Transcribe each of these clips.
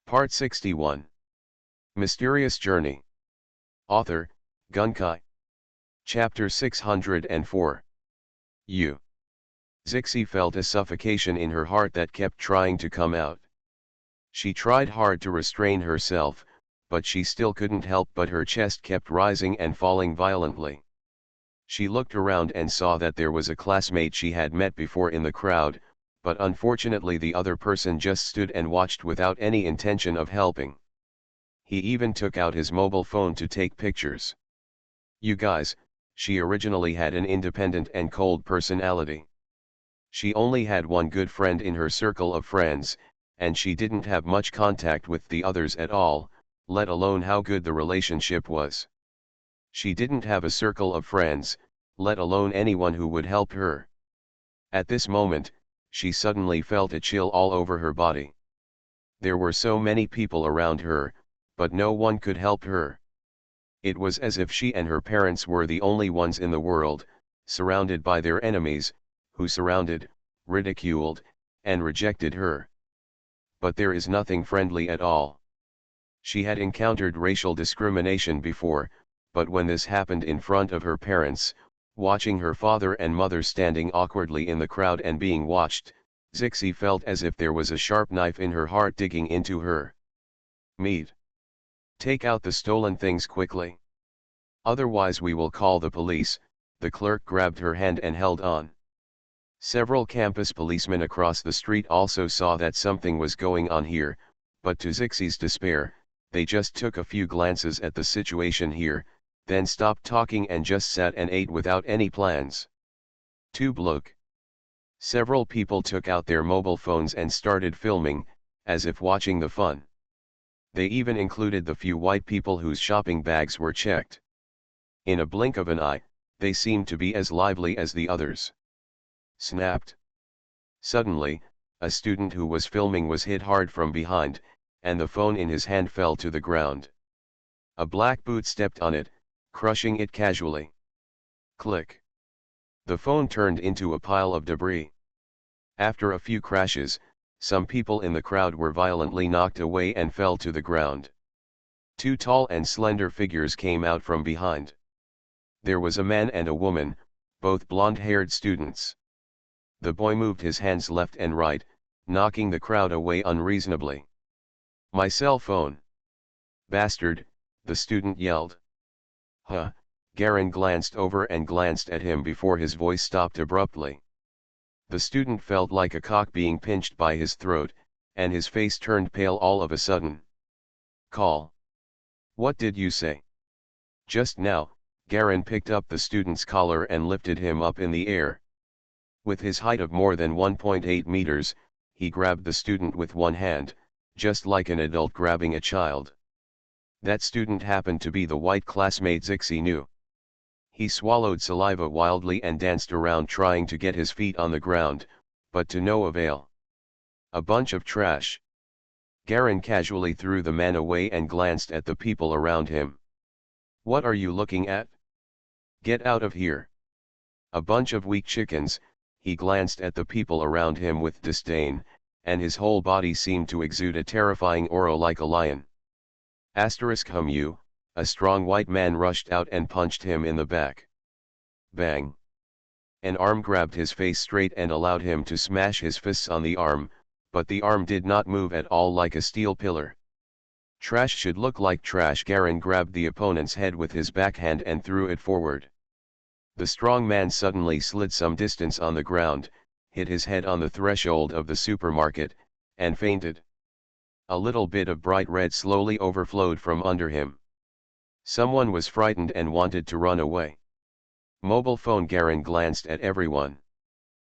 Part 61. Mysterious Journey. Author, Gunkai. Chapter 604. U. Zixi felt a suffocation in her heart that kept trying to come out. She tried hard to restrain herself, but she still couldn't help but her chest kept rising and falling violently. She looked around and saw that there was a classmate she had met before in the crowd, but unfortunately the other person just stood and watched without any intention of helping. He even took out his mobile phone to take pictures. You guys, she originally had an independent and cold personality. She only had one good friend in her circle of friends, and she didn't have much contact with the others at all, let alone how good the relationship was. She didn't have a circle of friends, let alone anyone who would help her. At this moment, she suddenly felt a chill all over her body. There were so many people around her, but no one could help her. It was as if she and her parents were the only ones in the world, surrounded by their enemies, who surrounded, ridiculed, and rejected her. But there is nothing friendly at all. She had encountered racial discrimination before, but when this happened in front of her parents, watching her father and mother standing awkwardly in the crowd and being watched, Zixi felt as if there was a sharp knife in her heart digging into her. Mead. Take out the stolen things quickly. Otherwise we will call the police. The clerk grabbed her hand and held on. Several campus policemen across the street also saw that something was going on here, but to Zixi's despair, they just took a few glances at the situation here, then stopped talking and just sat and ate without any plans. To bloke. Several people took out their mobile phones and started filming, as if watching the fun. They even included the few white people whose shopping bags were checked. In a blink of an eye, they seemed to be as lively as the others. Snapped. Suddenly, a student who was filming was hit hard from behind, and the phone in his hand fell to the ground. A black boot stepped on it, crushing it casually. Click. The phone turned into a pile of debris. After a few crashes, some people in the crowd were violently knocked away and fell to the ground. Two tall and slender figures came out from behind. There was a man and a woman, both blonde-haired students. The boy moved his hands left and right, knocking the crowd away unreasonably. My cell phone. Bastard, the student yelled. Huh, Garen glanced over and glanced at him before his voice stopped abruptly. The student felt like a cock being pinched by his throat, and his face turned pale all of a sudden. Call. What did you say? Just now, Garen picked up the student's collar and lifted him up in the air. With his height of more than 1.8 meters, he grabbed the student with one hand, just like an adult grabbing a child. That student happened to be the white classmate Zixi knew. He swallowed saliva wildly and danced around trying to get his feet on the ground, but to no avail. A bunch of trash. Garen casually threw the man away and glanced at the people around him. What are you looking at? Get out of here. A bunch of weak chickens. He glanced at the people around him with disdain, and his whole body seemed to exude a terrifying aura like a lion. You, a strong white man rushed out and punched him in the back. Bang. An arm grabbed his face straight and allowed him to smash his fists on the arm, but the arm did not move at all like a steel pillar. Trash should look like trash. Garen grabbed the opponent's head with his backhand and threw it forward. The strong man suddenly slid some distance on the ground, hit his head on the threshold of the supermarket, and fainted. A little bit of bright red slowly overflowed from under him. Someone was frightened and wanted to run away. Mobile phone. Garen glanced at everyone.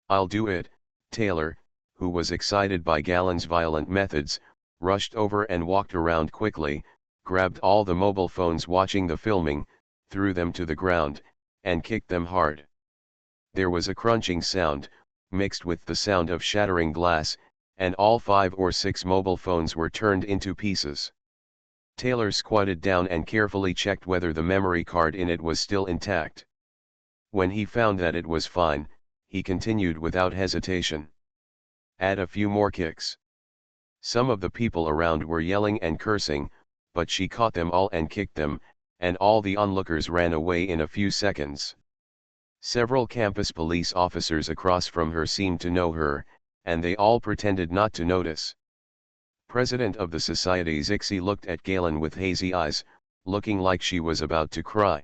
I'll do it. Taylor, who was excited by Galen's violent methods, rushed over and walked around quickly, grabbed all the mobile phones watching the filming, threw them to the ground, and kicked them hard. There was a crunching sound, mixed with the sound of shattering glass, and all 5 or 6 mobile phones were turned into pieces. Taylor squatted down and carefully checked whether the memory card in it was still intact. When he found that it was fine, he continued without hesitation. Add a few more kicks. Some of the people around were yelling and cursing, but she caught them all and kicked them, and all the onlookers ran away in a few seconds. Several campus police officers across from her seemed to know her, and they all pretended not to notice. President of the society Zixi looked at Galen with hazy eyes, looking like she was about to cry.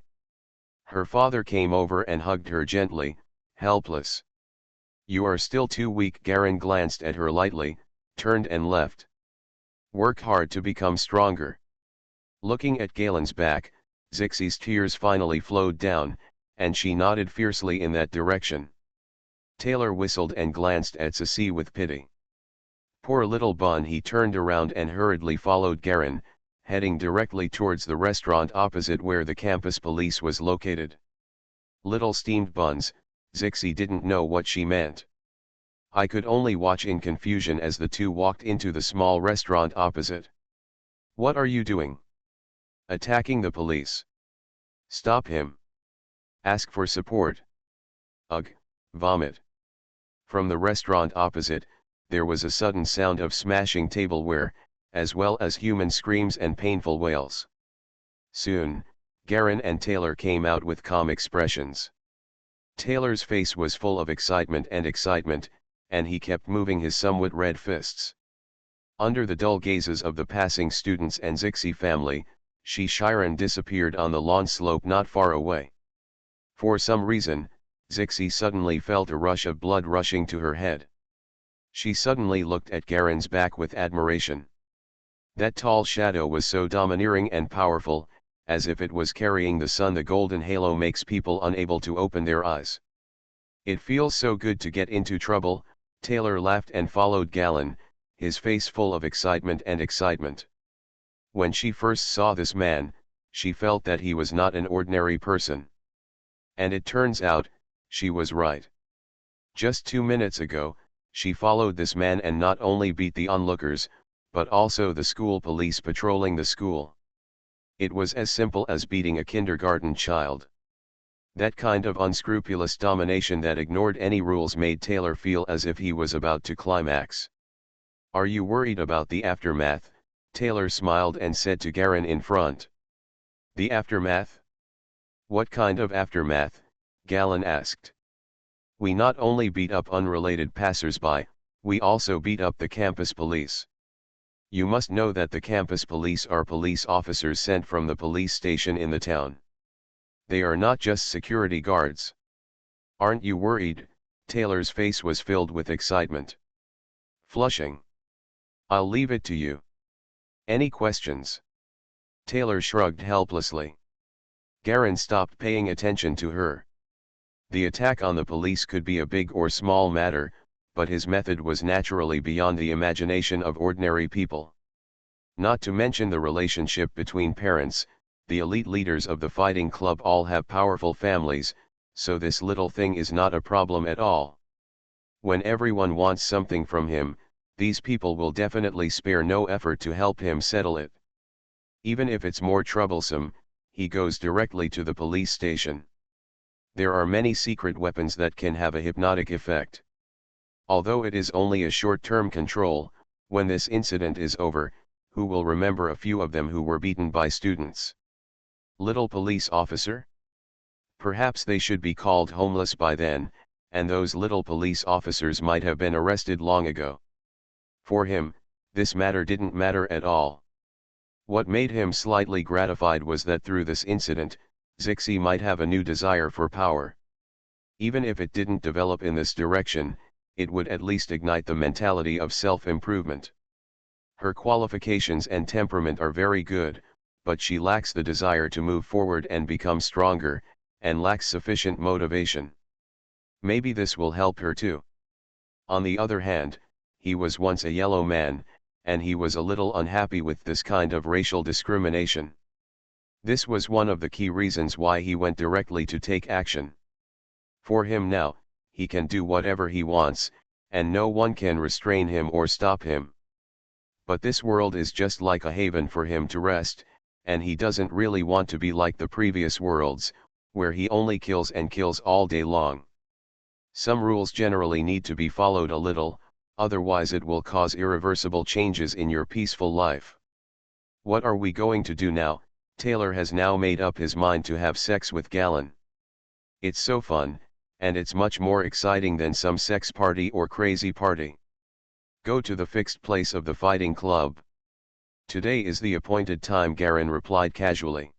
Her father came over and hugged her gently, helpless. "You are still too weak." Garen glanced at her lightly, turned and left. "Work hard to become stronger." Looking at Galen's back, Zixi's tears finally flowed down, and she nodded fiercely in that direction. Taylor whistled and glanced at Zici with pity. Poor little bun. He turned around and hurriedly followed Garen, heading directly towards the restaurant opposite where the campus police was located. Little steamed buns, Zixi didn't know what she meant. I could only watch in confusion as the two walked into the small restaurant opposite. "What are you doing?" "Attacking the police." "Stop him." "Ask for support." "Ugh, vomit." From the restaurant opposite, there was a sudden sound of smashing tableware, as well as human screams and painful wails. Soon, Garen and Taylor came out with calm expressions. Taylor's face was full of excitement, and he kept moving his somewhat red fists. Under the dull gazes of the passing students and Zixi family, Shiren disappeared on the lawn slope not far away. For some reason, Zixi suddenly felt a rush of blood rushing to her head. She suddenly looked at Garen's back with admiration. That tall shadow was so domineering and powerful, as if it was carrying the sun. The golden halo makes people unable to open their eyes. "It feels so good to get into trouble." Taylor laughed and followed Galen, his face full of excitement. When she first saw this man, she felt that he was not an ordinary person. And it turns out, she was right. Just 2 minutes ago, she followed this man and not only beat the onlookers, but also the school police patrolling the school. It was as simple as beating a kindergarten child. That kind of unscrupulous domination that ignored any rules made Taylor feel as if he was about to climax. "Are you worried about the aftermath?" Taylor smiled and said to Garen in front. "The aftermath? What kind of aftermath?" Galen asked. "We not only beat up unrelated passersby, we also beat up the campus police. You must know that the campus police are police officers sent from the police station in the town. They are not just security guards." "Aren't you worried?" Taylor's face was filled with excitement. Flushing. "I'll leave it to you. Any questions?" Taylor shrugged helplessly. Garen stopped paying attention to her. The attack on the police could be a big or small matter, but his method was naturally beyond the imagination of ordinary people. Not to mention the relationship between parents, the elite leaders of the fighting club all have powerful families, so this little thing is not a problem at all. When everyone wants something from him, these people will definitely spare no effort to help him settle it. Even if it's more troublesome, he goes directly to the police station. There are many secret weapons that can have a hypnotic effect. Although it is only a short-term control, when this incident is over, who will remember a few of them who were beaten by students? Little police officer? Perhaps they should be called homeless by then, and those little police officers might have been arrested long ago. For him, this matter didn't matter at all. What made him slightly gratified was that through this incident, Zixi might have a new desire for power. Even if it didn't develop in this direction, it would at least ignite the mentality of self-improvement. Her qualifications and temperament are very good, but she lacks the desire to move forward and become stronger, and lacks sufficient motivation. Maybe this will help her too. On the other hand, he was once a yellow man, and he was a little unhappy with this kind of racial discrimination. This was one of the key reasons why he went directly to take action. For him now, he can do whatever he wants, and no one can restrain him or stop him. But this world is just like a haven for him to rest, and he doesn't really want to be like the previous worlds, where he only kills and kills all day long. Some rules generally need to be followed a little, otherwise it will cause irreversible changes in your peaceful life. What are we going to do now? Taylor has now made up his mind to have sex with Galen. It's so fun, and it's much more exciting than some sex party or crazy party. Go to the fixed place of the fighting club. Today is the appointed time, Garen replied casually.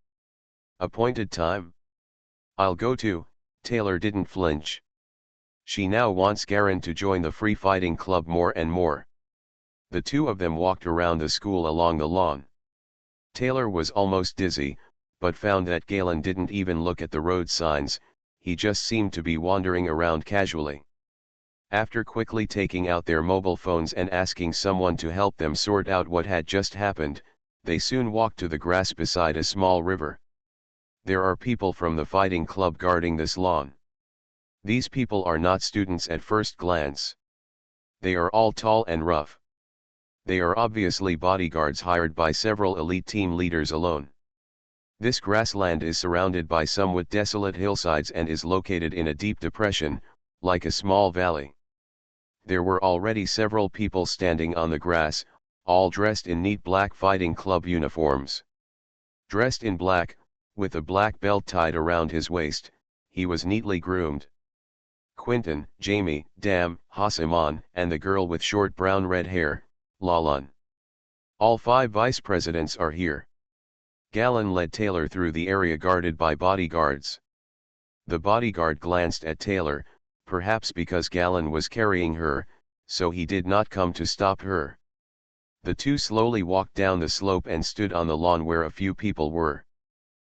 Appointed time? I'll go too. Taylor didn't flinch. She now wants Garen to join the free fighting club more and more. The two of them walked around the school along the lawn. Taylor was almost dizzy, but found that Galen didn't even look at the road signs, he just seemed to be wandering around casually. After quickly taking out their mobile phones and asking someone to help them sort out what had just happened, they soon walked to the grass beside a small river. There are people from the fighting club guarding this lawn. These people are not students at first glance. They are all tall and rough. They are obviously bodyguards hired by several elite team leaders alone. This grassland is surrounded by somewhat desolate hillsides and is located in a deep depression, like a small valley. There were already several people standing on the grass, all dressed in neat black fighting club uniforms. Dressed in black, with a black belt tied around his waist, he was neatly groomed. Quentin, Jamie, Dam, Hassaman, and the girl with short brown red hair, Lalun. All 5 vice presidents are here. Galen led Taylor through the area guarded by bodyguards. The bodyguard glanced at Taylor, perhaps because Galen was carrying her, so he did not come to stop her. The two slowly walked down the slope and stood on the lawn where a few people were.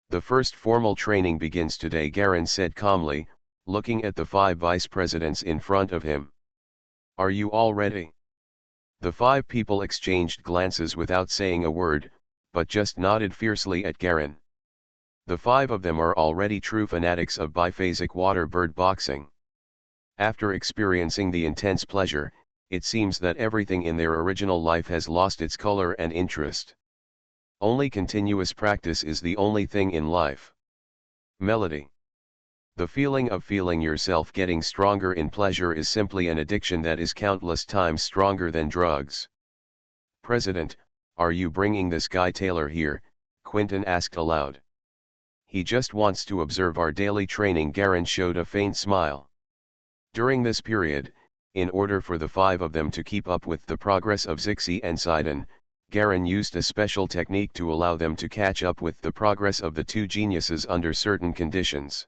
The first formal training begins today, Garen said calmly, looking at the 5 vice presidents in front of him. Are you all ready? The 5 people exchanged glances without saying a word, but just nodded fiercely at Garen. The 5 of them are already true fanatics of biphasic water bird boxing. After experiencing the intense pleasure, it seems that everything in their original life has lost its color and interest. Only continuous practice is the only thing in life. Melody. The feeling of feeling yourself getting stronger in pleasure is simply an addiction that is countless times stronger than drugs. President, are you bringing this guy Taylor here? Quentin asked aloud. He just wants to observe our daily training. Garen showed a faint smile. During this period, in order for the 5 of them to keep up with the progress of Zixi and Sidon, Garen used a special technique to allow them to catch up with the progress of the 2 geniuses under certain conditions.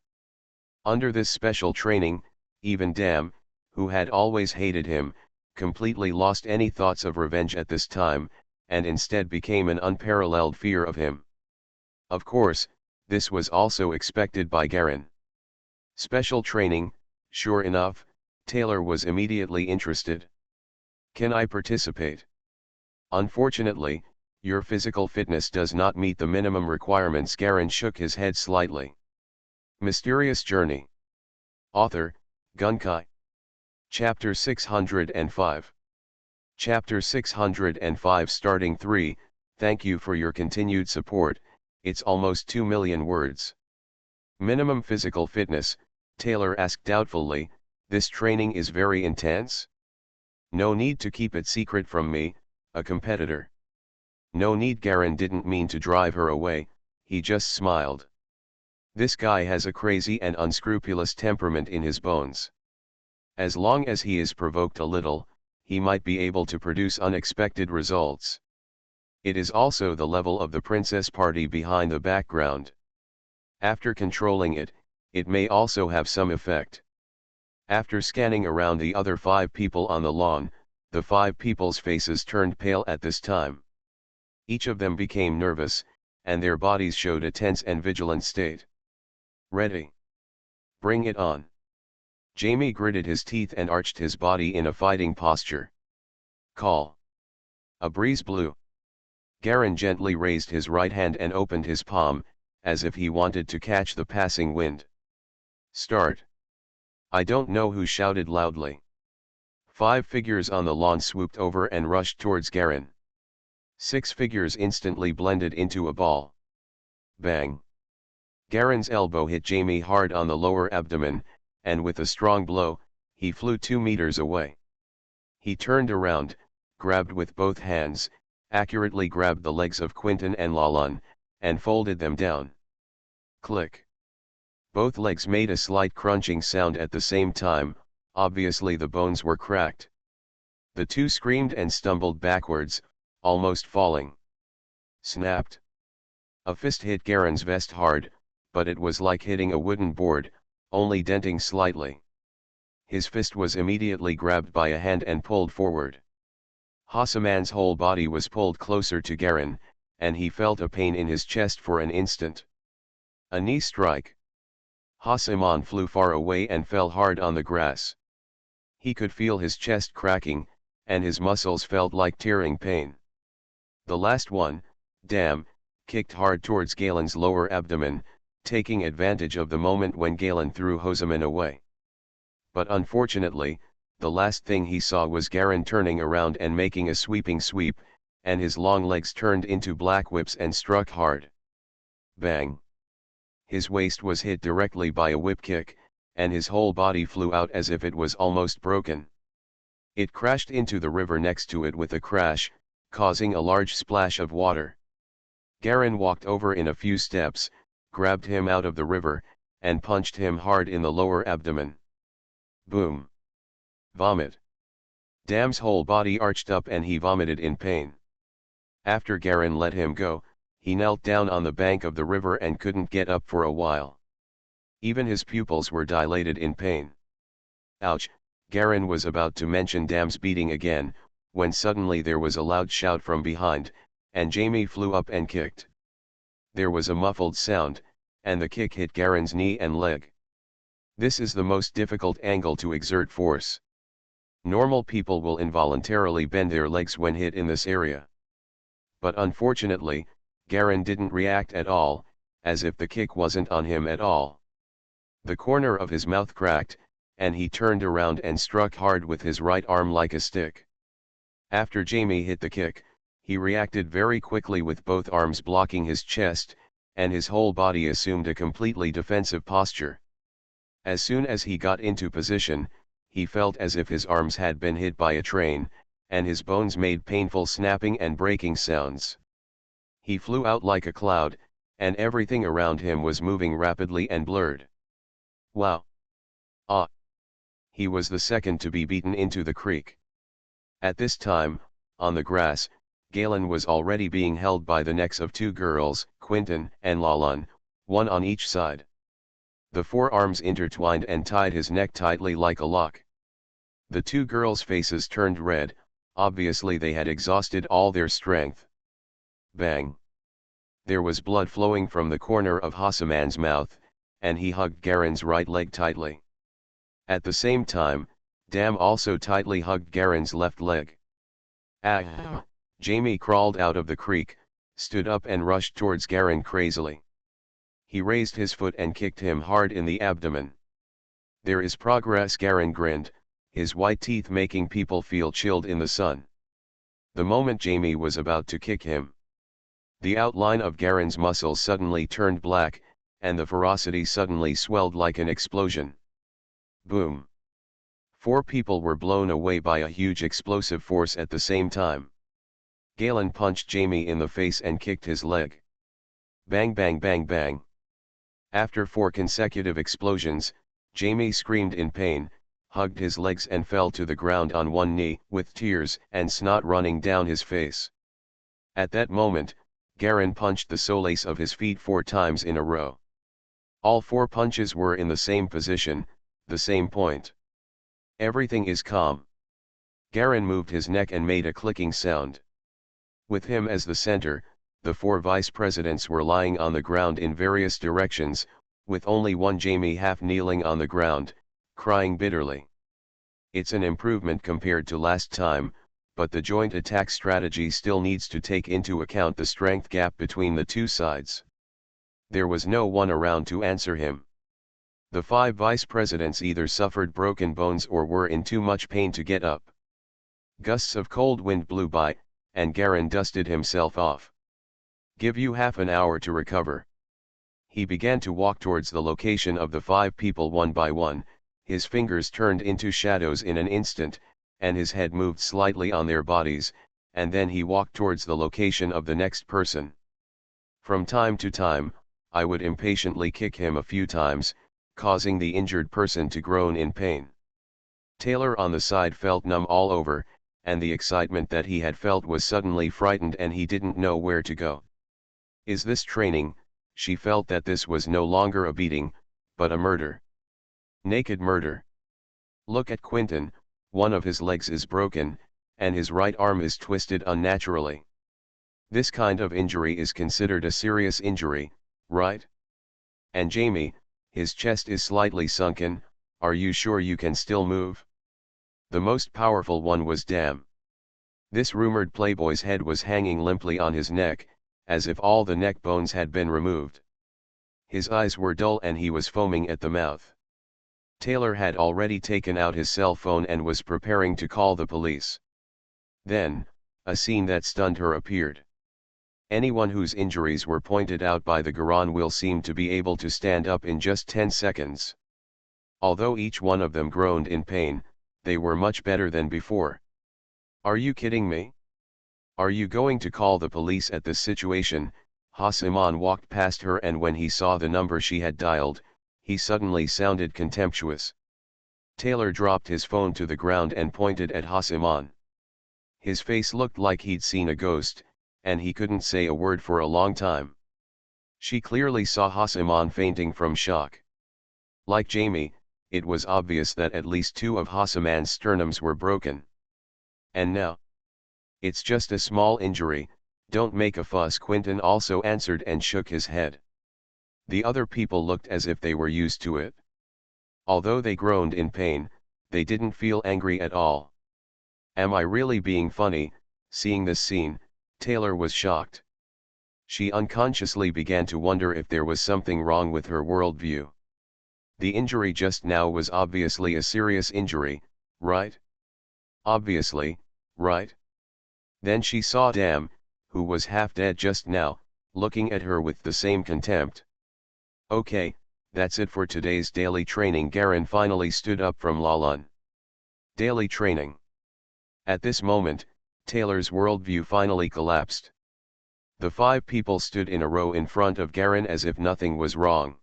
Under this special training, even Dam, who had always hated him, completely lost any thoughts of revenge at this time, and instead became an unparalleled fear of him. Of course, this was also expected by Garen. Special training, sure enough, Taylor was immediately interested. Can I participate? Unfortunately, your physical fitness does not meet the minimum requirements. Garen shook his head slightly. Mysterious Journey. Author, Gunkai. Chapter 605. Chapter 605 Starting 3, Thank you for your continued support, it's almost 2 million words. Minimum physical fitness, Taylor asked doubtfully, this training is very intense? No need to keep it secret from me, a competitor. No need. Garen didn't mean to drive her away, he just smiled. This guy has a crazy and unscrupulous temperament in his bones. As long as he is provoked a little, he might be able to produce unexpected results. It is also the level of the princess party behind the background. After controlling it, it may also have some effect. After scanning around the other 5 people on the lawn, the 5 people's faces turned pale at this time. Each of them became nervous, and their bodies showed a tense and vigilant state. Ready? Bring it on. Jamie gritted his teeth and arched his body in a fighting posture. Call. A breeze blew. Garen gently raised his right hand and opened his palm, as if he wanted to catch the passing wind. Start. I don't know who shouted loudly. 5 figures on the lawn swooped over and rushed towards Garen. 6 figures instantly blended into a ball. Bang. Garen's elbow hit Jamie hard on the lower abdomen, and with a strong blow, he flew 2 meters away. He turned around, grabbed with both hands, accurately grabbed the legs of Quinton and Lalan, and folded them down. Click. Both legs made a slight crunching sound at the same time, obviously the bones were cracked. The two screamed and stumbled backwards, almost falling. Snapped. A fist hit Garen's vest hard, but it was like hitting a wooden board, only denting slightly. His fist was immediately grabbed by a hand and pulled forward. Hasseman's whole body was pulled closer to Garen, and he felt a pain in his chest for an instant. A knee strike. Hasseman flew far away and fell hard on the grass. He could feel his chest cracking, and his muscles felt like tearing pain. The last one, Dam, kicked hard towards Galen's lower abdomen, taking advantage of the moment when Galen threw Hasseman away. But unfortunately, the last thing he saw was Garen turning around and making a sweeping sweep, and his long legs turned into black whips and struck hard. Bang! His waist was hit directly by a whip kick, and his whole body flew out as if it was almost broken. It crashed into the river next to it with a crash, causing a large splash of water. Garen walked over in a few steps, grabbed him out of the river, and punched him hard in the lower abdomen. Boom! Vomit. Dam's whole body arched up and he vomited in pain. After Garen let him go, he knelt down on the bank of the river and couldn't get up for a while. Even his pupils were dilated in pain. Ouch! Garen was about to mention Dam's beating again, when suddenly there was a loud shout from behind, and Jamie flew up and kicked. There was a muffled sound, and the kick hit Garen's knee and leg. This is the most difficult angle to exert force. Normal people will involuntarily bend their legs when hit in this area. But unfortunately, Garen didn't react at all, as if the kick wasn't on him at all. The corner of his mouth cracked, and he turned around and struck hard with his right arm like a stick. After Jamie hit the kick, he reacted very quickly with both arms blocking his chest, and his whole body assumed a completely defensive posture. As soon as he got into position, he felt as if his arms had been hit by a train, and his bones made painful snapping and breaking sounds. He flew out like a cloud, and everything around him was moving rapidly and blurred. Wow! Ah! He was the second to be beaten into the creek. At this time, on the grass, Galen was already being held by the necks of two girls, Quinton and Lalan, one on each side. The forearms intertwined and tied his neck tightly like a lock. The two girls' faces turned red, obviously they had exhausted all their strength. Bang! There was blood flowing from the corner of Hasseman's mouth, and he hugged Garen's right leg tightly. At the same time, Dam also tightly hugged Garen's left leg. Ah! Jamie crawled out of the creek, stood up and rushed towards Garen crazily. He raised his foot and kicked him hard in the abdomen. There is progress, Garen grinned, his white teeth making people feel chilled in the sun. The moment Jamie was about to kick him, the outline of Garen's muscles suddenly turned black, and the ferocity suddenly swelled like an explosion. Boom! 4 people were blown away by a huge explosive force at the same time. Galen punched Jamie in the face and kicked his leg. Bang bang bang bang. After 4 consecutive explosions, Jamie screamed in pain, hugged his legs and fell to the ground on one knee, with tears and snot running down his face. At that moment, Garen punched the soles of his feet 4 times in a row. All 4 punches were in the same position, the same point. Everything is calm. Garen moved his neck and made a clicking sound. With him as the center, the 4 vice presidents were lying on the ground in various directions, with only one Jamie half kneeling on the ground, crying bitterly. It's an improvement compared to last time, but the joint attack strategy still needs to take into account the strength gap between the two sides. There was no one around to answer him. The 5 vice presidents either suffered broken bones or were in too much pain to get up. Gusts of cold wind blew by, and Garen dusted himself off. Give you half an hour to recover. He began to walk towards the location of the 5 people one by one, his fingers turned into shadows in an instant, and his head moved slightly on their bodies, and then he walked towards the location of the next person. From time to time, I would impatiently kick him a few times, causing the injured person to groan in pain. Taylor on the side felt numb all over, and the excitement that he had felt was suddenly frightened and he didn't know where to go. Is this training? She felt that this was no longer a beating, but a murder. Naked murder. Look at Quentin, one of his legs is broken, and his right arm is twisted unnaturally. This kind of injury is considered a serious injury, right? And Jamie, his chest is slightly sunken, are you sure you can still move? The most powerful one was Damn. This rumored playboy's head was hanging limply on his neck, as if all the neck bones had been removed. His eyes were dull and he was foaming at the mouth. Taylor had already taken out his cell phone and was preparing to call the police. Then, a scene that stunned her appeared. Anyone whose injuries were pointed out by the Garan will seem to be able to stand up in just 10 seconds. Although each one of them groaned in pain, they were much better than before. Are you kidding me? Are you going to call the police at this situation? Hassiman walked past her and when he saw the number she had dialed, he suddenly sounded contemptuous. Taylor dropped his phone to the ground and pointed at Hassiman. His face looked like he'd seen a ghost, and he couldn't say a word for a long time. She clearly saw Hassiman fainting from shock. Like Jamie, it was obvious that at least 2 of Hassiman's sternums were broken. And now? It's just a small injury, don't make a fuss, Quentin also answered and shook his head. The other people looked as if they were used to it. Although they groaned in pain, they didn't feel angry at all. Am I really being funny? Seeing this scene, Taylor was shocked. She unconsciously began to wonder if there was something wrong with her worldview. The injury just now was obviously a serious injury, right? Obviously, right? Then she saw Dam, who was half dead just now, looking at her with the same contempt. Okay, that's it for today's daily training. Garan finally stood up from Lalun. Daily training. At this moment, Taylor's worldview finally collapsed. The 5 people stood in a row in front of Garan as if nothing was wrong.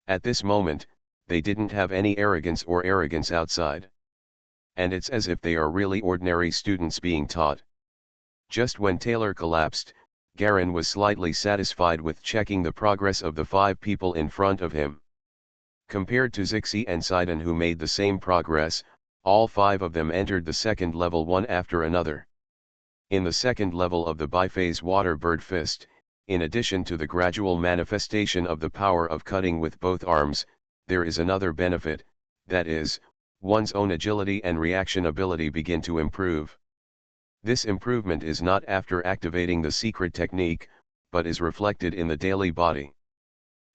At this moment, they didn't have any arrogance outside. And it's as if they are really ordinary students being taught. Just when Taylor collapsed, Garan was slightly satisfied with checking the progress of the 5 people in front of him. Compared to Zixi and Sidon, who made the same progress, all 5 of them entered the second level one after another. In the second level of the biphase water bird fist, in addition to the gradual manifestation of the power of cutting with both arms, there is another benefit, that is, one's own agility and reaction ability begin to improve. This improvement is not after activating the secret technique, but is reflected in the daily body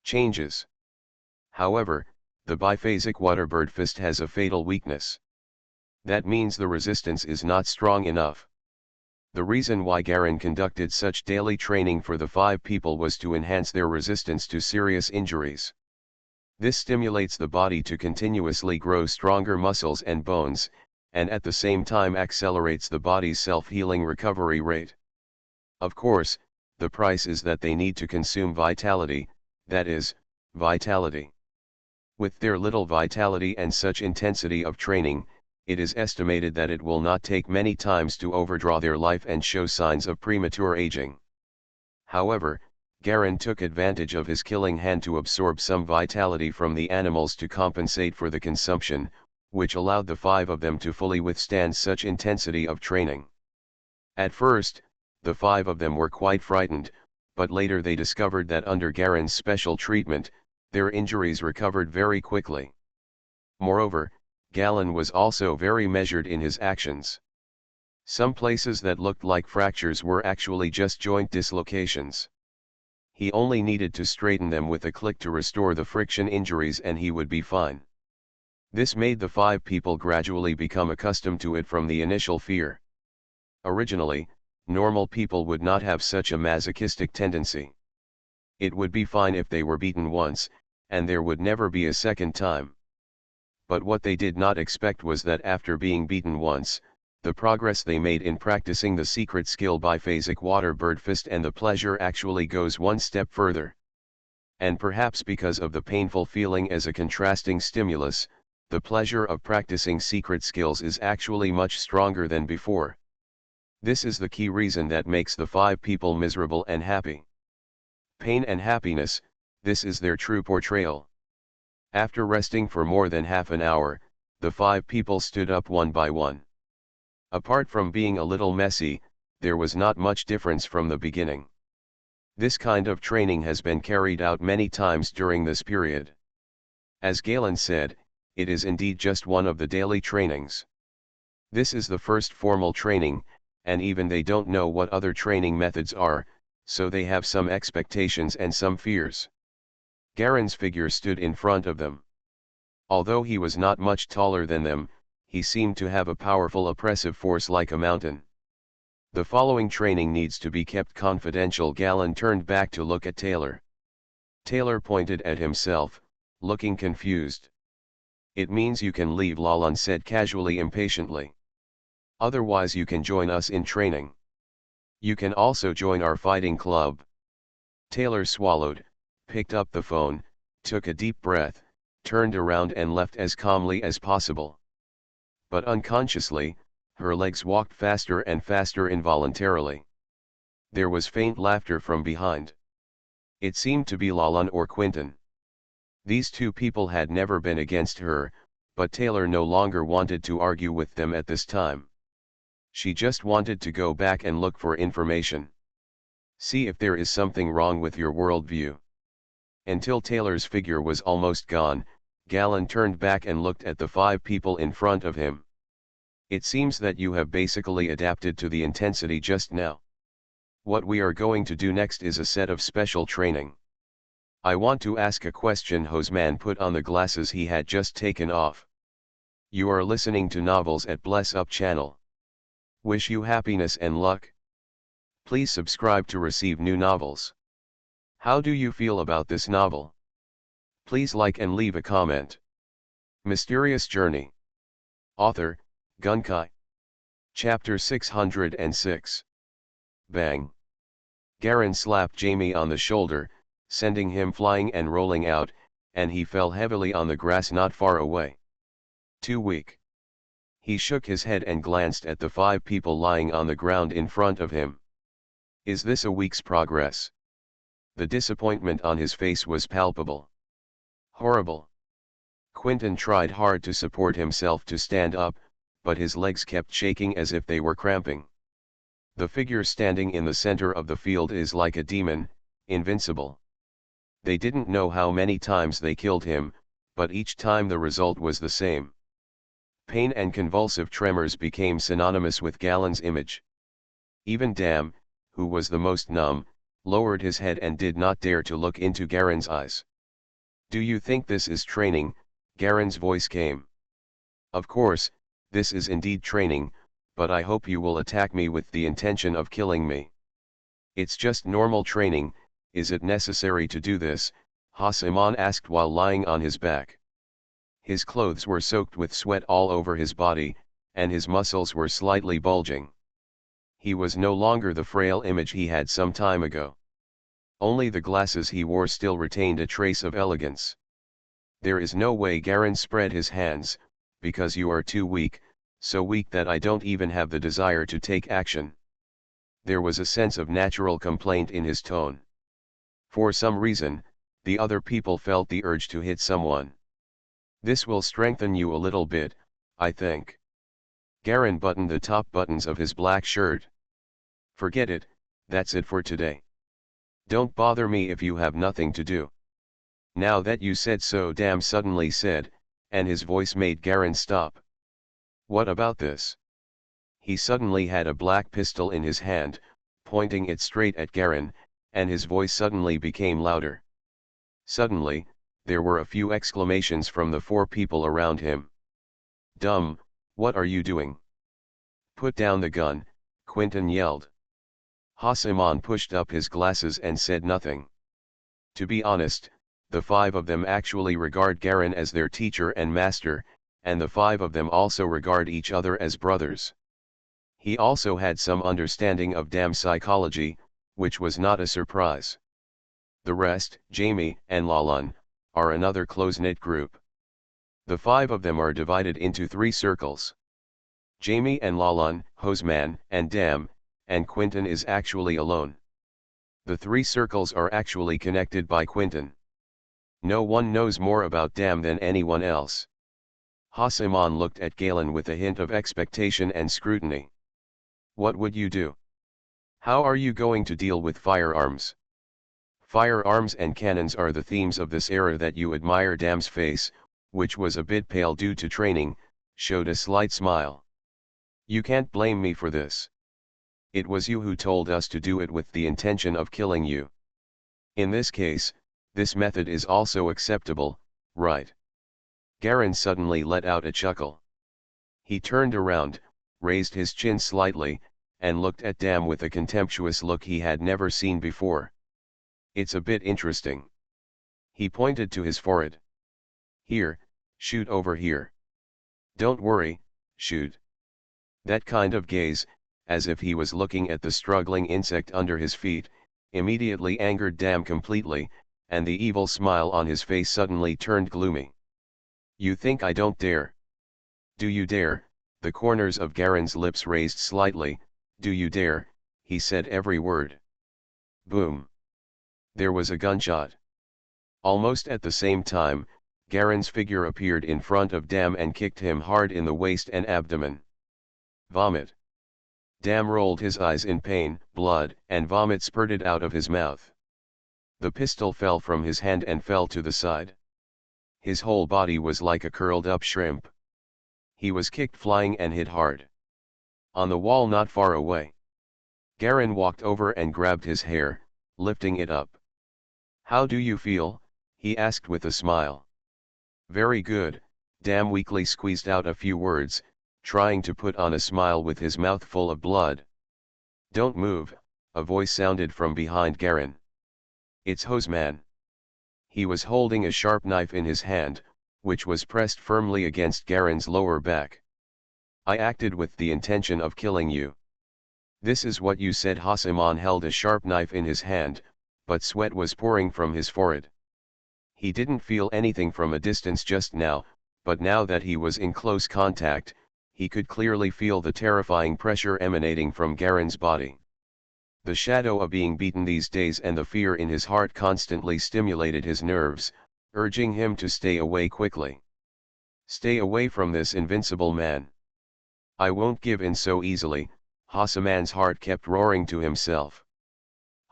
changes. However, the biphasic waterbird fist has a fatal weakness. That means the resistance is not strong enough. The reason why Garan conducted such daily training for the 5 people was to enhance their resistance to serious injuries. This stimulates the body to continuously grow stronger muscles and bones, and at the same time accelerates the body's self-healing recovery rate. Of course, the price is that they need to consume vitality, that is, vitality. With their little vitality and such intensity of training, it is estimated that it will not take many times to overdraw their life and show signs of premature aging. However, Garan took advantage of his killing hand to absorb some vitality from the animals to compensate for the consumption, which allowed the 5 of them to fully withstand such intensity of training. At first, the 5 of them were quite frightened, but later they discovered that under Garen's special treatment, their injuries recovered very quickly. Moreover, Galen was also very measured in his actions. Some places that looked like fractures were actually just joint dislocations. He only needed to straighten them with a click to restore the friction injuries and he would be fine. This made the 5 people gradually become accustomed to it from the initial fear. Originally, normal people would not have such a masochistic tendency. It would be fine if they were beaten once, and there would never be a second time. but what they did not expect was that after being beaten once, the progress they made in practicing the secret skill biphasic water bird fist and the pleasure actually goes one step further. And perhaps because of the painful feeling as a contrasting stimulus, the pleasure of practicing secret skills is actually much stronger than before. This is the key reason that makes the 5 people miserable and happy. Pain and happiness, this is their true portrayal. After resting for more than half an hour, the 5 people stood up one by one. Apart from being a little messy, there was not much difference from the beginning. This kind of training has been carried out many times during this period. As Galen said, it is indeed just one of the daily trainings. This is the first formal training, and even they don't know what other training methods are, so they have some expectations and some fears. Garen's figure stood in front of them. Although he was not much taller than them, he seemed to have a powerful oppressive force like a mountain. The following training needs to be kept confidential. Galen turned back to look at Taylor. Taylor pointed at himself, looking confused. It means you can leave, Lalan said casually impatiently. Otherwise you can join us in training. You can also join our fighting club. Taylor swallowed, picked up the phone, took a deep breath, turned around and left as calmly as possible. But unconsciously, her legs walked faster and faster involuntarily. There was faint laughter from behind. It seemed to be Lalan or Quinton. These 2 people had never been against her, but Taylor no longer wanted to argue with them at this time. She just wanted to go back and look for information. See if there is something wrong with your worldview. Until Taylor's figure was almost gone, Galen turned back and looked at the 5 people in front of him. It seems that you have basically adapted to the intensity just now. What we are going to do next is a set of special training. I want to ask a question. Hosman put on the glasses he had just taken off. You are listening to Novels at Bless Up channel. Wish you happiness and luck. Please subscribe to receive new novels. How do you feel about this novel? Please like and leave a comment. Mysterious Journey. Author, Gunkai. Chapter 606. Bang. Garen slapped Jamie on the shoulder, sending him flying and rolling out, and he fell heavily on the grass not far away. Too weak. He shook his head and glanced at the 5 people lying on the ground in front of him. Is this a week's progress? The disappointment on his face was palpable. Horrible. Quinton tried hard to support himself to stand up, but his legs kept shaking as if they were cramping. The figure standing in the center of the field is like a demon, invincible. They didn't know how many times they killed him, but each time the result was the same. Pain and convulsive tremors became synonymous with Galen's image. Even Dam, who was the most numb, lowered his head and did not dare to look into Garen's eyes. Do you think this is training? Garen's voice came. Of course, this is indeed training, but I hope you will attack me with the intention of killing me. It's just normal training. Is it necessary to do this? Hasaman asked while lying on his back. His clothes were soaked with sweat all over his body, and his muscles were slightly bulging. He was no longer the frail image he had some time ago. Only the glasses he wore still retained a trace of elegance. There is no way. Garen spread his hands, because you are too weak, so weak that I don't even have the desire to take action. There was a sense of natural complaint in his tone. For some reason, the other people felt the urge to hit someone. This will strengthen you a little bit, I think. Garen buttoned the top buttons of his black shirt. Forget it, that's it for today. Don't bother me if you have nothing to do. Now that you said so, Dam suddenly said, and his voice made Garen stop. What about this? He suddenly had a black pistol in his hand, pointing it straight at Garen, and his voice suddenly became louder. Suddenly, there were a few exclamations from the 4 people around him. Dumb, what are you doing? Put down the gun, Quinton yelled. Hasaman pushed up his glasses and said nothing. To be honest, the 5 of them actually regard Garen as their teacher and master, and the 5 of them also regard each other as brothers. He also had some understanding of damn psychology, which was not a surprise. The rest, Jamie and Lalan, are another close-knit group. The 5 of them are divided into 3 circles. Jamie and Lalan, Hoseman, and Dam, and Quinton is actually alone. The 3 circles are actually connected by Quinton. No one knows more about Dam than anyone else. Haseman looked at Galen with a hint of expectation and scrutiny. What would you do? How are you going to deal with firearms? Firearms and cannons are the themes of this era that you admire. Dam's face, which was a bit pale due to training, showed a slight smile. You can't blame me for this. It was you who told us to do it with the intention of killing you. In this case, this method is also acceptable, right? Garen suddenly let out a chuckle. He turned around, raised his chin slightly, and looked at Dam with a contemptuous look he had never seen before. It's a bit interesting. He pointed to his forehead. Here, shoot over here. Don't worry, shoot. That kind of gaze, as if he was looking at the struggling insect under his feet, immediately angered Dam completely, and the evil smile on his face suddenly turned gloomy. You think I don't dare? Do you dare? The corners of Garen's lips raised slightly. Do you dare? He said every word. Boom. There was a gunshot. Almost at the same time, Garen's figure appeared in front of Dam and kicked him hard in the waist and abdomen. Vomit. Dam rolled his eyes in pain, blood and vomit spurted out of his mouth. The pistol fell from his hand and fell to the side. His whole body was like a curled-up shrimp. He was kicked flying and hit hard. On the wall not far away. Garen walked over and grabbed his hair, lifting it up. How do you feel? He asked with a smile. Very good. Dam weakly squeezed out a few words, trying to put on a smile with his mouth full of blood. Don't move, a voice sounded from behind Garen. It's Hoseman. He was holding a sharp knife in his hand, which was pressed firmly against Garen's lower back. I acted with the intention of killing you. This is what you said. Haseman held a sharp knife in his hand, but sweat was pouring from his forehead. He didn't feel anything from a distance just now, but now that he was in close contact, he could clearly feel the terrifying pressure emanating from Garen's body. The shadow of being beaten these days and the fear in his heart constantly stimulated his nerves, urging him to stay away quickly. Stay away from this invincible man. I won't give in so easily, Haseman's heart kept roaring to himself.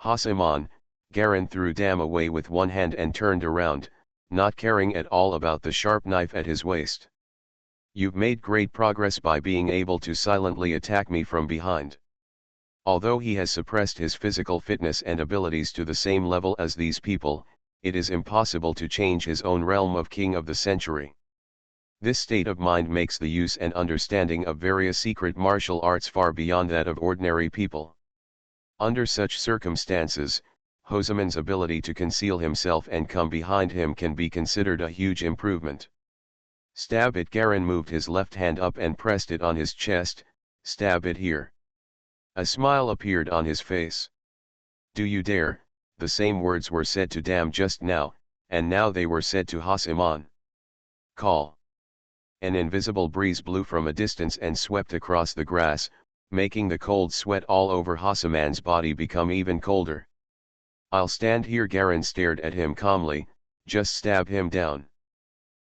Haseman, Garen threw Dam away with one hand and turned around, not caring at all about the sharp knife at his waist. You've made great progress by being able to silently attack me from behind. Although he has suppressed his physical fitness and abilities to the same level as these people, it is impossible to change his own realm of king of the century. This state of mind makes the use and understanding of various secret martial arts far beyond that of ordinary people. Under such circumstances, Hoseman's ability to conceal himself and come behind him can be considered a huge improvement. Stab it. Garen moved his left hand up and pressed it on his chest. Stab it here. A smile appeared on his face. Do you dare? The same words were said to Dam just now, and now they were said to Haseman. Call. An invisible breeze blew from a distance and swept across the grass, making the cold sweat all over Haseman's body become even colder. I'll stand here. Garen stared at him calmly. Just stab him down.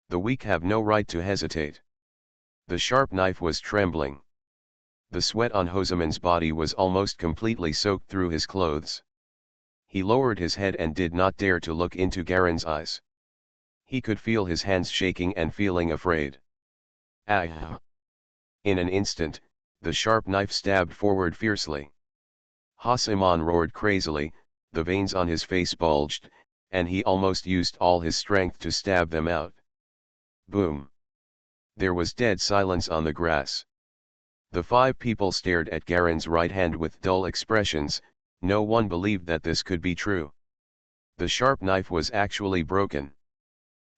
The weak have no right to hesitate. The sharp knife was trembling. The sweat on Hoseman's body was almost completely soaked through his clothes. He lowered his head and did not dare to look into Garen's eyes. He could feel his hands shaking and feeling afraid. Ah! In an instant, the sharp knife stabbed forward fiercely. Haseman roared crazily, the veins on his face bulged, and he almost used all his strength to stab them out. Boom! There was dead silence on the grass. The 5 people stared at Garen's right hand with dull expressions. No one believed that this could be true. The sharp knife was actually broken.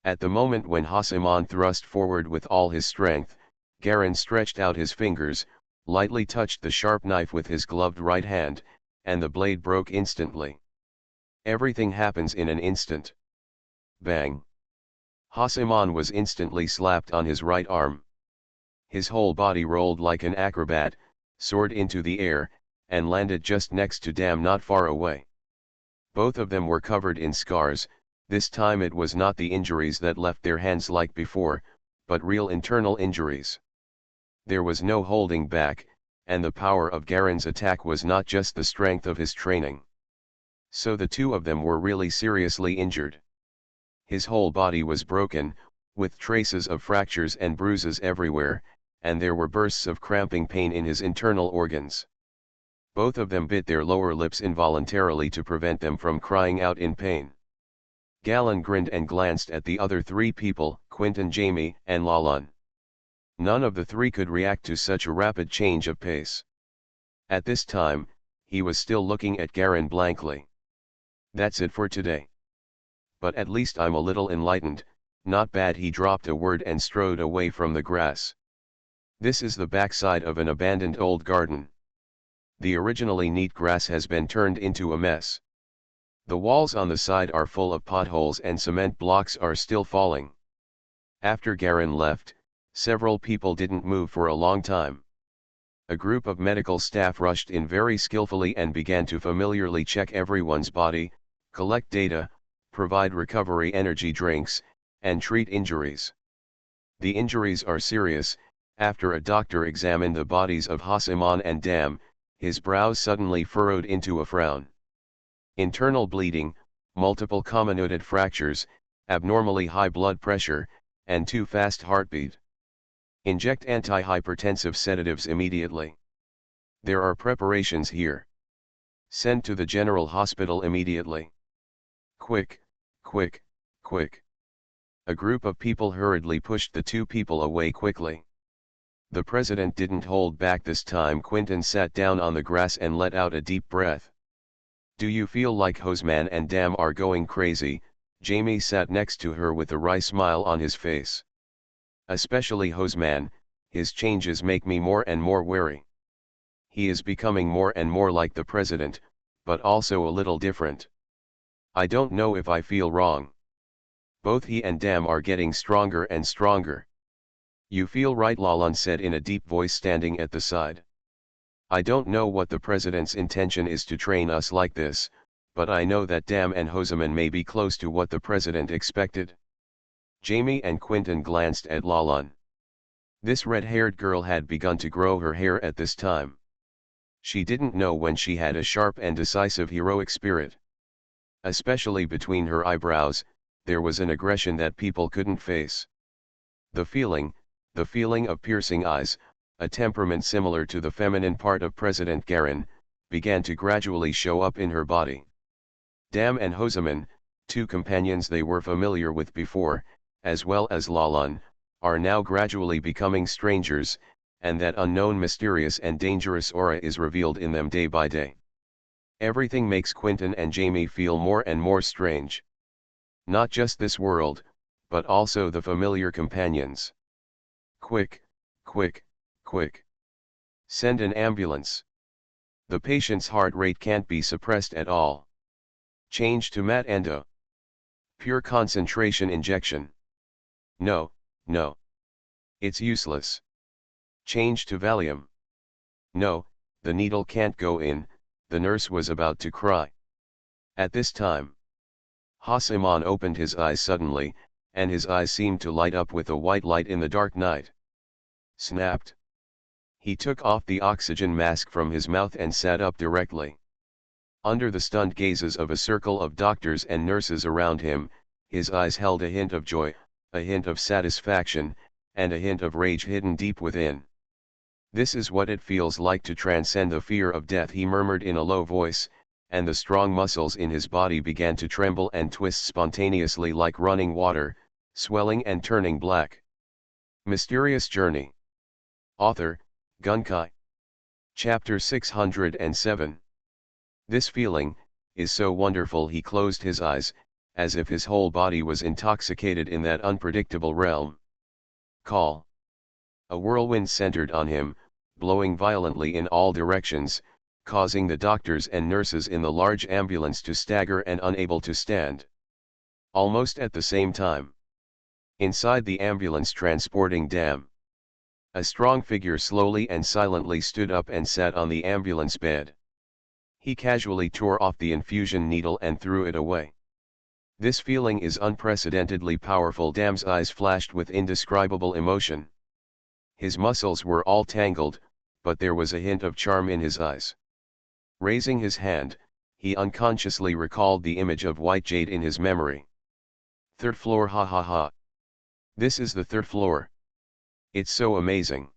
At the moment when Haseman thrust forward with all his strength, Garen stretched out his fingers, lightly touched the sharp knife with his gloved right hand, and the blade broke instantly. Everything happens in an instant. Bang! Haseman was instantly slapped on his right arm. His whole body rolled like an acrobat, soared into the air, and landed just next to Dam not far away. Both of them were covered in scars. This time it was not the injuries that left their hands like before, but real internal injuries. There was no holding back, and the power of Garen's attack was not just the strength of his training. So the two of them were really seriously injured. His whole body was broken, with traces of fractures and bruises everywhere, and there were bursts of cramping pain in his internal organs. Both of them bit their lower lips involuntarily to prevent them from crying out in pain. Galen grinned and glanced at the other three people, Quentin, Jamie, and Lalan. None of the three could react to such a rapid change of pace. At this time, he was still looking at Garen blankly. That's it for today. But at least I'm a little enlightened. Not bad. He dropped a word and strode away from the grass. This is the backside of an abandoned old garden. The originally neat grass has been turned into a mess. The walls on the side are full of potholes and cement blocks are still falling. After Garen left, several people didn't move for a long time. A group of medical staff rushed in very skillfully and began to familiarly check everyone's body, collect data, provide recovery energy drinks, and treat injuries. The injuries are serious. After a doctor examined the bodies of Haseman and Dam, his brows suddenly furrowed into a frown. Internal bleeding, multiple comminuted fractures, abnormally high blood pressure, and too fast heartbeat. Inject antihypertensive sedatives immediately. There are preparations here. Send to the general hospital immediately. Quick, quick, quick. A group of people hurriedly pushed the two people away quickly. The president didn't hold back this time. Quentin sat down on the grass and let out a deep breath. Do you feel like Haseman and Dam are going crazy? Jamie sat next to her with a wry smile on his face. Especially Haseman, his changes make me more and more wary. He is becoming more and more like the president, but also a little different. I don't know if I feel wrong. Both he and Dam are getting stronger and stronger. You feel right, Lalan said in a deep voice standing at the side. I don't know what the president's intention is to train us like this, but I know that Dam and Haseman may be close to what the president expected. Jamie and Quentin glanced at Lalan. This red-haired girl had begun to grow her hair at this time. She didn't know when she had a sharp and decisive heroic spirit. Especially between her eyebrows, there was an aggression that people couldn't face. The feeling of piercing eyes, a temperament similar to the feminine part of President Garen, began to gradually show up in her body. Dam and Haseman, two companions they were familiar with before, as well as Lalan, are now gradually becoming strangers, and that unknown mysterious and dangerous aura is revealed in them day by day. Everything makes Quentin and Jamie feel more and more strange. Not just this world, but also the familiar companions. Quick, quick, quick. Send an ambulance. The patient's heart rate can't be suppressed at all. Change to Mat Endo. Pure concentration injection. No, no. It's useless. Change to Valium. No, the needle can't go in. The nurse was about to cry. At this time, Haseman opened his eyes suddenly, and his eyes seemed to light up with a white light in the dark night. Snapped. He took off the oxygen mask from his mouth and sat up directly. Under the stunned gazes of a circle of doctors and nurses around him, his eyes held a hint of joy, a hint of satisfaction, and a hint of rage hidden deep within. This is what it feels like to transcend the fear of death, he murmured in a low voice, and the strong muscles in his body began to tremble and twist spontaneously like running water, swelling and turning black. Mysterious Journey. Author, Gunkai. Chapter 607. This feeling is so wonderful. He closed his eyes, as if his whole body was intoxicated in that unpredictable realm. Call. A whirlwind centered on him, blowing violently in all directions, causing the doctors and nurses in the large ambulance to stagger and unable to stand. Almost at the same time, inside the ambulance transporting Dam, a strong figure slowly and silently stood up and sat on the ambulance bed. He casually tore off the infusion needle and threw it away. This feeling is unprecedentedly powerful. Dam's eyes flashed with indescribable emotion. His muscles were all tangled, but there was a hint of charm in his eyes. Raising his hand, he unconsciously recalled the image of white jade in his memory. Third floor, ha ha ha. This is the third floor. It's so amazing.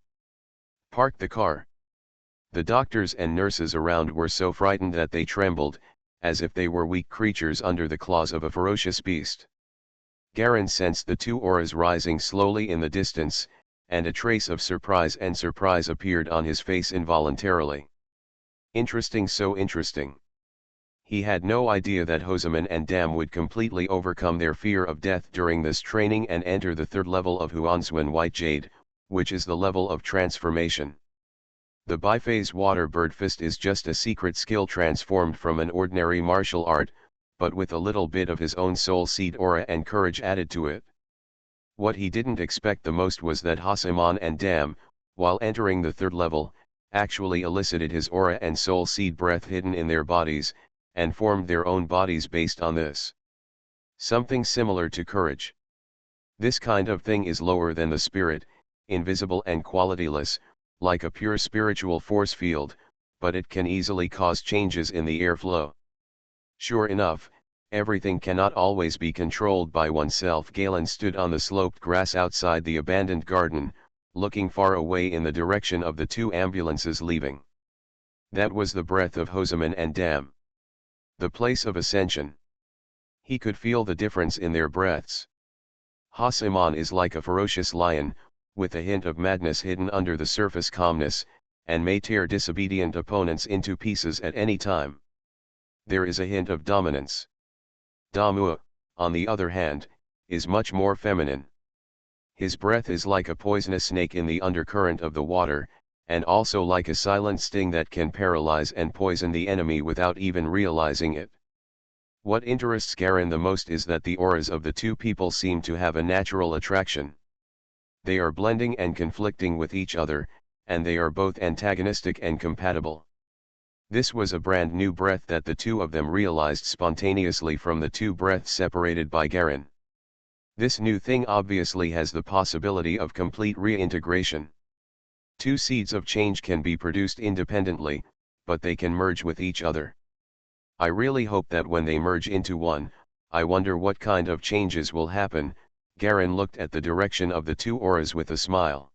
Park the car. The doctors and nurses around were so frightened that they trembled, as if they were weak creatures under the claws of a ferocious beast. Garen sensed the two auras rising slowly in the distance, and a trace of surprise appeared on his face involuntarily. Interesting, so interesting. He had no idea that Hoseman and Dam would completely overcome their fear of death during this training and enter the third level of Huanswen White Jade, which is the level of transformation. The biphase water bird fist is just a secret skill transformed from an ordinary martial art, but with a little bit of his own soul seed aura and courage added to it. What he didn't expect the most was that Hoseman and Dam, while entering the third level, actually elicited his aura and soul seed breath hidden in their bodies, and formed their own bodies based on this. Something similar to courage. This kind of thing is lower than the spirit, invisible and qualityless, like a pure spiritual force field, but it can easily cause changes in the airflow. Sure enough, everything cannot always be controlled by oneself. Galen stood on the sloped grass outside the abandoned garden, looking far away in the direction of the two ambulances leaving. That was the breath of Hoseman and Dam. The place of ascension. He could feel the difference in their breaths. Hoseman is like a ferocious lion, with a hint of madness hidden under the surface calmness, and may tear disobedient opponents into pieces at any time. There is a hint of dominance. Damu, on the other hand, is much more feminine. His breath is like a poisonous snake in the undercurrent of the water, and also like a silent sting that can paralyze and poison the enemy without even realizing it. What interests Garen the most is that the auras of the two people seem to have a natural attraction. They are blending and conflicting with each other, and they are both antagonistic and compatible. This was a brand new breath that the two of them realized spontaneously from the two breaths separated by Garen. This new thing obviously has the possibility of complete reintegration. Two seeds of change can be produced independently, but they can merge with each other. I really hope that when they merge into one, I wonder what kind of changes will happen. Garen looked at the direction of the two auras with a smile.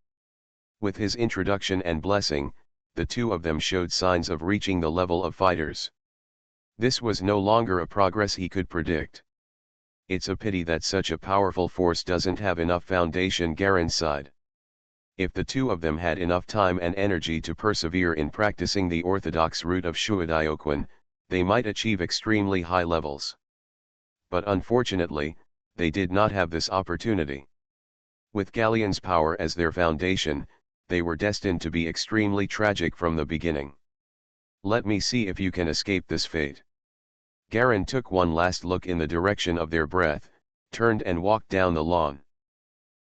With his introduction and blessing, the two of them showed signs of reaching the level of fighters. This was no longer a progress he could predict. It's a pity that such a powerful force doesn't have enough foundation, Garen sighed. If the two of them had enough time and energy to persevere in practicing the orthodox route of Shuadioquan, they might achieve extremely high levels. But unfortunately, they did not have this opportunity. With Galleon's power as their foundation, they were destined to be extremely tragic from the beginning. Let me see if you can escape this fate. Garen took one last look in the direction of their breath, turned and walked down the lawn.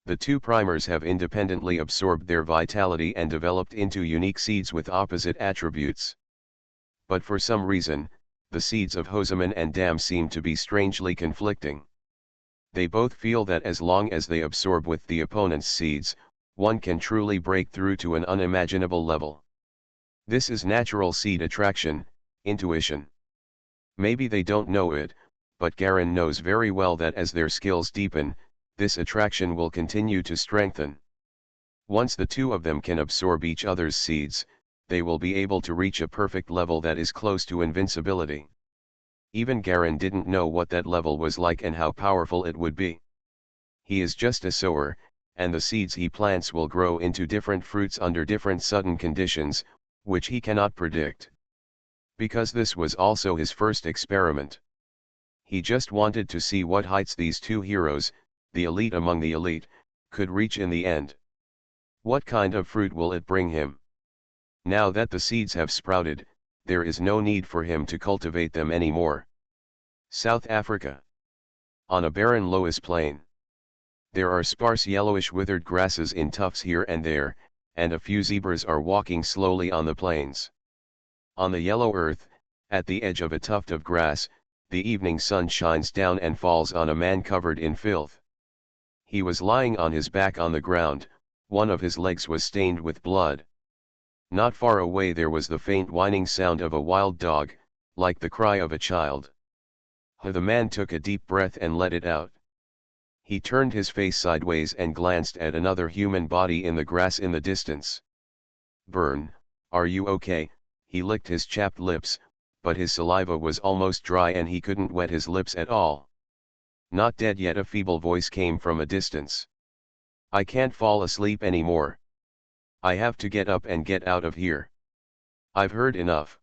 The two primers have independently absorbed their vitality and developed into unique seeds with opposite attributes. But for some reason, the seeds of Hoseman and Dam seem to be strangely conflicting. They both feel that as long as they absorb with the opponent's seeds, one can truly break through to an unimaginable level. This is natural seed attraction, intuition. Maybe they don't know it, but Garen knows very well that as their skills deepen, this attraction will continue to strengthen. Once the two of them can absorb each other's seeds, they will be able to reach a perfect level that is close to invincibility. Even Garen didn't know what that level was like and how powerful it would be. He is just a sower, and the seeds he plants will grow into different fruits under different sudden conditions, which he cannot predict. Because this was also his first experiment. He just wanted to see what heights these two heroes, the elite among the elite, could reach in the end. What kind of fruit will it bring him? Now that the seeds have sprouted, there is no need for him to cultivate them anymore. South Africa. On a barren loess plain. There are sparse yellowish withered grasses in tufts here and there, and a few zebras are walking slowly on the plains. On the yellow earth, at the edge of a tuft of grass, the evening sun shines down and falls on a man covered in filth. He was lying on his back on the ground, one of his legs was stained with blood. Not far away there was the faint whining sound of a wild dog, like the cry of a child. The man took a deep breath and let it out. He turned his face sideways and glanced at another human body in the grass in the distance. "Burn, are you okay?" He licked his chapped lips, but his saliva was almost dry and he couldn't wet his lips at all. "Not dead yet," a feeble voice came from a distance. "I can't fall asleep anymore. I have to get up and get out of here. I've heard enough."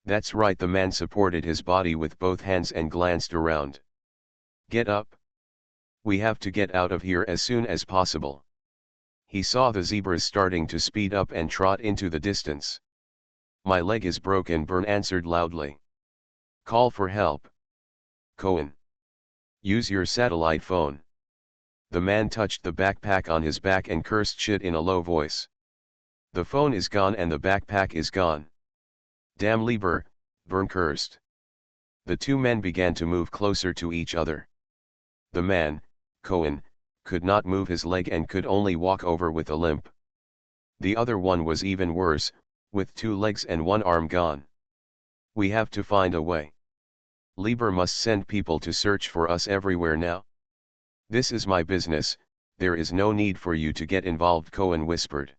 "That's right," the man supported his body with both hands and glanced around. "Get up. We have to get out of here as soon as possible." He saw the zebras starting to speed up and trot into the distance. "My leg is broken," Byrne answered loudly. "Call for help. Cohen. Use your satellite phone." The man touched the backpack on his back and cursed shit in a low voice. "The phone is gone and the backpack is gone." "Damn Lieber," Byrne cursed. The two men began to move closer to each other. The man, Cohen, could not move his leg and could only walk over with a limp. The other one was even worse, with 2 legs and 1 arm gone. "We have to find a way. Lieber must send people to search for us everywhere now." "This is my business, there is no need for you to get involved," Cohen whispered.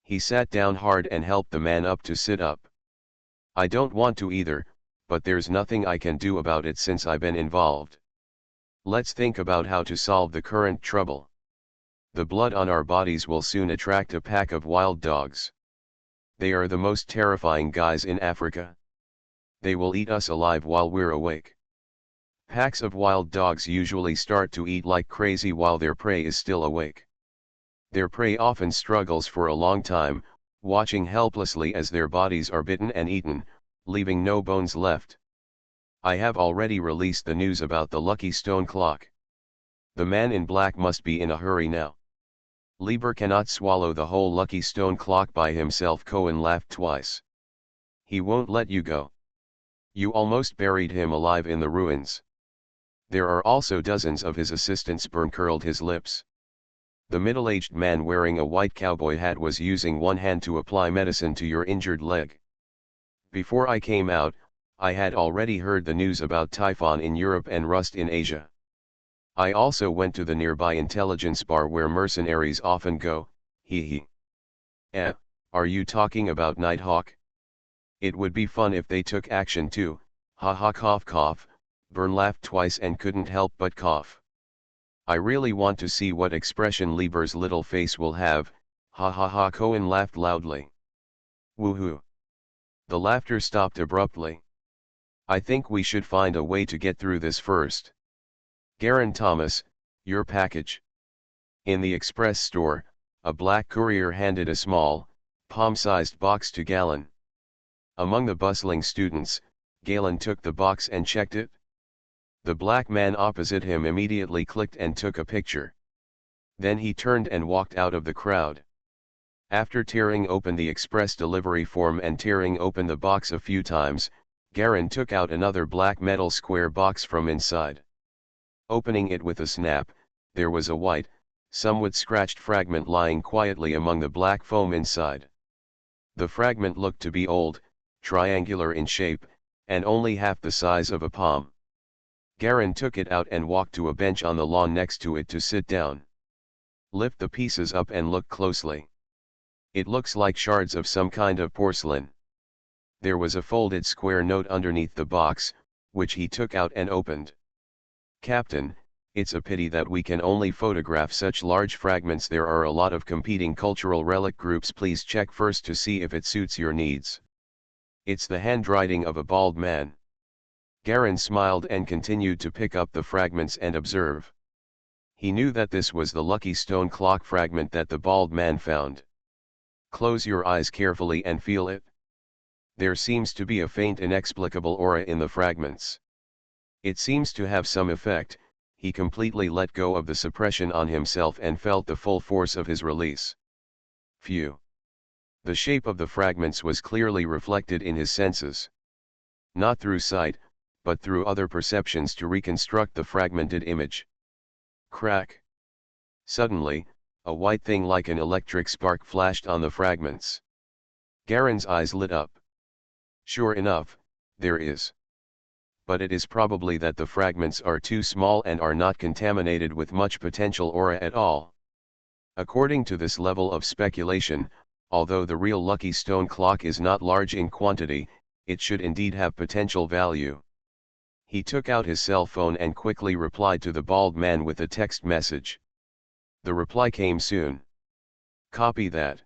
He sat down hard and helped the man up to sit up. "I don't want to either, but there's nothing I can do about it since I've been involved. Let's think about how to solve the current trouble. The blood on our bodies will soon attract a pack of wild dogs. They are the most terrifying guys in Africa. They will eat us alive while we're awake. Packs of wild dogs usually start to eat like crazy while their prey is still awake. Their prey often struggles for a long time, watching helplessly as their bodies are bitten and eaten, leaving no bones left. I have already released the news about the lucky stone clock. The man in black must be in a hurry now. Lieber cannot swallow the whole lucky stone clock by himself." Cohen laughed twice. "He won't let you go. You almost buried him alive in the ruins. There are also dozens of his assistants." Byrne curled his lips. The middle-aged man wearing a white cowboy hat was using one hand to apply medicine to your injured leg. "Before I came out, I had already heard the news about Typhon in Europe and Rust in Asia. I also went to the nearby intelligence bar where mercenaries often go." He. Are you talking about Nighthawk? It would be fun if they took action too." "Ha ha, cough cough." Byrne laughed twice and couldn't help but cough. "I really want to see what expression Lieber's little face will have." "Ha ha ha." Cohen laughed loudly. "Woohoo." The laughter stopped abruptly. "I think we should find a way to get through this first. Garen Thomas, your package." In the express store, a black courier handed a small, palm-sized box to Galen. Among the bustling students, Galen took the box and checked it. The black man opposite him immediately clicked and took a picture. Then he turned and walked out of the crowd. After tearing open the express delivery form and tearing open the box a few times, Garen took out another black metal square box from inside. Opening it with a snap, there was a white, somewhat scratched fragment lying quietly among the black foam inside. The fragment looked to be old, triangular in shape, and only half the size of a palm. Garen took it out and walked to a bench on the lawn next to it to sit down. "Lift the pieces up and look closely. It looks like shards of some kind of porcelain." There was a folded square note underneath the box, which he took out and opened. "Captain, it's a pity that we can only photograph such large fragments. There are a lot of competing cultural relic groups. Please check first to see if it suits your needs. It's the handwriting of a bald man." Garen smiled and continued to pick up the fragments and observe. He knew that this was the lucky stone clock fragment that the bald man found. Close your eyes carefully and feel it. There seems to be a faint inexplicable aura in the fragments. It seems to have some effect. He completely let go of the suppression on himself and felt the full force of his release. Phew. The shape of the fragments was clearly reflected in his senses. Not through sight, but through other perceptions to reconstruct the fragmented image. Crack. Suddenly, a white thing like an electric spark flashed on the fragments. Garen's eyes lit up. Sure enough, there is. But it is probably that the fragments are too small and are not contaminated with much potential aura at all. According to this level of speculation, although the real lucky stone clock is not large in quantity, it should indeed have potential value. He took out his cell phone and quickly replied to the bald man with a text message. The reply came soon. Copy that.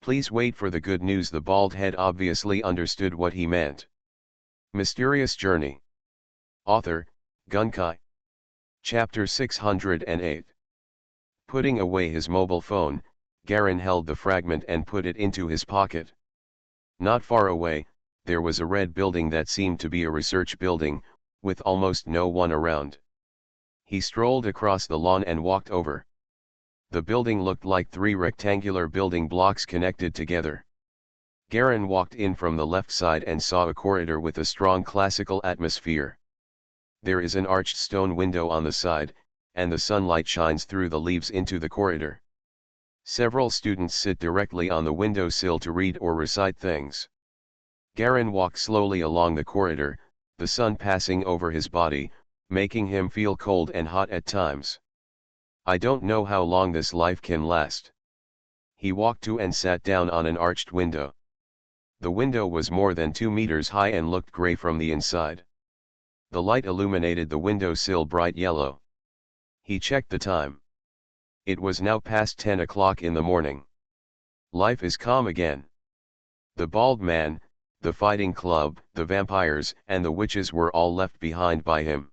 Please wait for the good news. The bald head obviously understood what he meant. Mysterious Journey. Author, Gunkai. Chapter 608. Putting away his mobile phone, Garen held the fragment and put it into his pocket. Not far away, there was a red building that seemed to be a research building, with almost no one around. He strolled across the lawn and walked over. The building looked like 3 rectangular building blocks connected together. Garen walked in from the left side and saw a corridor with a strong classical atmosphere. There is an arched stone window on the side, and the sunlight shines through the leaves into the corridor. Several students sit directly on the windowsill to read or recite things. Garen walked slowly along the corridor, the sun passing over his body, making him feel cold and hot at times. I don't know how long this life can last. He walked to and sat down on an arched window. The window was more than 2 meters high and looked gray from the inside. The light illuminated the windowsill bright yellow. He checked the time. It was now past 10 o'clock in the morning. Life is calm again. The bald man, the fighting club, the vampires and the witches were all left behind by him.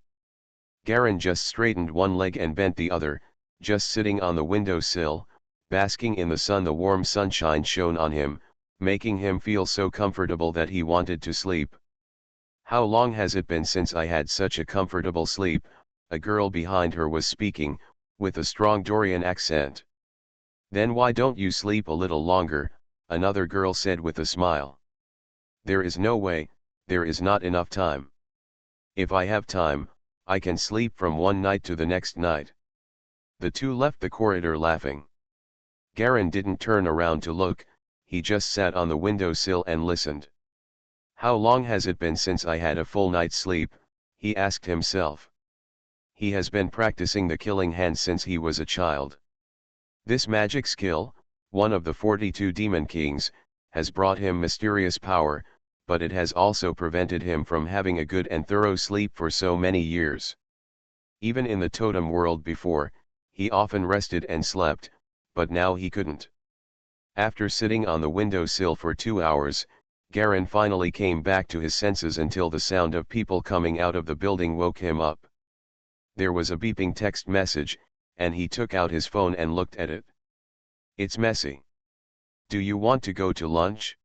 Garen just straightened one leg and bent the other, just sitting on the windowsill, basking in the sun. The warm sunshine shone on him, making him feel so comfortable that he wanted to sleep. How long has it been since I had such a comfortable sleep? A girl behind her was speaking, with a strong Dorian accent. Then why don't you sleep a little longer? Another girl said with a smile. There is no way, there is not enough time. If I have time, I can sleep from one night to the next night. The two left the corridor laughing. Garen didn't turn around to look, he just sat on the windowsill and listened. How long has it been since I had a full night's sleep? He asked himself. He has been practicing the killing hand since he was a child. This magic skill, one of the 42 Demon Kings, has brought him mysterious power, but it has also prevented him from having a good and thorough sleep for so many years. Even in the totem world before, he often rested and slept, but now he couldn't. After sitting on the windowsill for 2 hours, Garen finally came back to his senses until the sound of people coming out of the building woke him up. There was a beeping text message, and he took out his phone and looked at it. It's messy. Do you want to go to lunch?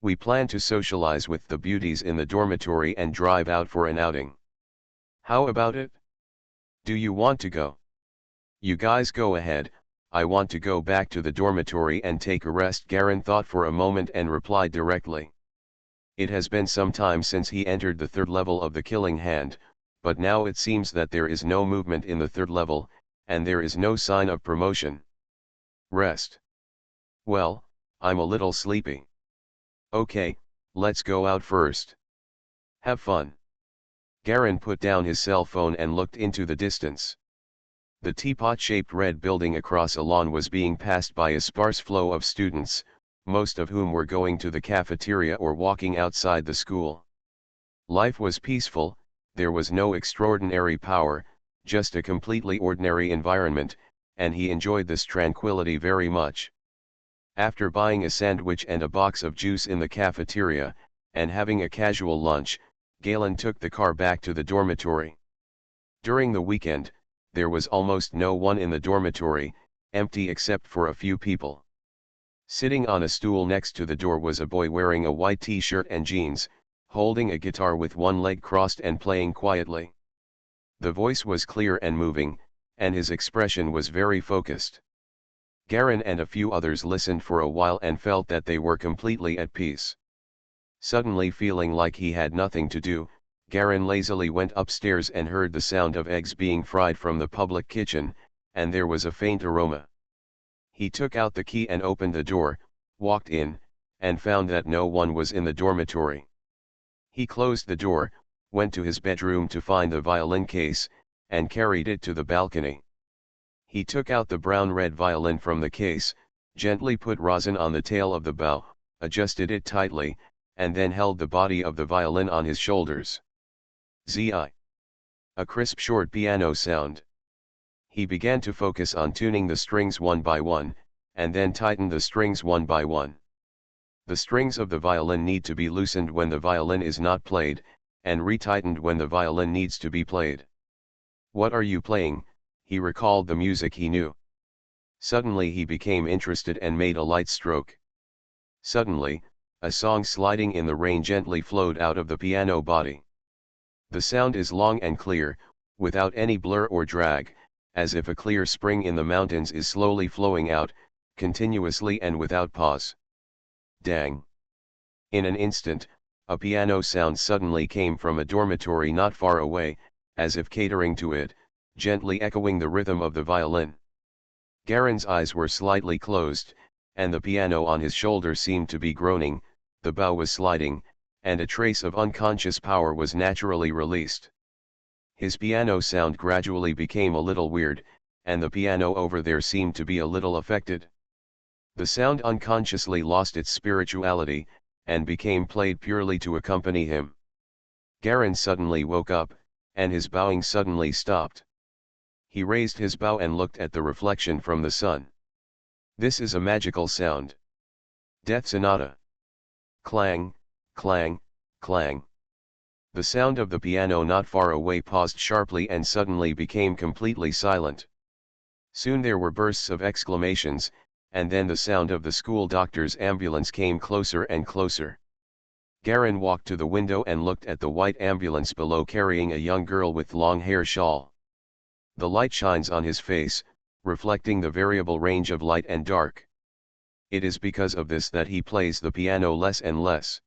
We plan to socialize with the beauties in the dormitory and drive out for an outing. How about it? Do you want to go? You guys go ahead, I want to go back to the dormitory and take a rest. Garen thought for a moment and replied directly. It has been some time since he entered the 3rd level of the killing hand, but now it seems that there is no movement in the 3rd level, and there is no sign of promotion. Rest. Well, I'm a little sleepy. Okay, let's go out first. Have fun. Garen put down his cell phone and looked into the distance. The teapot-shaped red building across a lawn was being passed by a sparse flow of students, most of whom were going to the cafeteria or walking outside the school. Life was peaceful, there was no extraordinary power, just a completely ordinary environment, and he enjoyed this tranquility very much. After buying a sandwich and a box of juice in the cafeteria, and having a casual lunch, Galen took the car back to the dormitory. During the weekend, there was almost no one in the dormitory, empty except for a few people. Sitting on a stool next to the door was a boy wearing a white t-shirt and jeans, holding a guitar with one leg crossed and playing quietly. The voice was clear and moving, and his expression was very focused. Garen and a few others listened for a while and felt that they were completely at peace. Suddenly feeling like he had nothing to do, Garen lazily went upstairs and heard the sound of eggs being fried from the public kitchen, and there was a faint aroma. He took out the key and opened the door, walked in, and found that no one was in the dormitory. He closed the door, went to his bedroom to find the violin case, and carried it to the balcony. He took out the brown-red violin from the case, gently put rosin on the tail of the bow, adjusted it tightly, and then held the body of the violin on his shoulders. Zi. A crisp short piano sound. He began to focus on tuning the strings one by one, and then tightened the strings one by one. The strings of the violin need to be loosened when the violin is not played, and retightened when the violin needs to be played. What are you playing? He recalled the music he knew. Suddenly he became interested and made a light stroke. Suddenly, a song sliding in the rain gently flowed out of the piano body. The sound is long and clear, without any blur or drag, as if a clear spring in the mountains is slowly flowing out, continuously and without pause. Dang! In an instant, a piano sound suddenly came from a dormitory not far away, as if catering to it, gently echoing the rhythm of the violin. Garen's eyes were slightly closed, and the piano on his shoulder seemed to be groaning, the bow was sliding, and a trace of unconscious power was naturally released. His piano sound gradually became a little weird, and the piano over there seemed to be a little affected. The sound unconsciously lost its spirituality, and became played purely to accompany him. Garen suddenly woke up, and his bowing suddenly stopped. He raised his bow and looked at the reflection from the sun. This is a magical sound. Death Sonata. Clang, clang, clang. The sound of the piano not far away paused sharply and suddenly became completely silent. Soon there were bursts of exclamations, and then the sound of the school doctor's ambulance came closer and closer. Garen walked to the window and looked at the white ambulance below carrying a young girl with long hair shawl. The light shines on his face, reflecting the variable range of light and dark. It is because of this that he plays the piano less and less.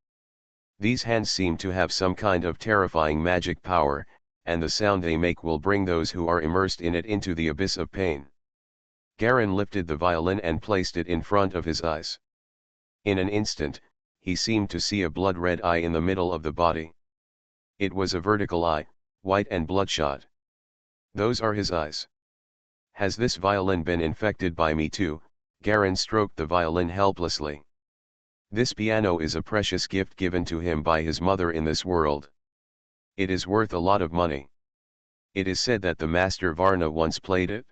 These hands seem to have some kind of terrifying magic power, and the sound they make will bring those who are immersed in it into the abyss of pain. Garen lifted the violin and placed it in front of his eyes. In an instant, he seemed to see a blood-red eye in the middle of the body. It was a vertical eye, white and bloodshot. Those are his eyes. Has this violin been infected by me too? Garen stroked the violin helplessly. This piano is a precious gift given to him by his mother in this world. It is worth a lot of money. It is said that the master Varna once played it.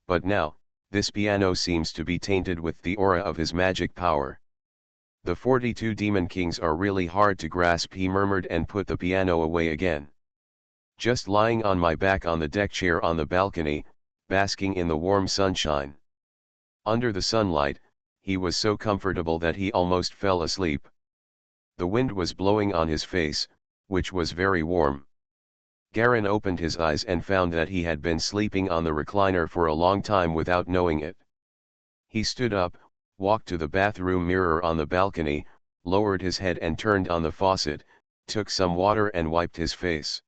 But now, this piano seems to be tainted with the aura of his magic power. The 42 demon kings are really hard to grasp, he murmured and put the piano away again. Just lying on my back on the deck chair on the balcony, basking in the warm sunshine. Under the sunlight, he was so comfortable that he almost fell asleep. The wind was blowing on his face, which was very warm. Garen opened his eyes and found that he had been sleeping on the recliner for a long time without knowing it. He stood up, walked to the bathroom mirror on the balcony, lowered his head and turned on the faucet, took some water and wiped his face.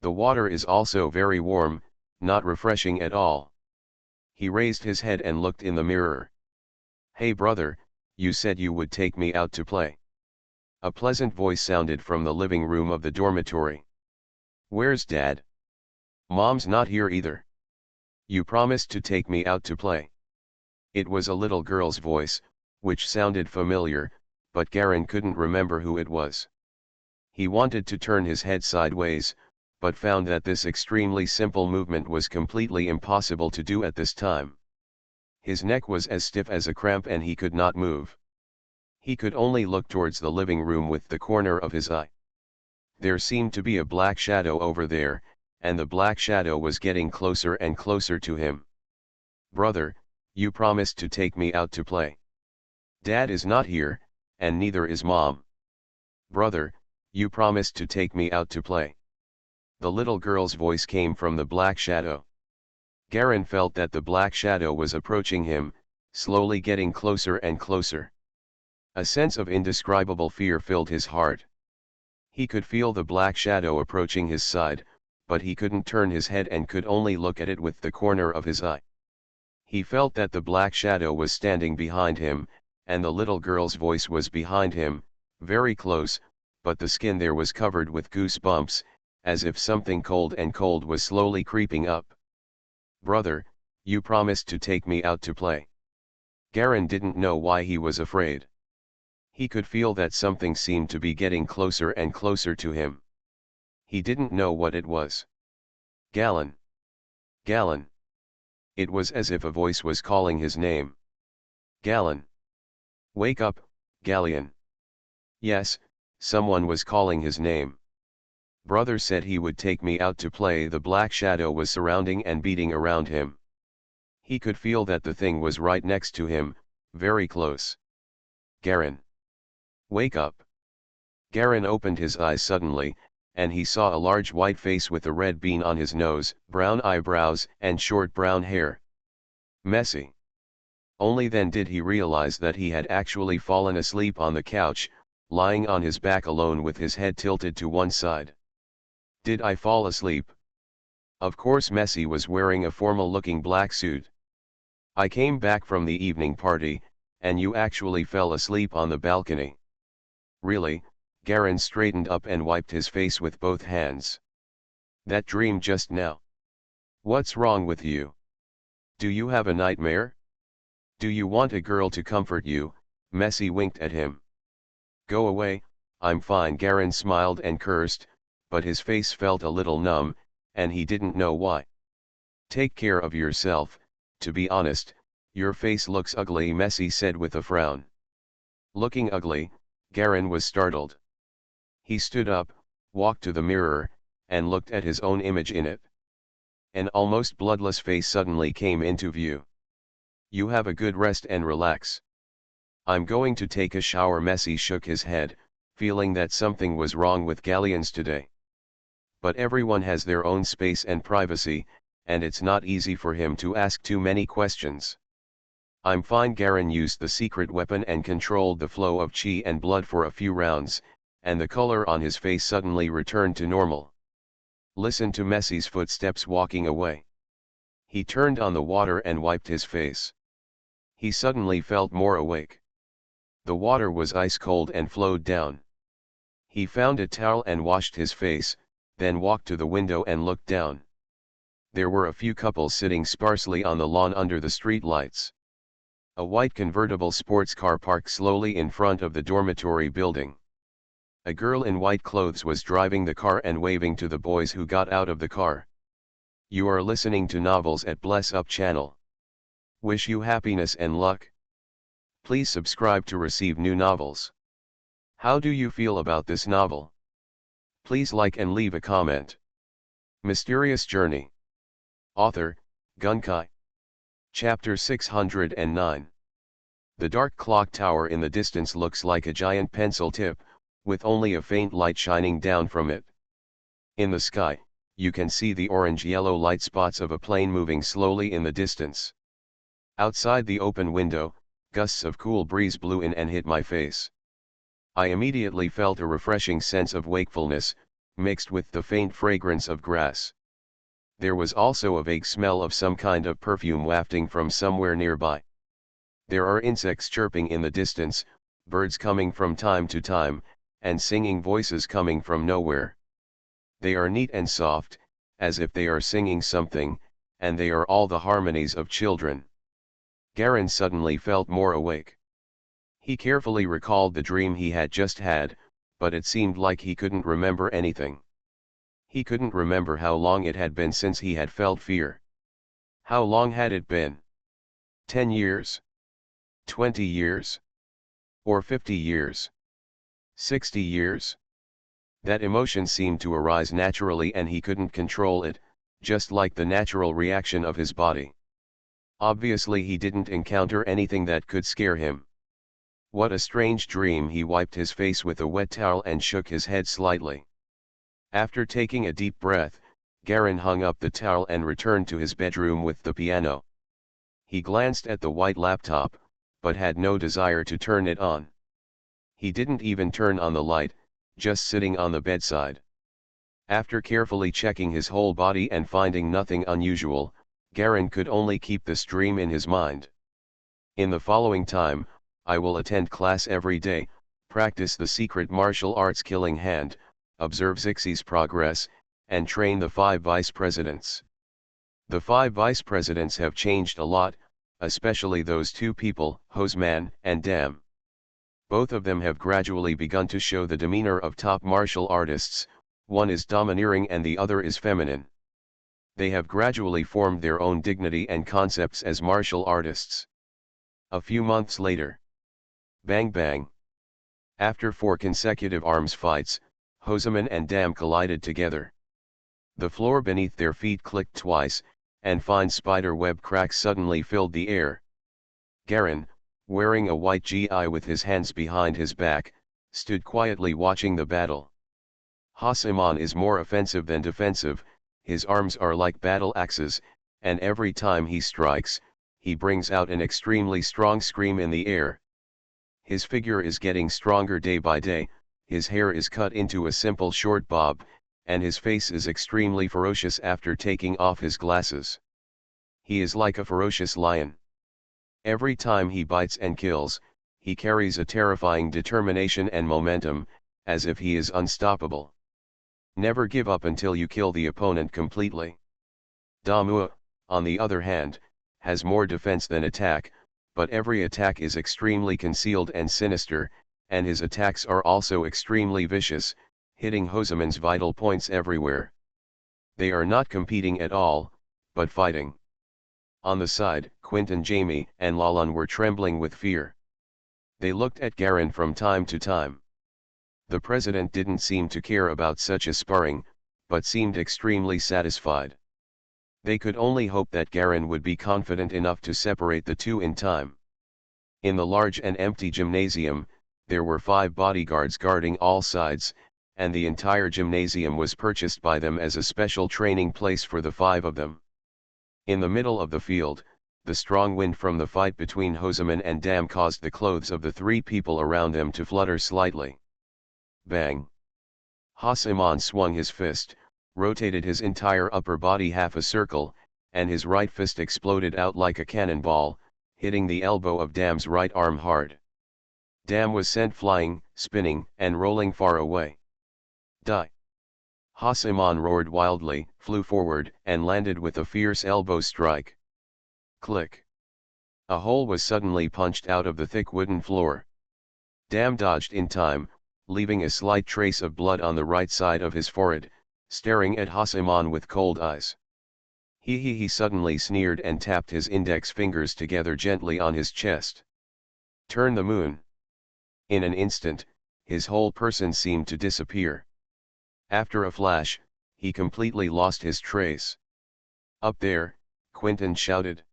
The water is also very warm, not refreshing at all. He raised his head and looked in the mirror. Hey brother, you said you would take me out to play. A pleasant voice sounded from the living room of the dormitory. Where's Dad? Mom's not here either. You promised to take me out to play. It was a little girl's voice, which sounded familiar, but Garen couldn't remember who it was. He wanted to turn his head sideways, but found that this extremely simple movement was completely impossible to do at this time. His neck was as stiff as a cramp and he could not move. He could only look towards the living room with the corner of his eye. There seemed to be a black shadow over there, and the black shadow was getting closer and closer to him. "Brother, you promised to take me out to play. Dad is not here, and neither is Mom. Brother, you promised to take me out to play." The little girl's voice came from the black shadow. Garen felt that the black shadow was approaching him, slowly getting closer and closer. A sense of indescribable fear filled his heart. He could feel the black shadow approaching his side, but he couldn't turn his head and could only look at it with the corner of his eye. He felt that the black shadow was standing behind him, and the little girl's voice was behind him, very close, but the skin there was covered with goosebumps, as if something cold and cold was slowly creeping up. "Brother, you promised to take me out to play." Garen didn't know why he was afraid. He could feel that something seemed to be getting closer and closer to him. He didn't know what it was. "Galen! Galen!" It was as if a voice was calling his name. "Galen! Wake up, Galleon!" Yes, someone was calling his name. "Brother said he would take me out to play." The black shadow was surrounding and beating around him. He could feel that the thing was right next to him, very close. "Garen! Wake up!" Garen opened his eyes suddenly, and he saw a large white face with a red bean on his nose, brown eyebrows, and short brown hair. Messy. Only then did he realize that he had actually fallen asleep on the couch, lying on his back alone with his head tilted to one side. "Did I fall asleep?" Of course Messy was wearing a formal-looking black suit. "I came back from the evening party, and you actually fell asleep on the balcony." "Really?" Garen straightened up and wiped his face with both hands. "That dream just now. What's wrong with you? Do you have a nightmare? Do you want a girl to comfort you?" Messy winked at him. "Go away, I'm fine." Garen smiled and cursed, but his face felt a little numb, and he didn't know why. "Take care of yourself. To be honest, your face looks ugly," Messy said with a frown. Looking ugly? Garen was startled. He stood up, walked to the mirror, and looked at his own image in it. An almost bloodless face suddenly came into view. "You have a good rest and relax. I'm going to take a shower." Messy shook his head, feeling that something was wrong with Galleons today. But everyone has their own space and privacy, and it's not easy for him to ask too many questions. "I'm fine." Garen used the secret weapon and controlled the flow of chi and blood for a few rounds, and the color on his face suddenly returned to normal. Listen to Messy's footsteps walking away. He turned on the water and wiped his face. He suddenly felt more awake. The water was ice cold and flowed down. He found a towel and washed his face, then walked to the window and looked down. There were a few couples sitting sparsely on the lawn under the street lights. A white convertible sports car parked slowly in front of the dormitory building. A girl in white clothes was driving the car and waving to the boys who got out of the car. You are listening to Novels at Bless Up channel. Wish you happiness and luck. Please subscribe to receive new novels. How do you feel about this novel? Please like and leave a comment. Mysterious Journey. Author, Gunkai. Chapter 609. The dark clock tower in the distance looks like a giant pencil tip, with only a faint light shining down from it. In the sky, you can see the orange-yellow light spots of a plane moving slowly in the distance. Outside the open window, gusts of cool breeze blew in and hit my face. I immediately felt a refreshing sense of wakefulness, mixed with the faint fragrance of grass. There was also a vague smell of some kind of perfume wafting from somewhere nearby. There are insects chirping in the distance, birds coming from time to time, and singing voices coming from nowhere. They are neat and soft, as if they are singing something, and they are all the harmonies of children. Garen suddenly felt more awake. He carefully recalled the dream he had just had, but it seemed like he couldn't remember anything. He couldn't remember how long it had been since he had felt fear. How long had it been? 10 years? 20 years? Or 50 years? 60 years? That emotion seemed to arise naturally and he couldn't control it, just like the natural reaction of his body. Obviously he didn't encounter anything that could scare him. What a strange dream. He wiped his face with a wet towel and shook his head slightly. After taking a deep breath, Garen hung up the towel and returned to his bedroom with the piano. He glanced at the white laptop, but had no desire to turn it on. He didn't even turn on the light, just sitting on the bedside. After carefully checking his whole body and finding nothing unusual, Garen could only keep this dream in his mind. In the following time, I will attend class every day, practice the secret martial arts Killing Hand, observe Zixie's progress, and train the 5 vice presidents. The 5 vice presidents have changed a lot, especially those 2 people, Hoseman and Dam. Both of them have gradually begun to show the demeanor of top martial artists, one is domineering and the other is feminine. They have gradually formed their own dignity and concepts as martial artists. A few months later. Bang bang. After 4 consecutive arms fights, Hoseman and Dam collided together. The floor beneath their feet clicked twice, and fine spider web cracks suddenly filled the air. Garen, wearing a white gi with his hands behind his back, stood quietly watching the battle. Hoseman is more offensive than defensive, his arms are like battle axes, and every time he strikes, he brings out an extremely strong scream in the air. His figure is getting stronger day by day, his hair is cut into a simple short bob, and his face is extremely ferocious after taking off his glasses. He is like a ferocious lion. Every time he bites and kills, he carries a terrifying determination and momentum, as if he is unstoppable. Never give up until you kill the opponent completely. Damu, on the other hand, has more defense than attack, but every attack is extremely concealed and sinister, and his attacks are also extremely vicious, hitting Hoseman's vital points everywhere. They are not competing at all, but fighting. On the side, Quinton, Jamie, and Lalan were trembling with fear. They looked at Garen from time to time. The president didn't seem to care about such a sparring, but seemed extremely satisfied. They could only hope that Garen would be confident enough to separate the two in time. In the large and empty gymnasium, there were 5 bodyguards guarding all sides, and the entire gymnasium was purchased by them as a special training place for the 5 of them. In the middle of the field, the strong wind from the fight between Hoseman and Dam caused the clothes of the 3 people around them to flutter slightly. Bang! Hoseman swung his fist, rotated his entire upper body half a circle, and his right fist exploded out like a cannonball, hitting the elbow of Dam's right arm hard. Dam was sent flying, spinning, and rolling far away. Die! Hoseman roared wildly, flew forward, and landed with a fierce elbow strike. Click! A hole was suddenly punched out of the thick wooden floor. Dam dodged in time, leaving a slight trace of blood on the right side of his forehead, staring at Hoseman with cold eyes. He suddenly sneered and tapped his index fingers together gently on his chest. Turn the moon. In an instant, his whole person seemed to disappear. After a flash, he completely lost his trace. Up there, Quinton shouted.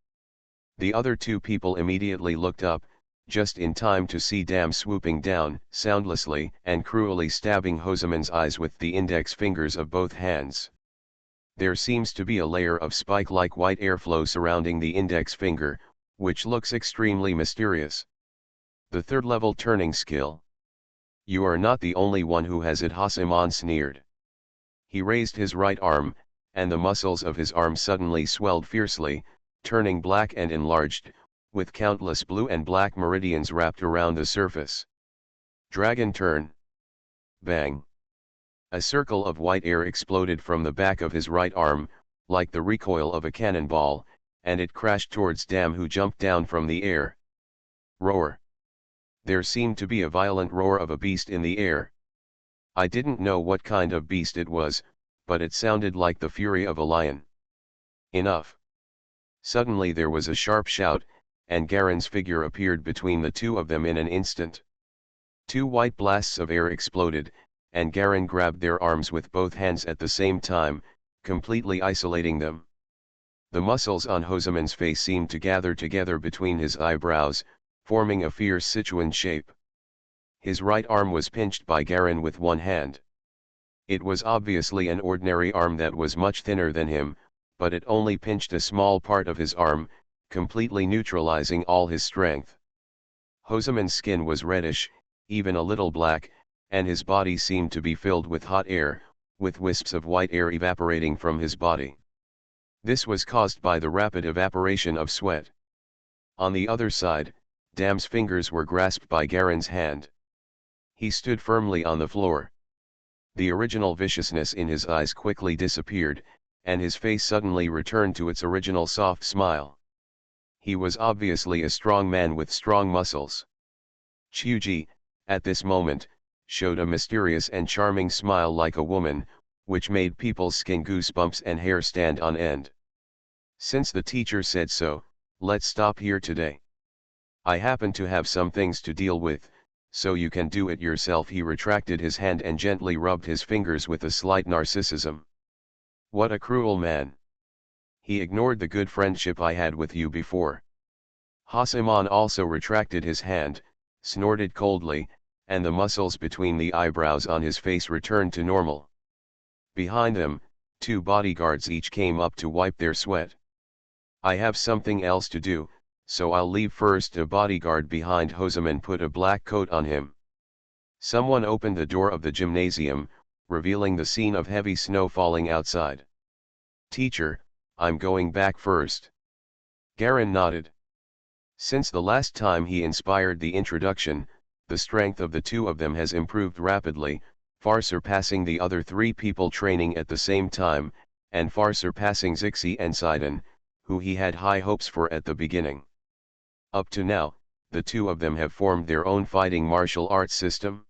The other 2 people immediately looked up, just in time to see Dam swooping down, soundlessly and cruelly stabbing Hoseman's eyes with the index fingers of both hands. There seems to be a layer of spike-like white airflow surrounding the index finger, which looks extremely mysterious. The 3rd level turning skill. You are not the only one who has it, Hoseman sneered. He raised his right arm, and the muscles of his arm suddenly swelled fiercely, turning black and enlarged, with countless blue and black meridians wrapped around the surface. Dragon turn. Bang! A circle of white air exploded from the back of his right arm, like the recoil of a cannonball, and it crashed towards Dam, who jumped down from the air. Roar! There seemed to be a violent roar of a beast in the air. I didn't know what kind of beast it was, but it sounded like the fury of a lion. Enough! Suddenly there was a sharp shout, and Garen's figure appeared between the 2 of them in an instant. 2 white blasts of air exploded, and Garen grabbed their arms with both hands at the same time, completely isolating them. The muscles on Hoseman's face seemed to gather together between his eyebrows, forming a fierce Sichuan shape. His right arm was pinched by Garen with one hand. It was obviously an ordinary arm that was much thinner than him, but it only pinched a small part of his arm, completely neutralizing all his strength. Hoseman's skin was reddish, even a little black, and his body seemed to be filled with hot air, with wisps of white air evaporating from his body. This was caused by the rapid evaporation of sweat. On the other side, Dam's fingers were grasped by Garen's hand. He stood firmly on the floor. The original viciousness in his eyes quickly disappeared, and his face suddenly returned to its original soft smile. He was obviously a strong man with strong muscles. Chuji, at this moment, showed a mysterious and charming smile like a woman, which made people's skin goosebumps and hair stand on end. Since the teacher said so, let's stop here today. I happen to have some things to deal with, so you can do it yourself. He retracted his hand and gently rubbed his fingers with a slight narcissism. What a cruel man. He ignored the good friendship I had with you before. Haseman also retracted his hand, snorted coldly, and the muscles between the eyebrows on his face returned to normal. Behind them, two bodyguards each came up to wipe their sweat. I have something else to do, so I'll leave first. A bodyguard behind Hoseman put a black coat on him. Someone opened the door of the gymnasium, revealing the scene of heavy snow falling outside. Teacher, I'm going back first. Garen nodded. Since the last time he inspired the introduction, the strength of the two of them has improved rapidly, far surpassing the other three people training at the same time, and far surpassing Zixi and Sidon, who he had high hopes for at the beginning. Up to now, the two of them have formed their own fighting martial arts system.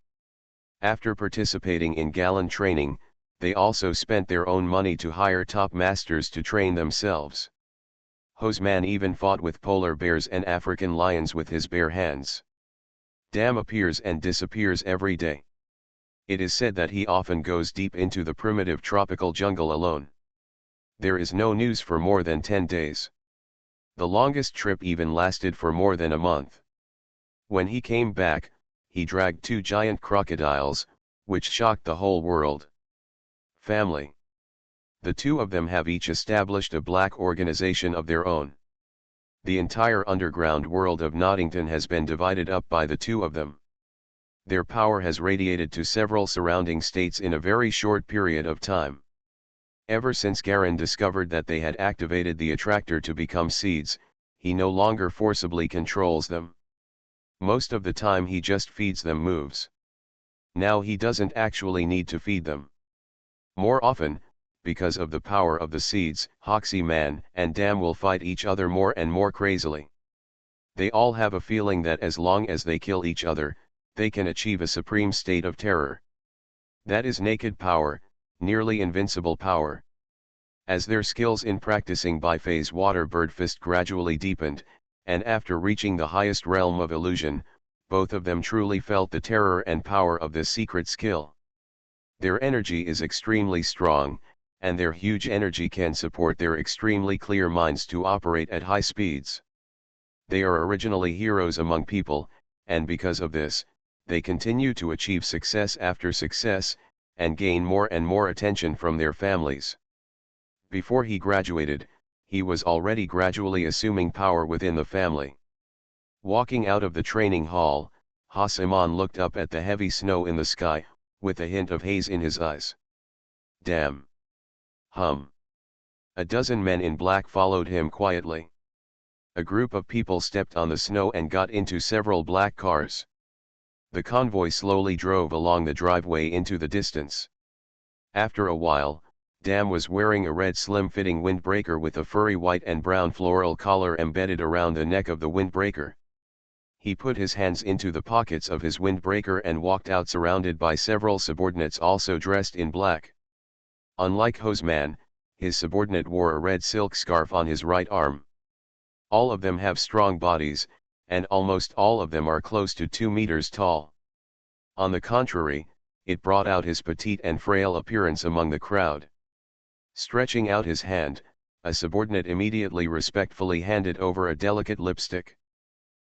After participating in Galan training, they also spent their own money to hire top masters to train themselves. Hoseman even fought with polar bears and African lions with his bare hands. Dam appears and disappears every day. It is said that he often goes deep into the primitive tropical jungle alone. There is no news for more than 10 days. The longest trip even lasted for more than a month. When he came back, he dragged 2 giant crocodiles, which shocked the whole world. Family. The two of them have each established a black organization of their own. The entire underground world of Nottington has been divided up by the two of them. Their power has radiated to several surrounding states in a very short period of time. Ever since Garen discovered that they had activated the attractor to become seeds, he no longer forcibly controls them. Most of the time he just feeds them moves. Now he doesn't actually need to feed them. More often, because of the power of the seeds, Hoxie Man and Dam will fight each other more and more crazily. They all have a feeling that as long as they kill each other, they can achieve a supreme state of terror. That is naked power, nearly invincible power. As their skills in practicing biphase Waterbird Fist gradually deepened, and after reaching the highest realm of illusion, both of them truly felt the terror and power of this secret skill. Their energy is extremely strong, and their huge energy can support their extremely clear minds to operate at high speeds. They are originally heroes among people, and because of this, they continue to achieve success after success, and gain more and more attention from their families. Before he graduated, he was already gradually assuming power within the family. Walking out of the training hall, Haseman looked up at the heavy snow in the sky, with a hint of haze in his eyes. Damn. Hum. A dozen men in black followed him quietly. A group of people stepped on the snow and got into several black cars. The convoy slowly drove along the driveway into the distance. After a while, Dam was wearing a red slim-fitting windbreaker with a furry white and brown floral collar embedded around the neck of the windbreaker. He put his hands into the pockets of his windbreaker and walked out surrounded by several subordinates also dressed in black. Unlike Hoseman, his subordinate wore a red silk scarf on his right arm. All of them have strong bodies, and almost all of them are close to 2 meters tall. On the contrary, it brought out his petite and frail appearance among the crowd. Stretching out his hand, a subordinate immediately respectfully handed over a delicate lipstick.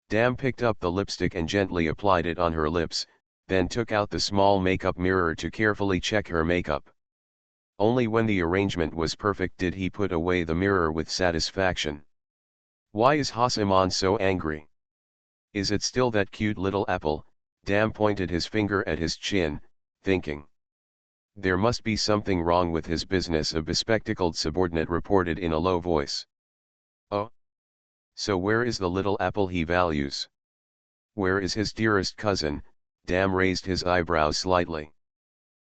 Dam picked up the lipstick and gently applied it on her lips, then took out the small makeup mirror to carefully check her makeup. Only when the arrangement was perfect did he put away the mirror with satisfaction. Why is Hasaman so angry? Is it still that cute little apple? Dam pointed his finger at his chin, thinking. There must be something wrong with his business, a bespectacled subordinate reported in a low voice. Oh? So where is the little apple he values? Where is his dearest cousin? Dam raised his eyebrows slightly.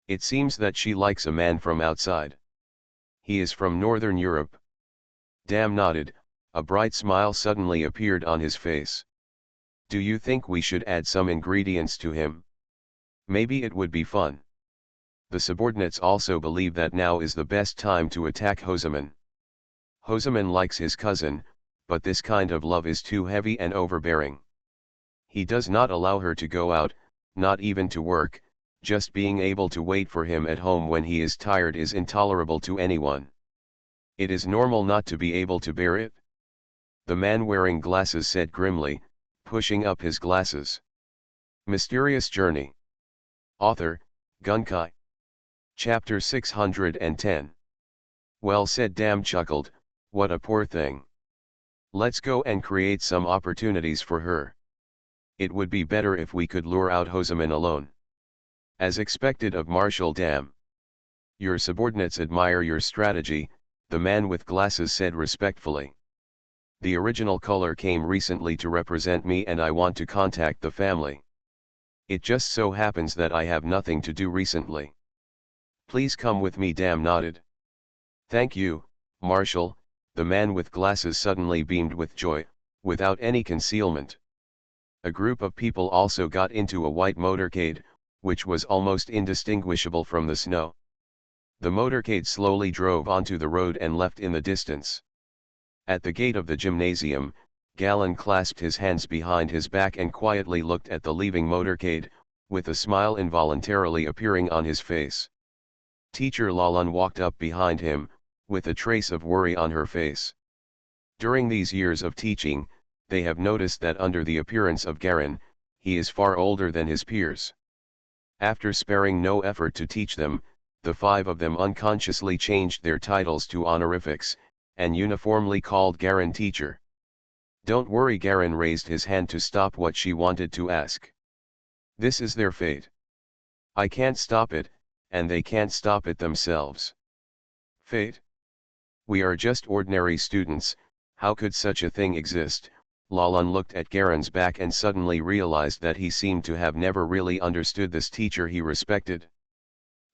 It seems that she likes a man from outside. He is from Northern Europe. Dam nodded, a bright smile suddenly appeared on his face. Do you think we should add some ingredients to him? Maybe it would be fun. The subordinates also believe that now is the best time to attack Hosaman. Hosaman likes his cousin, but this kind of love is too heavy and overbearing. He does not allow her to go out, not even to work. Just being able to wait for him at home when he is tired is intolerable to anyone. It is normal not to be able to bear it. The man wearing glasses said grimly, pushing up his glasses. Mysterious Journey. Author, Gunkai. Chapter 610. Well said. Dam chuckled, what a poor thing. Let's go and create some opportunities for her. It would be better if we could lure out Hosaman alone. As expected of Marshal Dam. Your subordinates admire your strategy, the man with glasses said respectfully. The original color came recently to represent me and I want to contact the family. It just so happens that I have nothing to do recently. Please come with me. Dam nodded. Thank you, Marshal, the man with glasses suddenly beamed with joy, without any concealment. A group of people also got into a white motorcade, which was almost indistinguishable from the snow. The motorcade slowly drove onto the road and left in the distance. At the gate of the gymnasium, Galen clasped his hands behind his back and quietly looked at the leaving motorcade, with a smile involuntarily appearing on his face. Teacher Lalan walked up behind him, with a trace of worry on her face. During these years of teaching, they have noticed that under the appearance of Garen, he is far older than his peers. After sparing no effort to teach them, the 5 of them unconsciously changed their titles to honorifics, and uniformly called Garen teacher. Don't worry. Garen raised his hand to stop what she wanted to ask. This is their fate. I can't stop it, and they can't stop it themselves. Fate? We are just ordinary students, how could such a thing exist? Lalan looked at Garen's back and suddenly realized that he seemed to have never really understood this teacher he respected.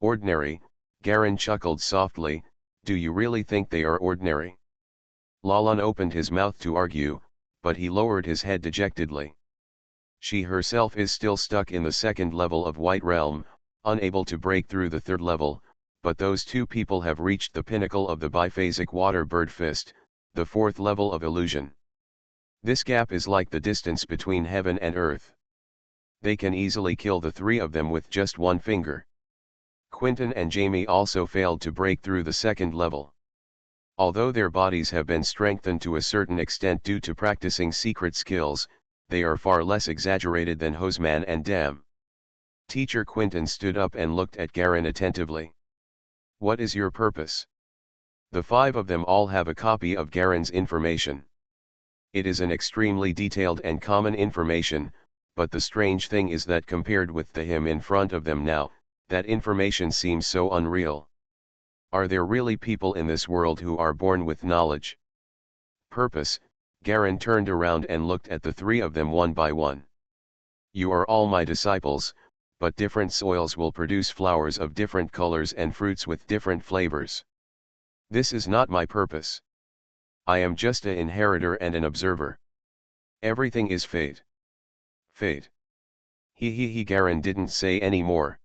Ordinary, Garen chuckled softly, do you really think they are ordinary? Lalan opened his mouth to argue, but he lowered his head dejectedly. She herself is still stuck in the 2nd level of White Realm, unable to break through the 3rd level, but those 2 people have reached the pinnacle of the biphasic water bird fist, the 4th level of illusion. This gap is like the distance between heaven and earth. They can easily kill the 3 of them with just one finger. Quentin and Jamie also failed to break through the 2nd level. Although their bodies have been strengthened to a certain extent due to practicing secret skills, they are far less exaggerated than Hosaman and Dam. Teacher Quentin stood up and looked at Garen attentively. What is your purpose? The 5 of them all have a copy of Garen's information. It is an extremely detailed and common information, but the strange thing is that compared with the him in front of them now, that information seems so unreal. Are there really people in this world who are born with knowledge? Purpose? Garen turned around and looked at the 3 of them one by one. You are all my disciples, but different soils will produce flowers of different colors and fruits with different flavors. This is not my purpose. I am just an inheritor and an observer. Everything is fate. Fate. Garen didn't say any more.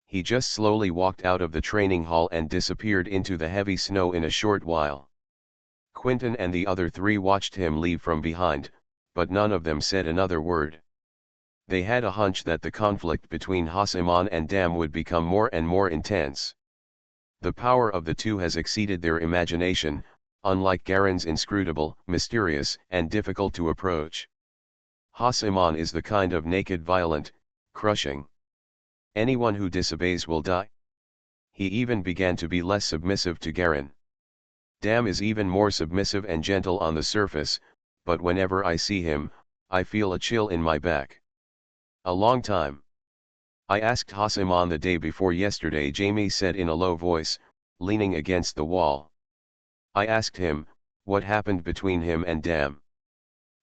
He just slowly walked out of the training hall and disappeared into the heavy snow in a short while. Quentin and the other 3 watched him leave from behind, but none of them said another word. They had a hunch that the conflict between Hasseman and Dam would become more and more intense. The power of the two has exceeded their imagination, unlike Garen's inscrutable, mysterious, and difficult to approach. Hasseman is the kind of naked violent, crushing. Anyone who disobeys will die. He even began to be less submissive to Garen. Dam is even more submissive and gentle on the surface, but whenever I see him, I feel a chill in my back. A long time. I asked Hasseman the day before yesterday, Jamie said in a low voice, leaning against the wall. I asked him, what happened between him and Dam.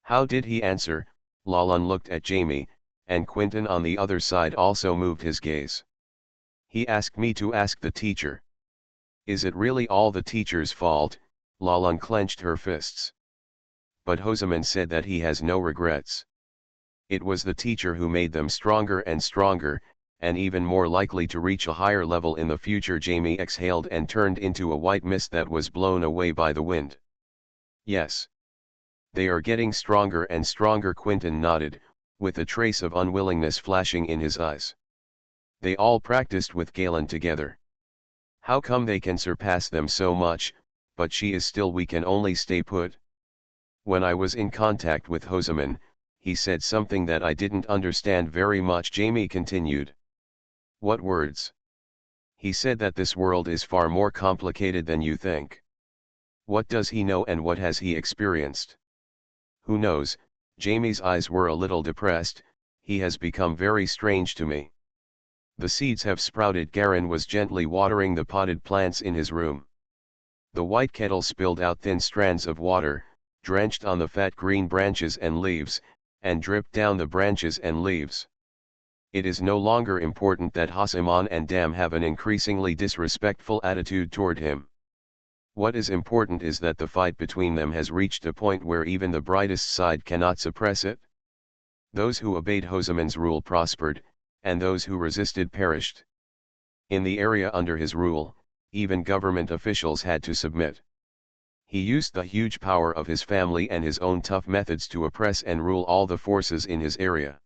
How did he answer? Lalan looked at Jamie, and Quentin on the other side also moved his gaze. He asked me to ask the teacher. Is it really all the teacher's fault? Lalan clenched her fists. But Hoseman said that he has no regrets. It was the teacher who made them stronger and stronger, and even more likely to reach a higher level in the future. Jamie exhaled and turned into a white mist that was blown away by the wind. Yes. They are getting stronger and stronger, Quentin nodded, with a trace of unwillingness flashing in his eyes. They all practiced with Galen together. How come they can surpass them so much, but she is still weak and only stay put? When I was in contact with Hoseman, he said something that I didn't understand very much, Jamie continued. What words? He said that this world is far more complicated than you think. What does he know and what has he experienced? Who knows? Jamie's eyes were a little depressed. He has become very strange to me. The seeds have sprouted. Garen was gently watering the potted plants in his room. The white kettle spilled out thin strands of water, drenched on the fat green branches and leaves, and dripped down the branches and leaves. It is no longer important that Hasseman and Dam have an increasingly disrespectful attitude toward him. What is important is that the fight between them has reached a point where even the brightest side cannot suppress it. Those who obeyed Hoseman's rule prospered, and those who resisted perished. In the area under his rule, even government officials had to submit. He used the huge power of his family and his own tough methods to oppress and rule all the forces in his area.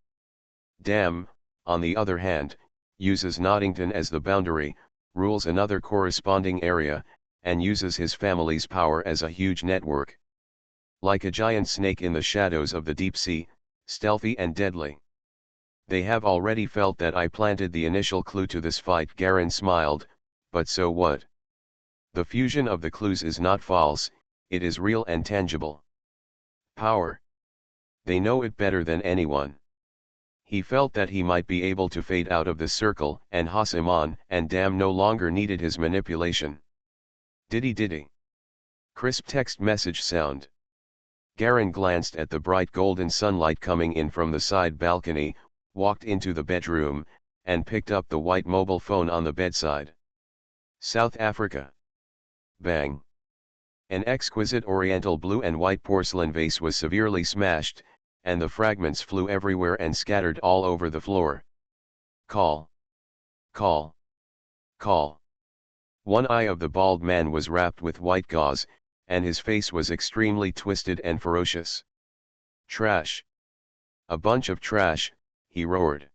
Dam, on the other hand, uses Nottington as the boundary, rules another corresponding area, and uses his family's power as a huge network. Like a giant snake in the shadows of the deep sea, stealthy and deadly. They have already felt that I planted the initial clue to this fight. Garen smiled, but so what? The fusion of the clues is not false, it is real and tangible. Power. They know it better than anyone. He felt that he might be able to fade out of the circle, and Hasseman and Dam no longer needed his manipulation. Diddy. Crisp text message sound. Garen glanced at the bright golden sunlight coming in from the side balcony, walked into the bedroom, and picked up the white mobile phone on the bedside. South Africa. Bang. An exquisite oriental blue and white porcelain vase was severely smashed, and the fragments flew everywhere and scattered all over the floor. Call. Call. Call. One eye of the bald man was wrapped with white gauze, and his face was extremely twisted and ferocious. Trash. A bunch of trash, he roared.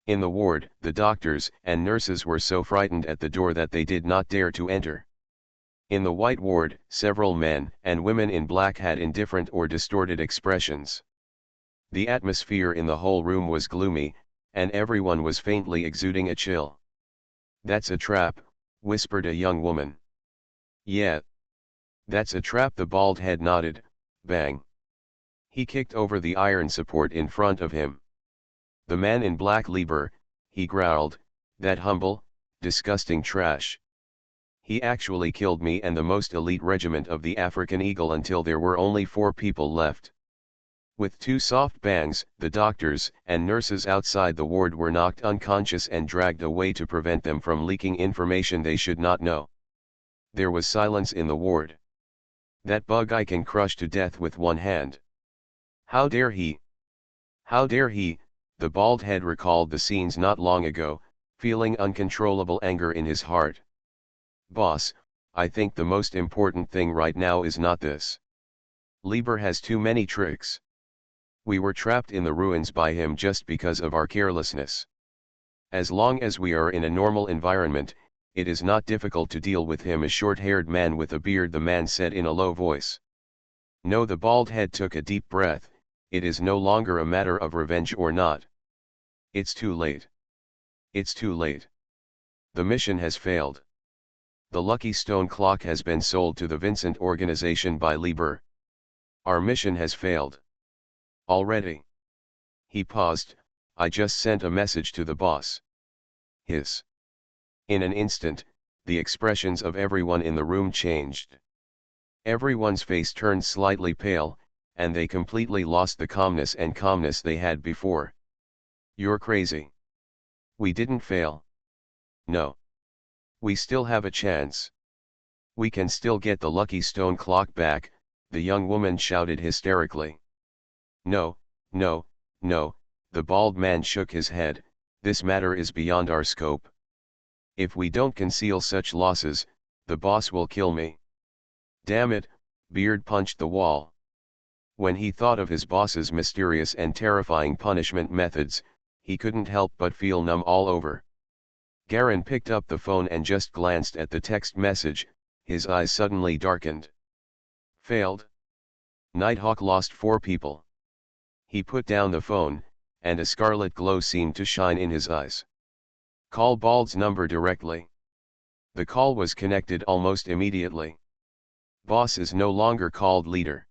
In the ward, the doctors and nurses were so frightened at the door that they did not dare to enter. In the white ward, several men and women in black had indifferent or distorted expressions. The atmosphere in the whole room was gloomy, and everyone was faintly exuding a chill. That's a trap, whispered a young woman. Yeah. That's a trap, the bald head nodded. Bang. He kicked over the iron support in front of him. The man in black, Lieber, he growled, that humble, disgusting trash. He actually killed me and the most elite regiment of the African Eagle until there were only 4 people left. With 2 soft bangs, the doctors and nurses outside the ward were knocked unconscious and dragged away to prevent them from leaking information they should not know. There was silence in the ward. That bug I can crush to death with one hand. How dare he? How dare he? The bald head recalled the scenes not long ago, feeling uncontrollable anger in his heart. Boss, I think the most important thing right now is not this. Lieber has too many tricks. We were trapped in the ruins by him just because of our carelessness. As long as we are in a normal environment, it is not difficult to deal with him. A short-haired man with a beard, the man said in a low voice. No, the bald head took a deep breath. It is no longer a matter of revenge or not. It's too late. It's too late. The mission has failed. The Lucky Stone clock has been sold to the Vincent organization by Lieber. Our mission has failed. Already. He paused. I just sent a message to the boss. Hiss. In an instant, the expressions of everyone in the room changed. Everyone's face turned slightly pale, and they completely lost the calmness they had before. You're crazy. We didn't fail. No. We still have a chance. We can still get the Lucky Stone clock back, the young woman shouted hysterically. No, no, no, the bald man shook his head. This matter is beyond our scope. If we don't conceal such losses, the boss will kill me. Damn it, Beard punched the wall. When he thought of his boss's mysterious and terrifying punishment methods, he couldn't help but feel numb all over. Garen picked up the phone and just glanced at the text message, his eyes suddenly darkened. Failed. Nighthawk lost 4 people. He put down the phone, and a scarlet glow seemed to shine in his eyes. Call Bald's number directly. The call was connected almost immediately. Boss is no longer called leader.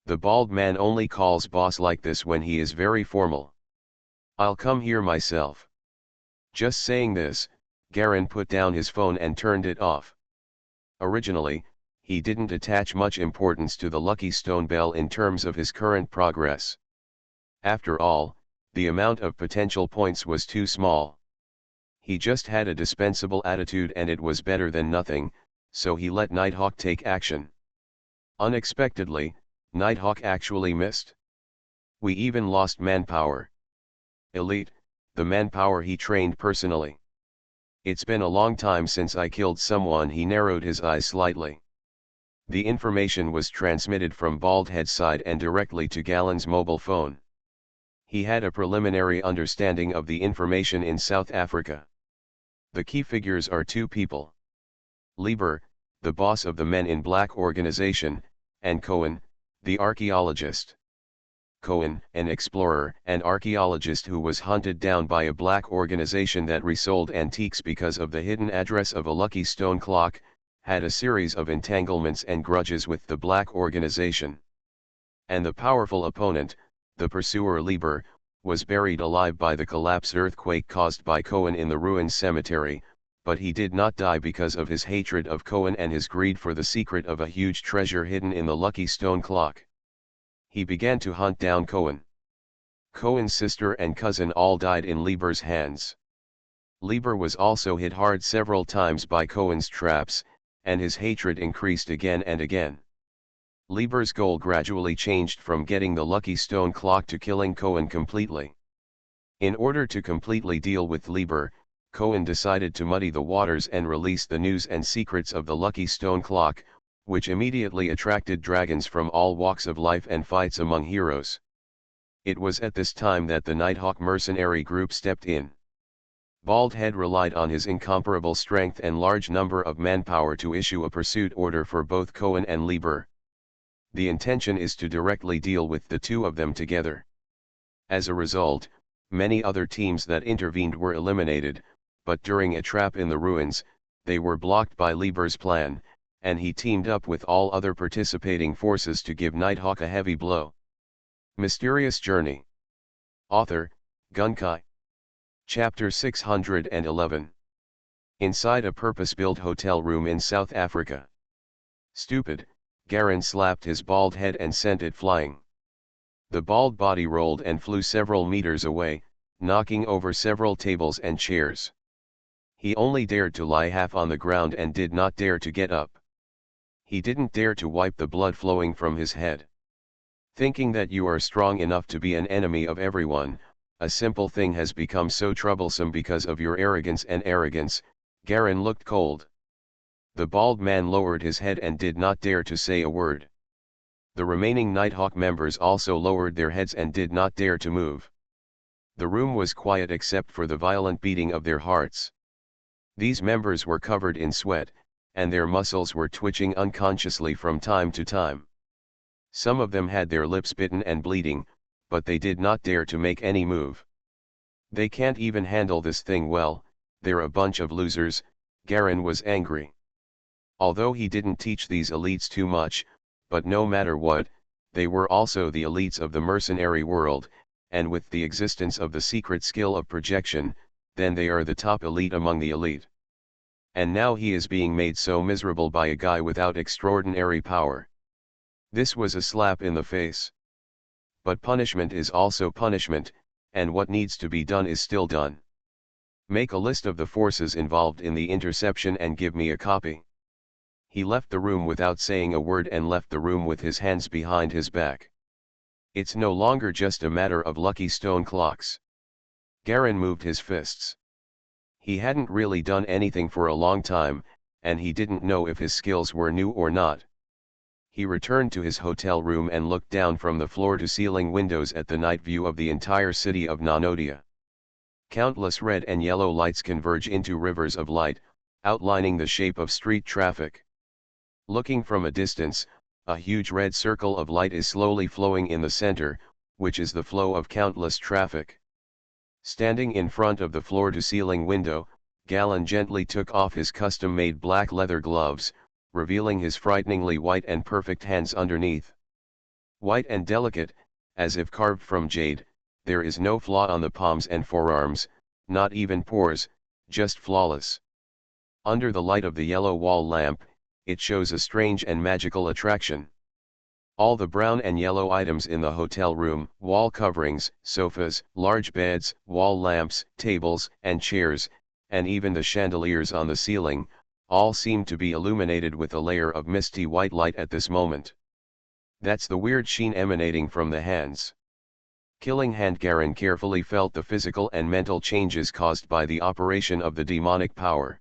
The bald man only calls boss like this when he is very formal. I'll come here myself. Just saying this, Garen put down his phone and turned it off. Originally, he didn't attach much importance to the Lucky Stone Bell in terms of his current progress. After all, the amount of potential points was too small. He just had a dispensable attitude and it was better than nothing, so he let Nighthawk take action. Unexpectedly, Nighthawk actually missed. We even lost manpower. Elite, the manpower he trained personally. It's been a long time since I killed someone. He narrowed his eyes slightly. The information was transmitted from Baldhead's side and directly to Galen's mobile phone. He had a preliminary understanding of the information in South Africa. The key figures are 2 people. Lieber, the boss of the Men in Black organization, and Cohen, the archaeologist. Cohen, an explorer and archaeologist who was hunted down by a black organization that resold antiques because of the hidden address of a Lucky Stone clock, had a series of entanglements and grudges with the black organization. And the powerful opponent, the pursuer Lieber, was buried alive by the collapse earthquake caused by Cohen in the ruined cemetery, but he did not die because of his hatred of Cohen and his greed for the secret of a huge treasure hidden in the Lucky Stone clock. He began to hunt down Cohen. Cohen's sister and cousin all died in Lieber's hands. Lieber was also hit hard several times by Cohen's traps, and his hatred increased again and again. Lieber's goal gradually changed from getting the Lucky Stone clock to killing Cohen completely. In order to completely deal with Lieber, Cohen decided to muddy the waters and release the news and secrets of the Lucky Stone clock, which immediately attracted dragons from all walks of life and fights among heroes. It was at this time that the Nighthawk mercenary group stepped in. Baldhead relied on his incomparable strength and large number of manpower to issue a pursuit order for both Cohen and Lieber. The intention is to directly deal with the 2 of them together. As a result, many other teams that intervened were eliminated, but during a trap in the ruins, they were blocked by Lieber's plan, and he teamed up with all other participating forces to give Nighthawk a heavy blow. Mysterious Journey. Author, Gunkai. Chapter 611. Inside a purpose-built hotel room in South Africa. Stupid, Garen slapped his bald head and sent it flying. The bald body rolled and flew several meters away, knocking over several tables and chairs. He only dared to lie half on the ground and did not dare to get up. He didn't dare to wipe the blood flowing from his head. Thinking that you are strong enough to be an enemy of everyone, a simple thing has become so troublesome because of your arrogance, Garen looked cold. The bald man lowered his head and did not dare to say a word. The remaining Nighthawk members also lowered their heads and did not dare to move. The room was quiet except for the violent beating of their hearts. These members were covered in sweat, and their muscles were twitching unconsciously from time to time. Some of them had their lips bitten and bleeding, but they did not dare to make any move. They can't even handle this thing well, they're a bunch of losers, Garen was angry. Although he didn't teach these elites too much, but no matter what, they were also the elites of the mercenary world, and with the existence of the secret skill of projection, then they are the top elite among the elite. And now he is being made so miserable by a guy without extraordinary power. This was a slap in the face. But punishment is also punishment, and what needs to be done is still done. Make a list of the forces involved in the interception and give me a copy. He left the room without saying a word and left the room with his hands behind his back. It's no longer just a matter of lucky stone clocks. Garen moved his fists. He hadn't really done anything for a long time, and he didn't know if his skills were new or not. He returned to his hotel room and looked down from the floor-to-ceiling windows at the night view of the entire city of Nonodia. Countless red and yellow lights converge into rivers of light, outlining the shape of street traffic. Looking from a distance, a huge red circle of light is slowly flowing in the center, which is the flow of countless traffic. Standing in front of the floor-to-ceiling window, Galen gently took off his custom-made black leather gloves, revealing his frighteningly white and perfect hands underneath. White and delicate, as if carved from jade, there is no flaw on the palms and forearms, not even pores, just flawless. Under the light of the yellow wall lamp, it shows a strange and magical attraction. All the brown and yellow items in the hotel room, wall coverings, sofas, large beds, wall lamps, tables, and chairs, and even the chandeliers on the ceiling, all seem to be illuminated with a layer of misty white light at this moment. That's the weird sheen emanating from the hands. Killing Hand Garen carefully felt the physical and mental changes caused by the operation of the demonic power.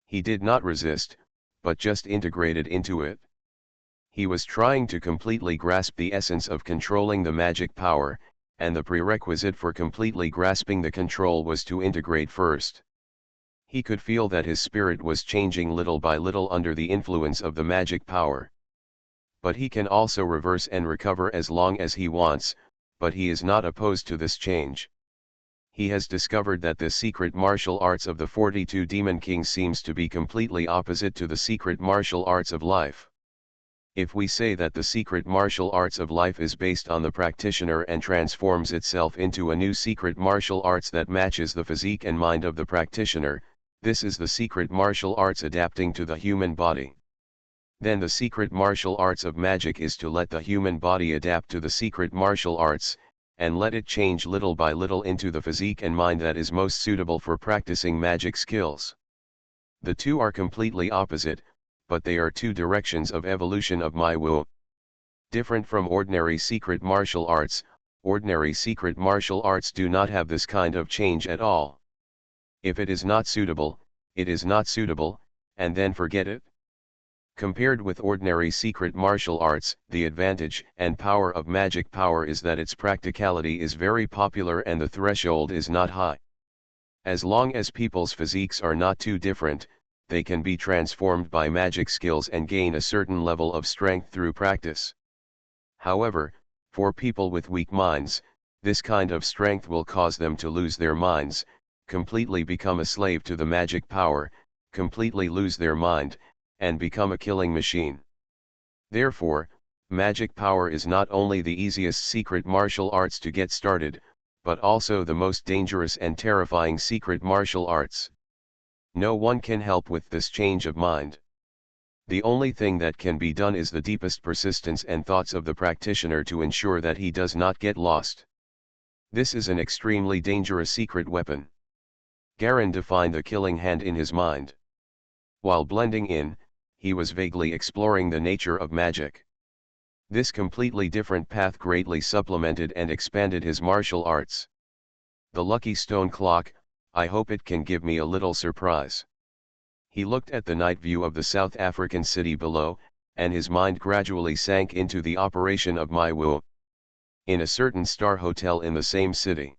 He did not resist, but just integrated into it. He was trying to completely grasp the essence of controlling the magic power, and the prerequisite for completely grasping the control was to integrate first. He could feel that his spirit was changing little by little under the influence of the magic power. But he can also reverse and recover as long as he wants, but he is not opposed to this change. He has discovered that the secret martial arts of the 42 Demon Kings seems to be completely opposite to the secret martial arts of life. If we say that the secret martial arts of life is based on the practitioner and transforms itself into a new secret martial arts that matches the physique and mind of the practitioner, this is the secret martial arts adapting to the human body. Then the secret martial arts of magic is to let the human body adapt to the secret martial arts, and let it change little by little into the physique and mind that is most suitable for practicing magic skills. The two are completely opposite, but they are two directions of evolution of my wu. Different from ordinary secret martial arts, ordinary secret martial arts do not have this kind of change at all. If it is not suitable, it is not suitable, and then forget it. Compared with ordinary secret martial arts, the advantage and power of magic power is that its practicality is very popular and the threshold is not high. As long as people's physiques are not too different, they can be transformed by magic skills and gain a certain level of strength through practice. However, for people with weak minds, this kind of strength will cause them to lose their minds, completely become a slave to the magic power, completely lose their mind, and become a killing machine. Therefore, magic power is not only the easiest secret martial arts to get started, but also the most dangerous and terrifying secret martial arts. No one can help with this change of mind. The only thing that can be done is the deepest persistence and thoughts of the practitioner to ensure that he does not get lost. This is an extremely dangerous secret weapon. Garen defined the killing hand in his mind. While blending in, he was vaguely exploring the nature of magic. This completely different path greatly supplemented and expanded his martial arts. The lucky stone clock, I hope it can give me a little surprise. He looked at the night view of the South African city below, and his mind gradually sank into the operation of my will. In a certain star hotel in the same city,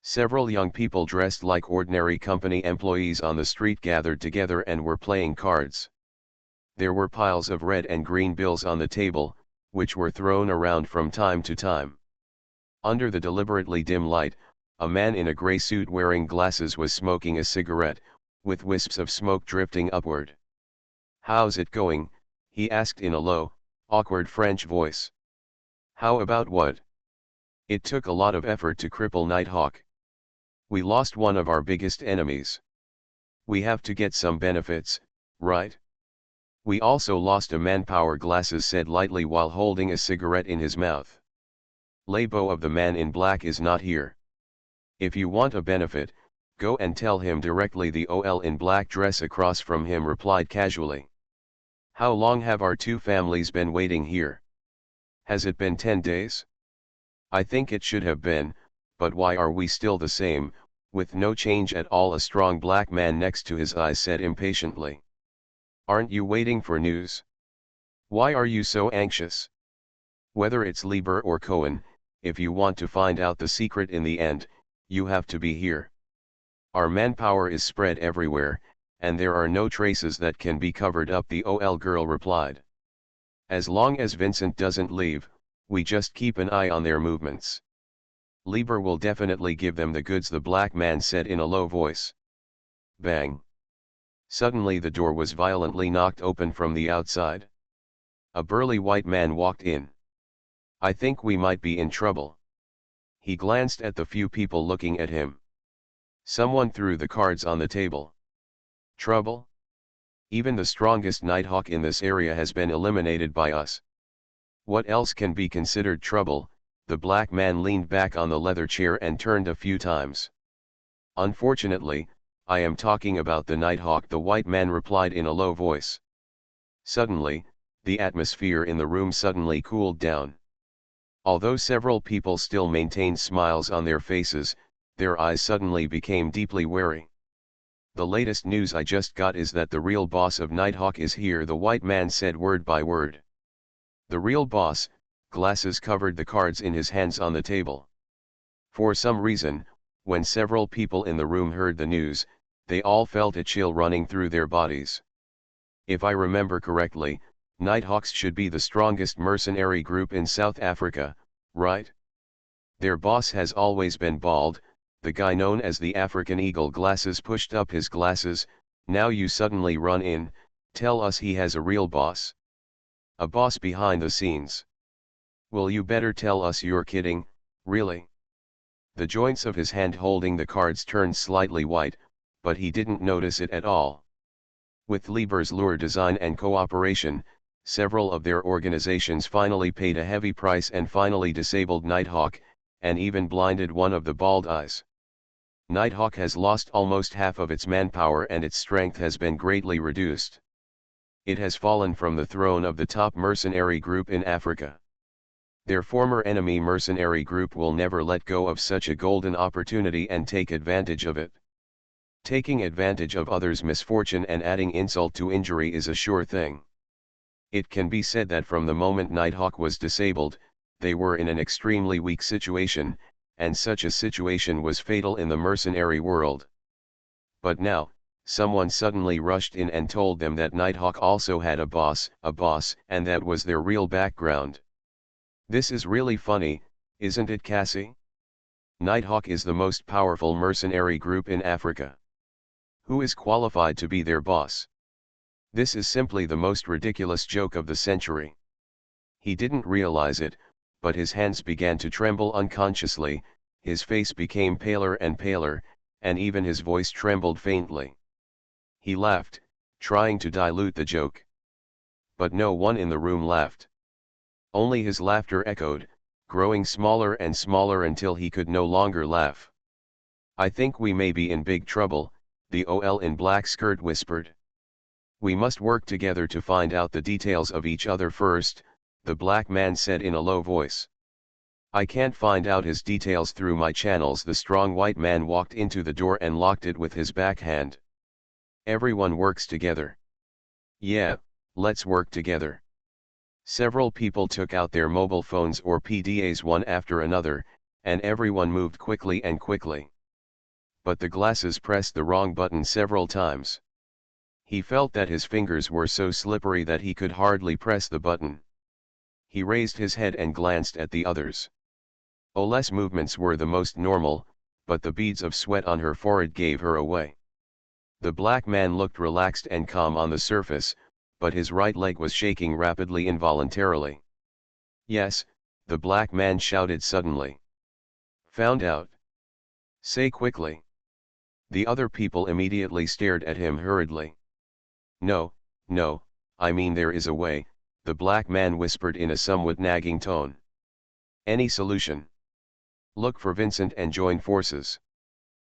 several young people dressed like ordinary company employees on the street gathered together and were playing cards. There were piles of red and green bills on the table, which were thrown around from time to time. Under the deliberately dim light, a man in a gray suit wearing glasses was smoking a cigarette, with wisps of smoke drifting upward. "How's it going?" he asked in a low, awkward French voice. "How about what?" "It took a lot of effort to cripple Nighthawk. We lost one of our biggest enemies. We have to get some benefits, right? We also lost a manpower," Glasses said lightly while holding a cigarette in his mouth. "Labo of the man in black is not here. If you want a benefit, go and tell him directly," the OL in black dress across from him replied casually. "How long have our two families been waiting here? Has it been 10 days? I think it should have been, but why are we still the same, with no change at all?" a strong black man next to his eyes said impatiently. "Aren't you waiting for news? Why are you so anxious? Whether it's Lieber or Cohen, if you want to find out the secret in the end, you have to be here. Our manpower is spread everywhere, and there are no traces that can be covered up," the OL girl replied. "As long as Vincent doesn't leave, we just keep an eye on their movements. Lieber will definitely give them the goods," the black man said in a low voice. Bang! Suddenly the door was violently knocked open from the outside. A burly white man walked in. "I think we might be in trouble." He glanced at the few people looking at him. Someone threw the cards on the table. "Trouble? Even the strongest Nighthawk in this area has been eliminated by us. What else can be considered trouble?" The black man leaned back on the leather chair and turned a few times. "Unfortunately, I am talking about the Nighthawk," the white man replied in a low voice. Suddenly, the atmosphere in the room suddenly cooled down. Although several people still maintained smiles on their faces, their eyes suddenly became deeply wary. "The latest news I just got is that the real boss of Nighthawk is here," the white man said word by word. "The real boss?" Glasses covered the cards in his hands on the table. For some reason, when several people in the room heard the news, they all felt a chill running through their bodies. "If I remember correctly, Nighthawks should be the strongest mercenary group in South Africa, right? Their boss has always been bald, the guy known as the African Eagle." Glasses pushed up his glasses. "Now you suddenly run in, tell us he has a real boss? A boss behind the scenes? Well, you better tell us you're kidding, really." The joints of his hand holding the cards turned slightly white, but he didn't notice it at all. With Lieber's lure design and cooperation, several of their organizations finally paid a heavy price and finally disabled Nighthawk, and even blinded one of the bald eyes. Nighthawk has lost almost half of its manpower and its strength has been greatly reduced. It has fallen from the throne of the top mercenary group in Africa. Their former enemy mercenary group will never let go of such a golden opportunity and take advantage of it. Taking advantage of others' misfortune and adding insult to injury is a sure thing. It can be said that from the moment Nighthawk was disabled, they were in an extremely weak situation, and such a situation was fatal in the mercenary world. But now, someone suddenly rushed in and told them that Nighthawk also had a boss, and that was their real background. This is really funny, isn't it, Cassie? Nighthawk is the most powerful mercenary group in Africa. Who is qualified to be their boss? This is simply the most ridiculous joke of the century. He didn't realize it, but his hands began to tremble unconsciously, his face became paler and paler, and even his voice trembled faintly. He laughed, trying to dilute the joke. But no one in the room laughed. Only his laughter echoed, growing smaller and smaller until he could no longer laugh. "I think we may be in big trouble," the OL in black skirt whispered. "We must work together to find out the details of each other first," the black man said in a low voice. "I can't find out his details through my channels." The strong white man walked into the door and locked it with his backhand. "Everyone works together. Yeah, let's work together." Several people took out their mobile phones or PDAs one after another, and everyone moved quickly and quickly. But the glasses pressed the wrong button several times. He felt that his fingers were so slippery that he could hardly press the button. He raised his head and glanced at the others. Ole's movements were the most normal, but the beads of sweat on her forehead gave her away. The black man looked relaxed and calm on the surface, but his right leg was shaking rapidly involuntarily. "Yes," the black man shouted suddenly. "Found out. Say quickly." The other people immediately stared at him hurriedly. "No, no, I mean there is a way," the black man whispered in a somewhat nagging tone. "Any solution? Look for Vincent and join forces.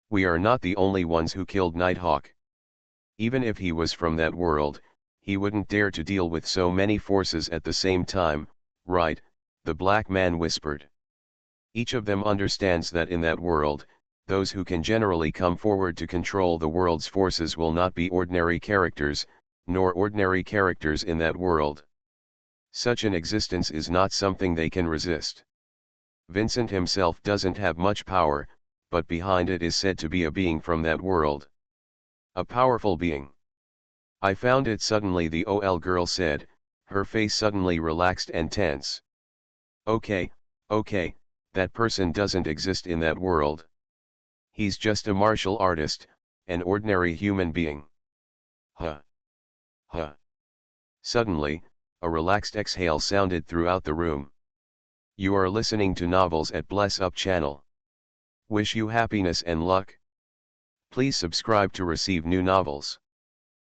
We are not the only ones who killed Nighthawk. Even if he was from that world, he wouldn't dare to deal with so many forces at the same time, right?" the black man whispered. "Each of them understands that in that world, those who can generally come forward to control the world's forces will not be ordinary characters, nor ordinary characters in that world. Such an existence is not something they can resist. Vincent himself doesn't have much power, but behind it is said to be a being from that world. A powerful being. I found it suddenly," the OL girl said, her face suddenly relaxed and tense. Okay, that person doesn't exist in that world. He's just a martial artist, an ordinary human being." Huh. Huh. Suddenly, a relaxed exhale sounded throughout the room. "You are listening to Novels at Bless Up channel. Wish you happiness and luck. Please subscribe to receive new novels.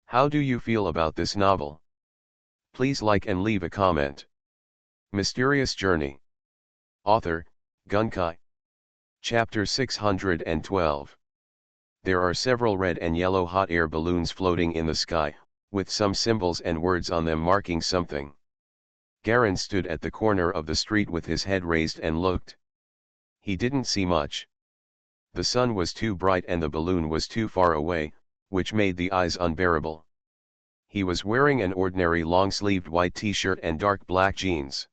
How do you feel about this novel? Please like and leave a comment. Mysterious Journey. Author, Gunkai. Chapter 612. There are several red and yellow hot air balloons floating in the sky, with some symbols and words on them marking something. Garin stood at the corner of the street with his head raised and looked. He didn't see much. The sun was too bright and the balloon was too far away, which made the eyes unbearable. He was wearing an ordinary long-sleeved white t-shirt and dark black jeans.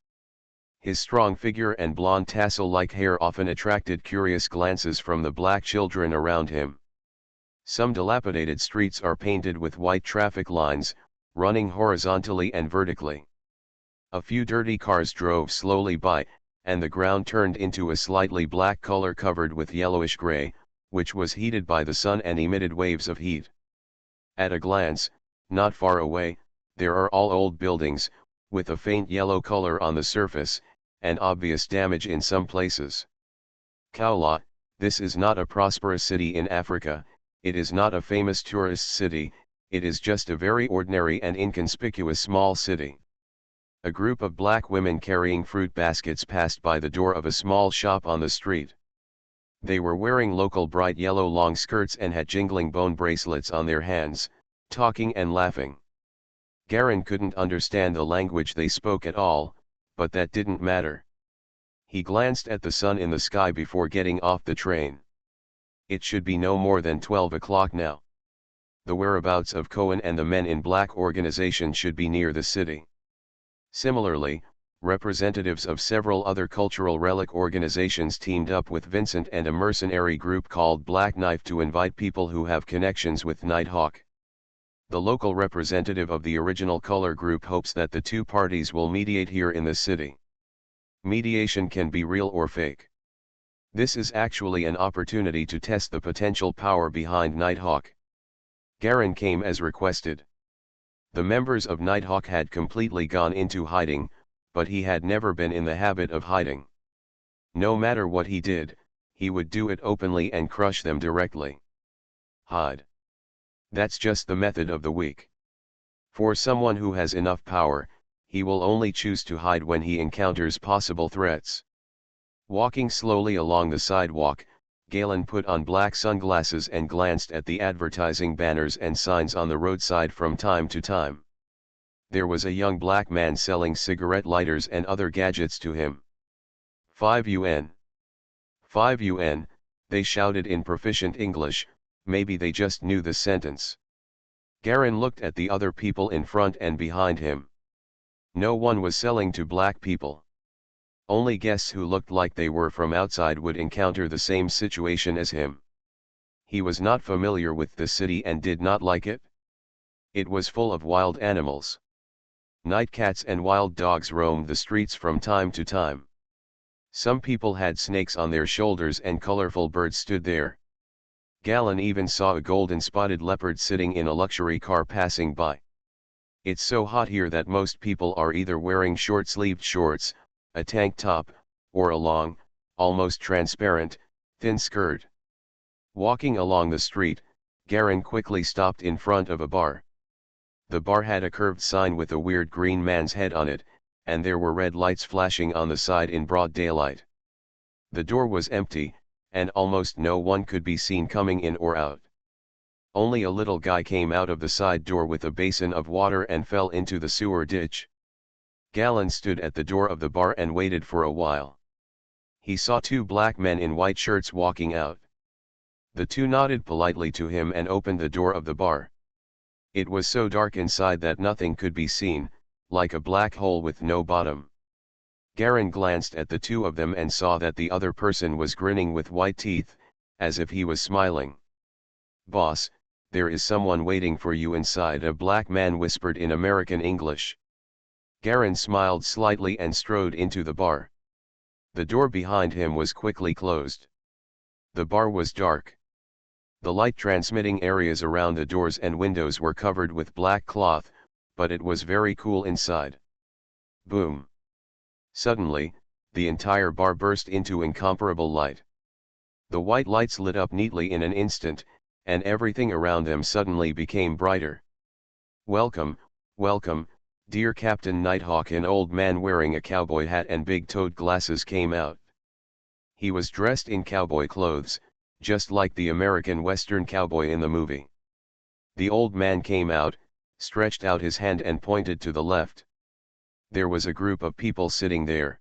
His strong figure and blonde tassel-like hair often attracted curious glances from the black children around him. Some dilapidated streets are painted with white traffic lines, running horizontally and vertically. A few dirty cars drove slowly by, and the ground turned into a slightly black color covered with yellowish gray, which was heated by the sun and emitted waves of heat. At a glance, not far away, there are all old buildings, with a faint yellow color on the surface, and obvious damage in some places. Kaula, this is not a prosperous city in Africa, it is not a famous tourist city, it is just a very ordinary and inconspicuous small city. A group of black women carrying fruit baskets passed by the door of a small shop on the street. They were wearing local bright yellow long skirts and had jingling bone bracelets on their hands, talking and laughing. Garin couldn't understand the language they spoke at all, but that didn't matter. He glanced at the sun in the sky before getting off the train. It should be no more than 12 o'clock now. The whereabouts of Cohen and the Men in Black organization should be near the city. Similarly, representatives of several other cultural relic organizations teamed up with Vincent and a mercenary group called Black Knife to invite people who have connections with Nighthawk. The local representative of the original color group hopes that the two parties will mediate here in the city. Mediation can be real or fake. This is actually an opportunity to test the potential power behind Nighthawk. Garin came as requested. The members of Nighthawk had completely gone into hiding, but he had never been in the habit of hiding. No matter what he did, he would do it openly and crush them directly. Hide. That's just the method of the weak. For someone who has enough power, he will only choose to hide when he encounters possible threats. Walking slowly along the sidewalk, Galen put on black sunglasses and glanced at the advertising banners and signs on the roadside from time to time. There was a young black man selling cigarette lighters and other gadgets to him. 5 yuan. 5 yuan, they shouted in proficient English, maybe they just knew the sentence. Garin looked at the other people in front and behind him. No one was selling to black people. Only guests who looked like they were from outside would encounter the same situation as him. He was not familiar with the city and did not like it. It was full of wild animals. Night cats and wild dogs roamed the streets from time to time. Some people had snakes on their shoulders and colorful birds stood there. Galen even saw a golden spotted leopard sitting in a luxury car passing by. It's so hot here that most people are either wearing short-sleeved shorts, a tank top, or a long, almost transparent, thin skirt. Walking along the street, Garen quickly stopped in front of a bar. The bar had a curved sign with a weird green man's head on it, and there were red lights flashing on the side in broad daylight. The door was empty, and almost no one could be seen coming in or out. Only a little guy came out of the side door with a basin of water and fell into the sewer ditch. Galen stood at the door of the bar and waited for a while. He saw two black men in white shirts walking out. The two nodded politely to him and opened the door of the bar. It was so dark inside that nothing could be seen, like a black hole with no bottom. Garen glanced at the two of them and saw that the other person was grinning with white teeth, as if he was smiling. "Boss, there is someone waiting for you inside," a black man whispered in American English. Garen smiled slightly and strode into the bar. The door behind him was quickly closed. The bar was dark. The light transmitting areas around the doors and windows were covered with black cloth, but it was very cool inside. Boom! Suddenly, the entire bar burst into incomparable light. The white lights lit up neatly in an instant, and everything around them suddenly became brighter. "Welcome, welcome, dear Captain Nighthawk." An old man wearing a cowboy hat and big-toed glasses came out. He was dressed in cowboy clothes, just like the American Western cowboy in the movie. The old man came out, stretched out his hand and pointed to the left. There was a group of people sitting there.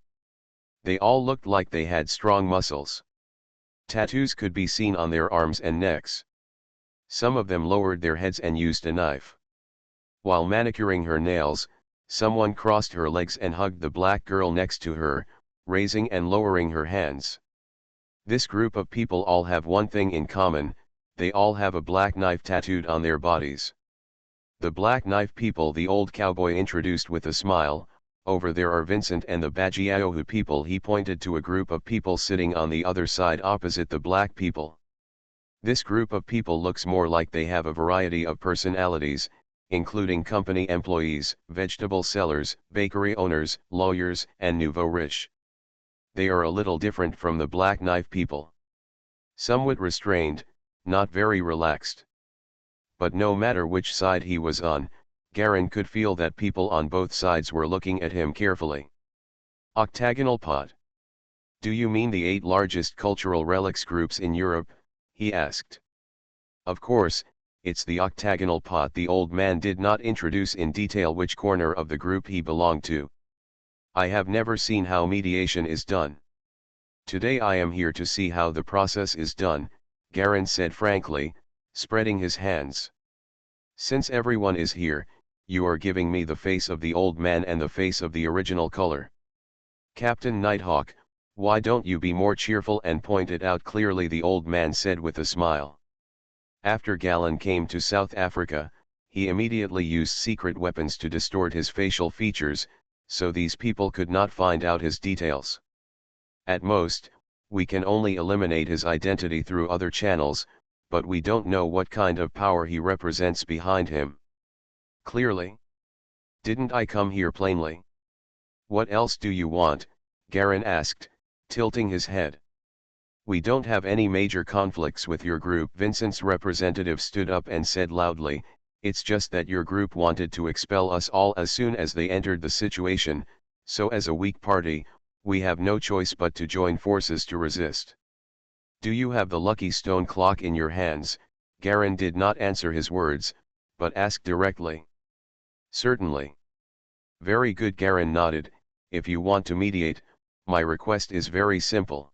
They all looked like they had strong muscles. Tattoos could be seen on their arms and necks. Some of them lowered their heads and used a knife. While manicuring her nails, someone crossed her legs and hugged the black girl next to her, raising and lowering her hands. This group of people all have one thing in common: they all have a black knife tattooed on their bodies. The black knife people the old cowboy introduced with a smile. "Over there are Vincent and the Bajiaohu people." He pointed to a group of people sitting on the other side opposite the black people. This group of people looks more like they have a variety of personalities, including company employees, vegetable sellers, bakery owners, lawyers, and nouveau riche. They are a little different from the black knife people. Somewhat restrained, not very relaxed. But no matter which side he was on, Garen could feel that people on both sides were looking at him carefully. "Octagonal pot? Do you mean the 8 largest cultural relics groups in Europe?" he asked. "Of course, it's the octagonal pot." The old man did not introduce in detail which corner of the group he belonged to. "I have never seen how mediation is done. Today I am here to see how the process is done," Garen said frankly, spreading his hands. "Since everyone is here, you are giving me the face of the old man and the face of the original color. Captain Nighthawk, why don't you be more cheerful and point it out clearly?" the old man said with a smile. After Galen came to South Africa, he immediately used secret weapons to distort his facial features, so these people could not find out his details. At most, we can only eliminate his identity through other channels, but we don't know what kind of power he represents behind him. Clearly? Didn't I come here plainly? What else do you want? Garen asked, tilting his head. We don't have any major conflicts with your group. Vincent's representative stood up and said loudly, it's just that your group wanted to expel us all as soon as they entered the situation, so as a weak party, we have no choice but to join forces to resist. Do you have the lucky stone clock in your hands? Garen did not answer his words, but asked directly. Certainly. Very good. Garen nodded. If you want to mediate, my request is very simple.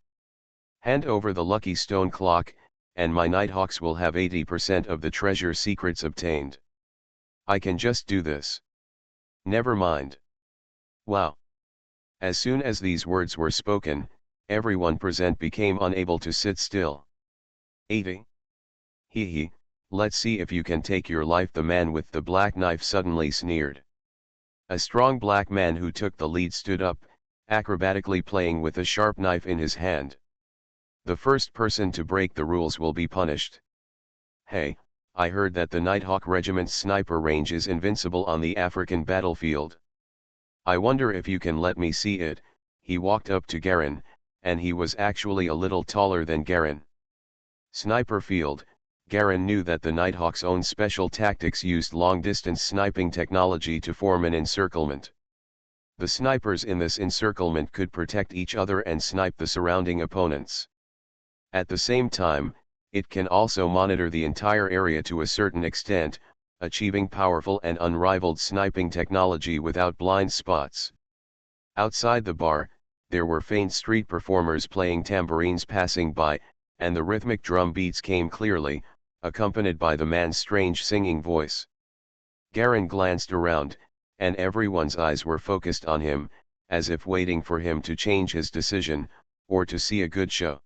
Hand over the lucky stone clock, and my Nighthawks will have 80% of the treasure secrets obtained. I can just do this. Never mind. Wow. As soon as these words were spoken, everyone present became unable to sit still. 80. Hee, let's see if you can take your life, the man with the black knife suddenly sneered. A strong black man who took the lead stood up, acrobatically playing with a sharp knife in his hand. The first person to break the rules will be punished. Hey, I heard that the Nighthawk Regiment's sniper range is invincible on the African battlefield. I wonder if you can let me see it. He walked up to Garen, and he was actually a little taller than Garen. Sniper field. Garen knew that the Nighthawk's own special tactics used long-distance sniping technology to form an encirclement. The snipers in this encirclement could protect each other and snipe the surrounding opponents. At the same time, it can also monitor the entire area to a certain extent, achieving powerful and unrivaled sniping technology without blind spots. Outside the bar, there were faint street performers playing tambourines passing by, and the rhythmic drum beats came clearly, accompanied by the man's strange singing voice. Garen glanced around, and everyone's eyes were focused on him, as if waiting for him to change his decision, or to see a good show.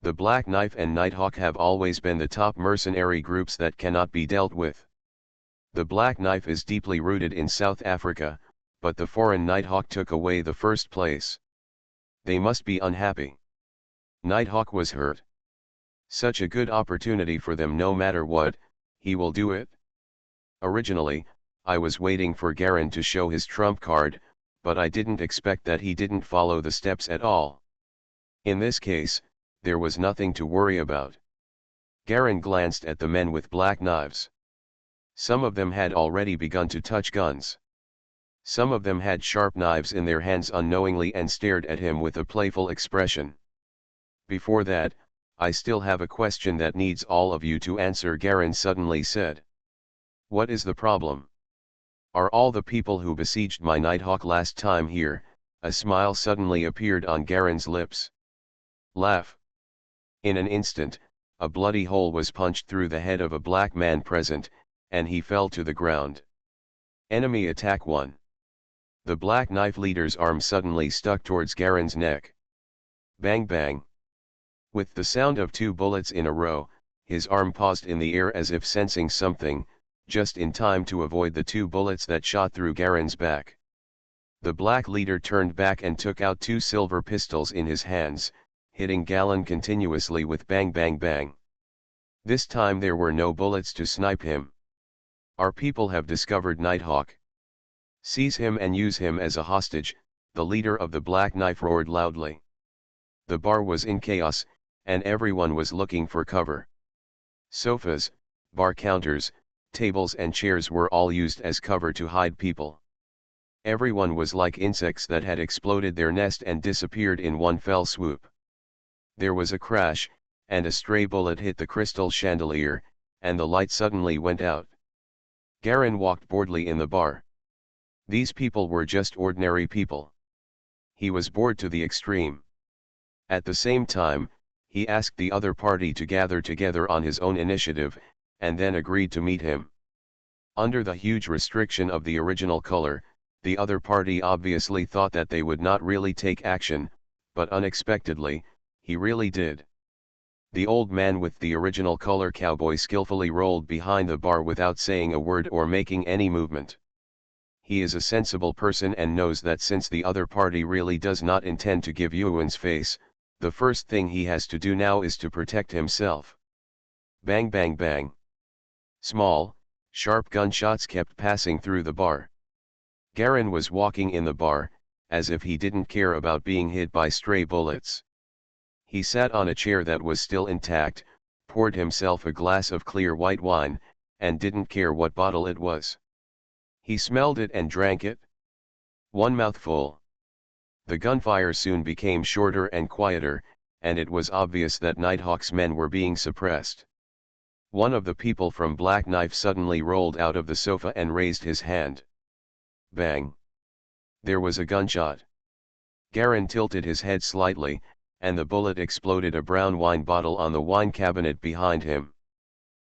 The Black Knife and Nighthawk have always been the top mercenary groups that cannot be dealt with. The Black Knife is deeply rooted in South Africa, but the foreign Nighthawk took away the first place. They must be unhappy. Nighthawk was hurt. Such a good opportunity for them, no matter what, he will do it. Originally, I was waiting for Garen to show his trump card, but I didn't expect that he didn't follow the steps at all. In this case, there was nothing to worry about. Garen glanced at the men with black knives. Some of them had already begun to touch guns. Some of them had sharp knives in their hands unknowingly and stared at him with a playful expression. Before that, I still have a question that needs all of you to answer, Garen suddenly said. What is the problem? Are all the people who besieged my Nighthawk last time here? A smile suddenly appeared on Garen's lips. Laugh. In an instant, a bloody hole was punched through the head of a black man present, and he fell to the ground. Enemy attack 1. The Black Knife leader's arm suddenly stuck towards Garen's neck. Bang bang. With the sound of 2 bullets in a row, his arm paused in the air as if sensing something, just in time to avoid the 2 bullets that shot through Garen's back. The black leader turned back and took out 2 silver pistols in his hands, hitting Galen continuously with bang bang bang. This time there were no bullets to snipe him. Our people have discovered Nighthawk. Seize him and use him as a hostage, the leader of the Black Knife roared loudly. The bar was in chaos, and everyone was looking for cover. Sofas, bar counters, tables and chairs were all used as cover to hide people. Everyone was like insects that had exploded their nest and disappeared in one fell swoop. There was a crash, and a stray bullet hit the crystal chandelier, and the light suddenly went out. Garen walked boredly in the bar. These people were just ordinary people. He was bored to the extreme. At the same time, he asked the other party to gather together on his own initiative, and then agreed to meet him. Under the huge restriction of the original color, the other party obviously thought that they would not really take action, but unexpectedly, he really did. The old man with the original color cowboy skillfully rolled behind the bar without saying a word or making any movement. He is a sensible person and knows that since the other party really does not intend to give Ewan's face, the first thing he has to do now is to protect himself. Bang bang bang. Small, sharp gunshots kept passing through the bar. Garen was walking in the bar, as if he didn't care about being hit by stray bullets. He sat on a chair that was still intact, poured himself a glass of clear white wine, and didn't care what bottle it was. He smelled it and drank it. One mouthful. The gunfire soon became shorter and quieter, and it was obvious that Nighthawk's men were being suppressed. One of the people from Black Knife suddenly rolled out of the sofa and raised his hand. Bang! There was a gunshot. Garen tilted his head slightly, and the bullet exploded a brown wine bottle on the wine cabinet behind him.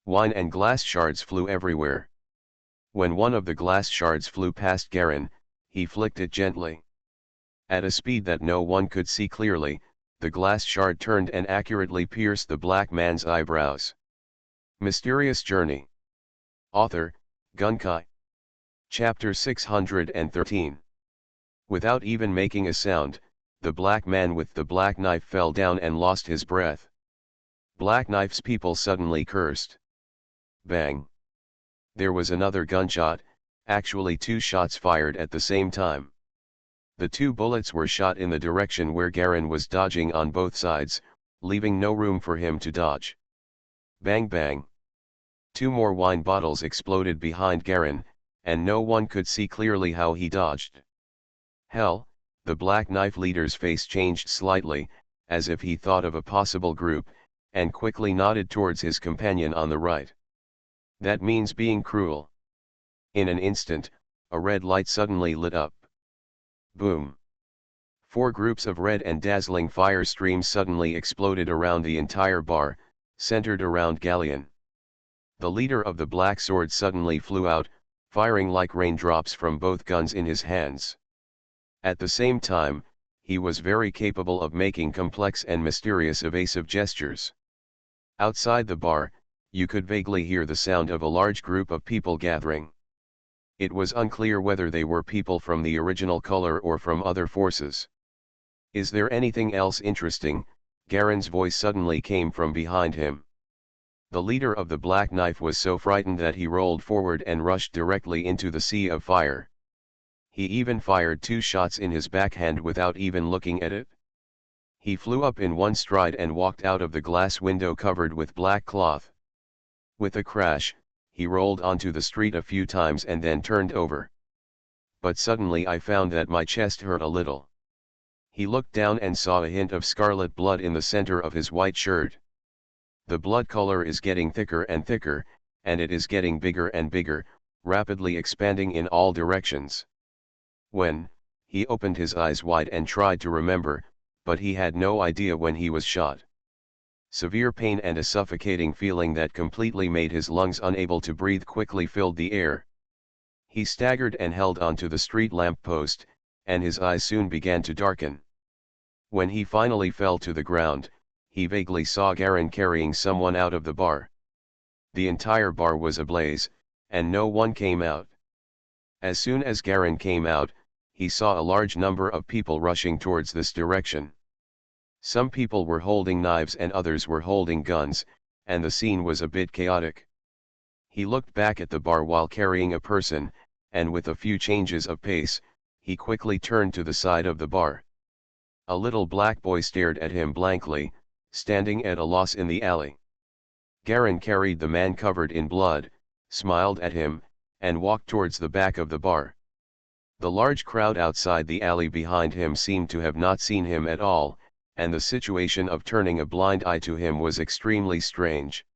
Wine and glass shards flew everywhere. When one of the glass shards flew past Garen, He flicked it gently. At a speed that no one could see clearly, the glass shard turned and accurately pierced the black man's eyebrows. Mysterious Journey. Author, Gunkai. Chapter 613. Without even making a sound, the black man with the black knife fell down and lost his breath. Black Knife's people suddenly cursed. Bang! There was another gunshot, actually 2 shots fired at the same time. The 2 bullets were shot in the direction where Garin was dodging on both sides, leaving no room for him to dodge. Bang bang! 2 more wine bottles exploded behind Garin, and no one could see clearly how he dodged. Hell, the Black Knife leader's face changed slightly, as if he thought of a possible group, and quickly nodded towards his companion on the right. That means being cruel. In an instant, a red light suddenly lit up. Boom! 4 groups of red and dazzling fire streams suddenly exploded around the entire bar, centered around Galleon. The leader of the Black Sword suddenly flew out, firing like raindrops from both guns in his hands. At the same time, he was very capable of making complex and mysterious evasive gestures. Outside the bar, you could vaguely hear the sound of a large group of people gathering. It was unclear whether they were people from the original color or from other forces. Is there anything else interesting? Garen's voice suddenly came from behind him. The leader of the Black Knife was so frightened that he rolled forward and rushed directly into the sea of fire. He even fired 2 shots in his backhand without even looking at it. He flew up in one stride and walked out of the glass window covered with black cloth. With a crash, he rolled onto the street a few times and then turned over. But suddenly I found that my chest hurt a little. He looked down and saw a hint of scarlet blood in the center of his white shirt. The blood color is getting thicker and thicker, and it is getting bigger and bigger, rapidly expanding in all directions. When, he opened his eyes wide and tried to remember, but he had no idea when he was shot. Severe pain and a suffocating feeling that completely made his lungs unable to breathe quickly filled the air. He staggered and held onto the street lamp post, and his eyes soon began to darken. When he finally fell to the ground, he vaguely saw Garin carrying someone out of the bar. The entire bar was ablaze, and no one came out. As soon as Garin came out, he saw a large number of people rushing towards this direction. Some people were holding knives and others were holding guns, and the scene was a bit chaotic. He looked back at the bar while carrying a person, and with a few changes of pace, he quickly turned to the side of the bar. A little black boy stared at him blankly, standing at a loss in the alley. Garin carried the man covered in blood, smiled at him, and walked towards the back of the bar. The large crowd outside the alley behind him seemed to have not seen him at all, and the situation of turning a blind eye to him was extremely strange.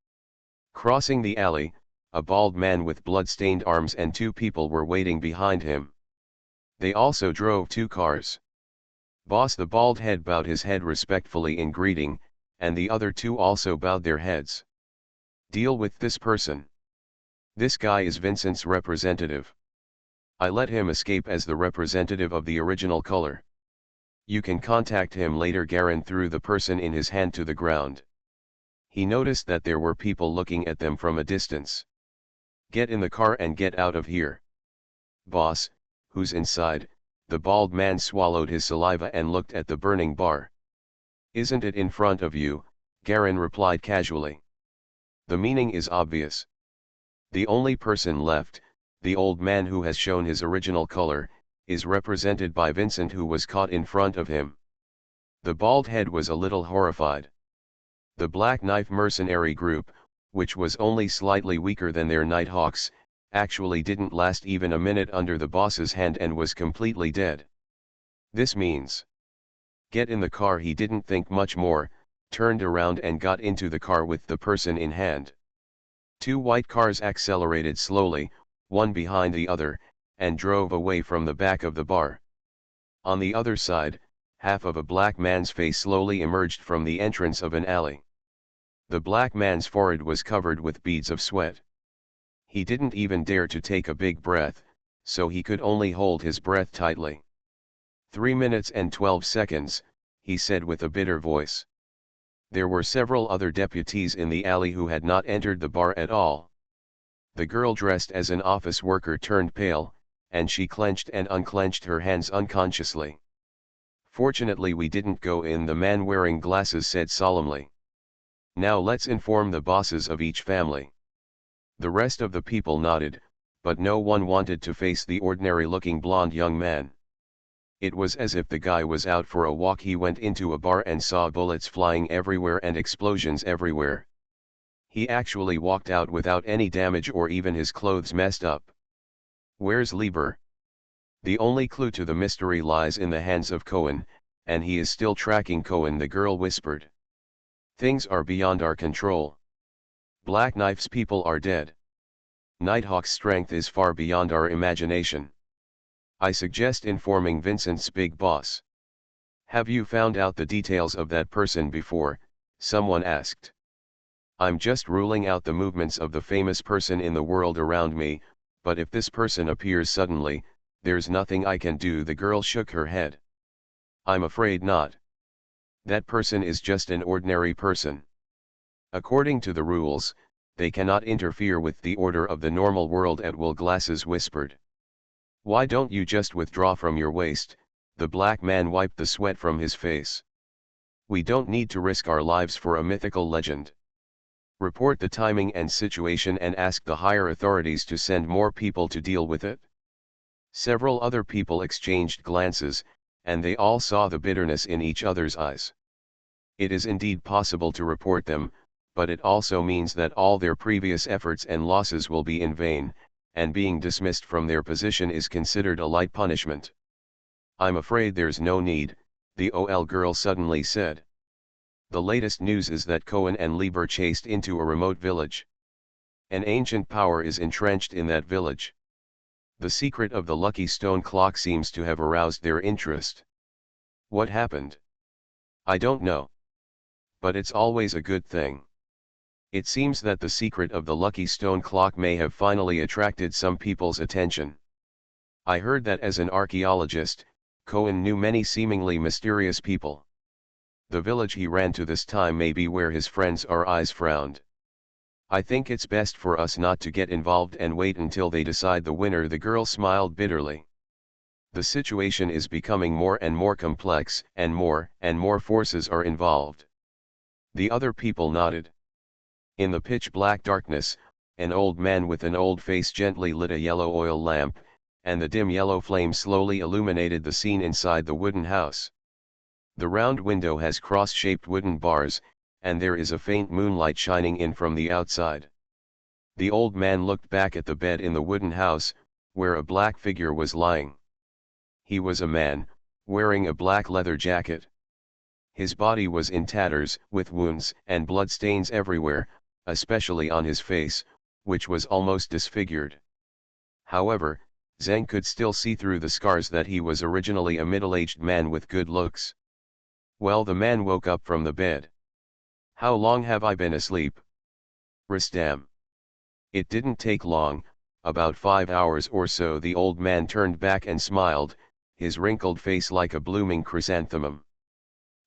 Crossing the alley, a bald man with blood-stained arms and 2 people were waiting behind him. They also drove 2 cars. Boss the bald head bowed his head respectfully in greeting, and the other 2 also bowed their heads. Deal with this person. This guy is Vincent's representative. I let him escape as the representative of the original color. You can contact him later. Garin threw the person in his hand to the ground. He noticed that there were people looking at them from a distance. Get in the car and get out of here. Boss, who's inside? The bald man swallowed his saliva and looked at the burning bar. Isn't it in front of you? Garin replied casually. The meaning is obvious. The only person left, the old man who has shown his original color, is represented by Vincent, who was caught in front of him. The bald head was a little horrified. The Black Knife mercenary group, which was only slightly weaker than their Nighthawks, actually didn't last even a minute under the boss's hand and was completely dead. This means. Get in the car. He didn't think much more, turned around and got into the car with the person in hand. 2 white cars accelerated slowly, one behind the other, and drove away from the back of the bar. On the other side, half of a black man's face slowly emerged from the entrance of an alley. The black man's forehead was covered with beads of sweat. He didn't even dare to take a big breath, so he could only hold his breath tightly. 3 minutes and 12 seconds, he said with a bitter voice. There were several other deputies in the alley who had not entered the bar at all. The girl dressed as an office worker turned pale, and she clenched and unclenched her hands unconsciously. Fortunately we didn't go in, the man wearing glasses said solemnly. Now let's inform the bosses of each family. The rest of the people nodded, but no one wanted to face the ordinary-looking blond young man. It was as if the guy was out for a walk. He went into a bar and saw bullets flying everywhere and explosions everywhere. He actually walked out without any damage or even his clothes messed up. Where's Lieber? The only clue to the mystery lies in the hands of Cohen, and he is still tracking Cohen, the girl whispered. Things are beyond our control. Black Knife's people are dead. Nighthawk's strength is far beyond our imagination. I suggest informing Vincent's big boss. Have you found out the details of that person before? Someone asked. I'm just ruling out the movements of the famous person in the world around me, but if this person appears suddenly, there's nothing I can do. The girl shook her head. I'm afraid not. That person is just an ordinary person. According to the rules, they cannot interfere with the order of the normal world at will. Glasses whispered. Why don't you just withdraw from your waist? The black man wiped the sweat from his face. We don't need to risk our lives for a mythical legend. Report the timing and situation and ask the higher authorities to send more people to deal with it. Several other people exchanged glances, and they all saw the bitterness in each other's eyes. It is indeed possible to report them, but it also means that all their previous efforts and losses will be in vain, and being dismissed from their position is considered a light punishment. I'm afraid there's no need, the OL girl suddenly said. The latest news is that Cohen and Lieber chased into a remote village. An ancient power is entrenched in that village. The secret of the lucky stone clock seems to have aroused their interest. What happened? I don't know. But it's always a good thing. It seems that the secret of the lucky stone clock may have finally attracted some people's attention. I heard that as an archaeologist, Cohen knew many seemingly mysterious people. The village he ran to this time may be where his friends are. Eyes frowned. I think it's best for us not to get involved and wait until they decide the winner. The girl smiled bitterly. The situation is becoming more and more complex, and more forces are involved. The other people nodded. In the pitch-black darkness, an old man with an old face gently lit a yellow oil lamp, and the dim yellow flame slowly illuminated the scene inside the wooden house. The round window has cross-shaped wooden bars, and there is a faint moonlight shining in from the outside. The old man looked back at the bed in the wooden house, where a black figure was lying. He was a man, wearing a black leather jacket. His body was in tatters, with wounds and blood stains everywhere, especially on his face, which was almost disfigured. However, Zhang could still see through the scars that he was originally a middle-aged man with good looks. Well, the man woke up from the bed. How long have I been asleep? Rustam. It didn't take long, about 5 hours or so. The old man turned back and smiled, his wrinkled face like a blooming chrysanthemum.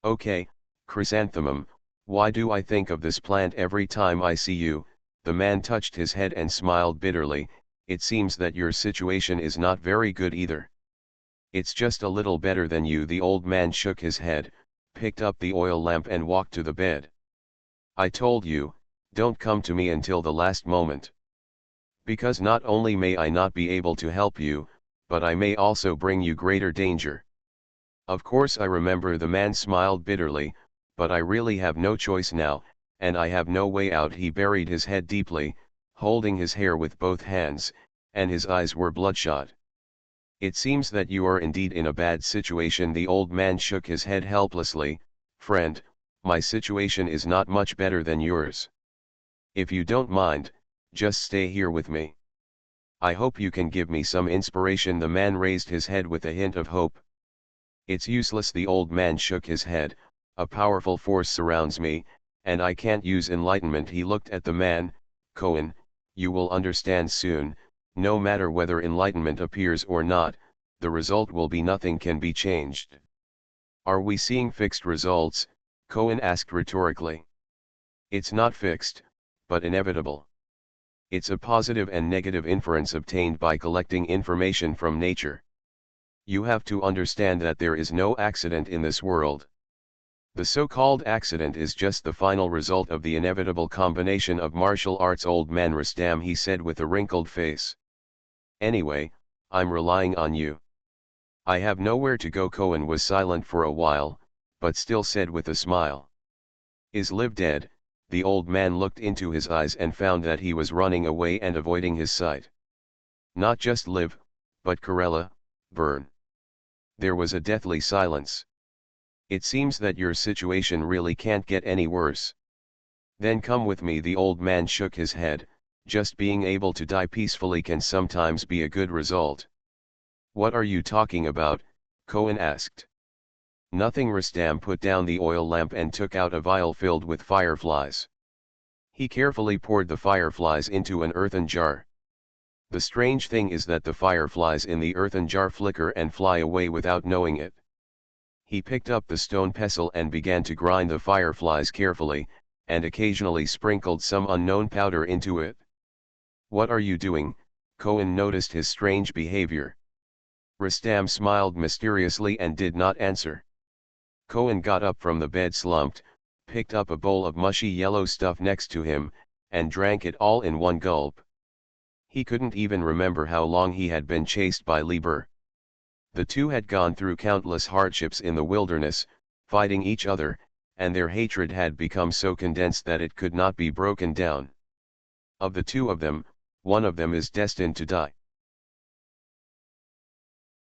Okay, chrysanthemum, why do I think of this plant every time I see you? The man touched his head and smiled bitterly. It seems that your situation is not very good either. It's just a little better than you. The old man shook his head, picked up the oil lamp and walked to the bed. I told you, don't come to me until the last moment. Because not only may I not be able to help you, but I may also bring you greater danger. Of course I remember. The man smiled bitterly, but I really have no choice now, and I have no way out. He buried his head deeply, holding his hair with both hands, and his eyes were bloodshot. It seems that you are indeed in a bad situation. The old man shook his head helplessly. Friend, my situation is not much better than yours. If you don't mind, just stay here with me. I hope you can give me some inspiration. The man raised his head with a hint of hope. It's useless. The old man shook his head. A powerful force surrounds me, and I can't use enlightenment. He looked at the man. Cohen, you will understand soon. No matter whether enlightenment appears or not, the result will be nothing can be changed. Are we seeing fixed results? Cohen asked rhetorically. It's not fixed, but inevitable. It's a positive and negative inference obtained by collecting information from nature. You have to understand that there is no accident in this world. The so-called accident is just the final result of the inevitable combination of martial arts. Old man Rustam, he said with a wrinkled face. Anyway, I'm relying on you. I have nowhere to go. Cohen was silent for a while, but still said with a smile. Is Liv dead? The old man looked into his eyes and found that he was running away and avoiding his sight. Not just Liv, but Corella, Vern. There was a deathly silence. It seems that your situation really can't get any worse. Then come with me. The old man shook his head. Just being able to die peacefully can sometimes be a good result. What are you talking about? Cohen asked. Nothing. Rustam put down the oil lamp and took out a vial filled with fireflies. He carefully poured the fireflies into an earthen jar. The strange thing is that the fireflies in the earthen jar flicker and fly away without knowing it. He picked up the stone pestle and began to grind the fireflies carefully, and occasionally sprinkled some unknown powder into it. What are you doing? Cohen noticed his strange behavior. Rustam smiled mysteriously and did not answer. Cohen got up from the bed, slumped, picked up a bowl of mushy yellow stuff next to him, and drank it all in one gulp. He couldn't even remember how long he had been chased by Lieber. The two had gone through countless hardships in the wilderness, fighting each other, and their hatred had become so condensed that it could not be broken down. Of the two of them, one of them is destined to die.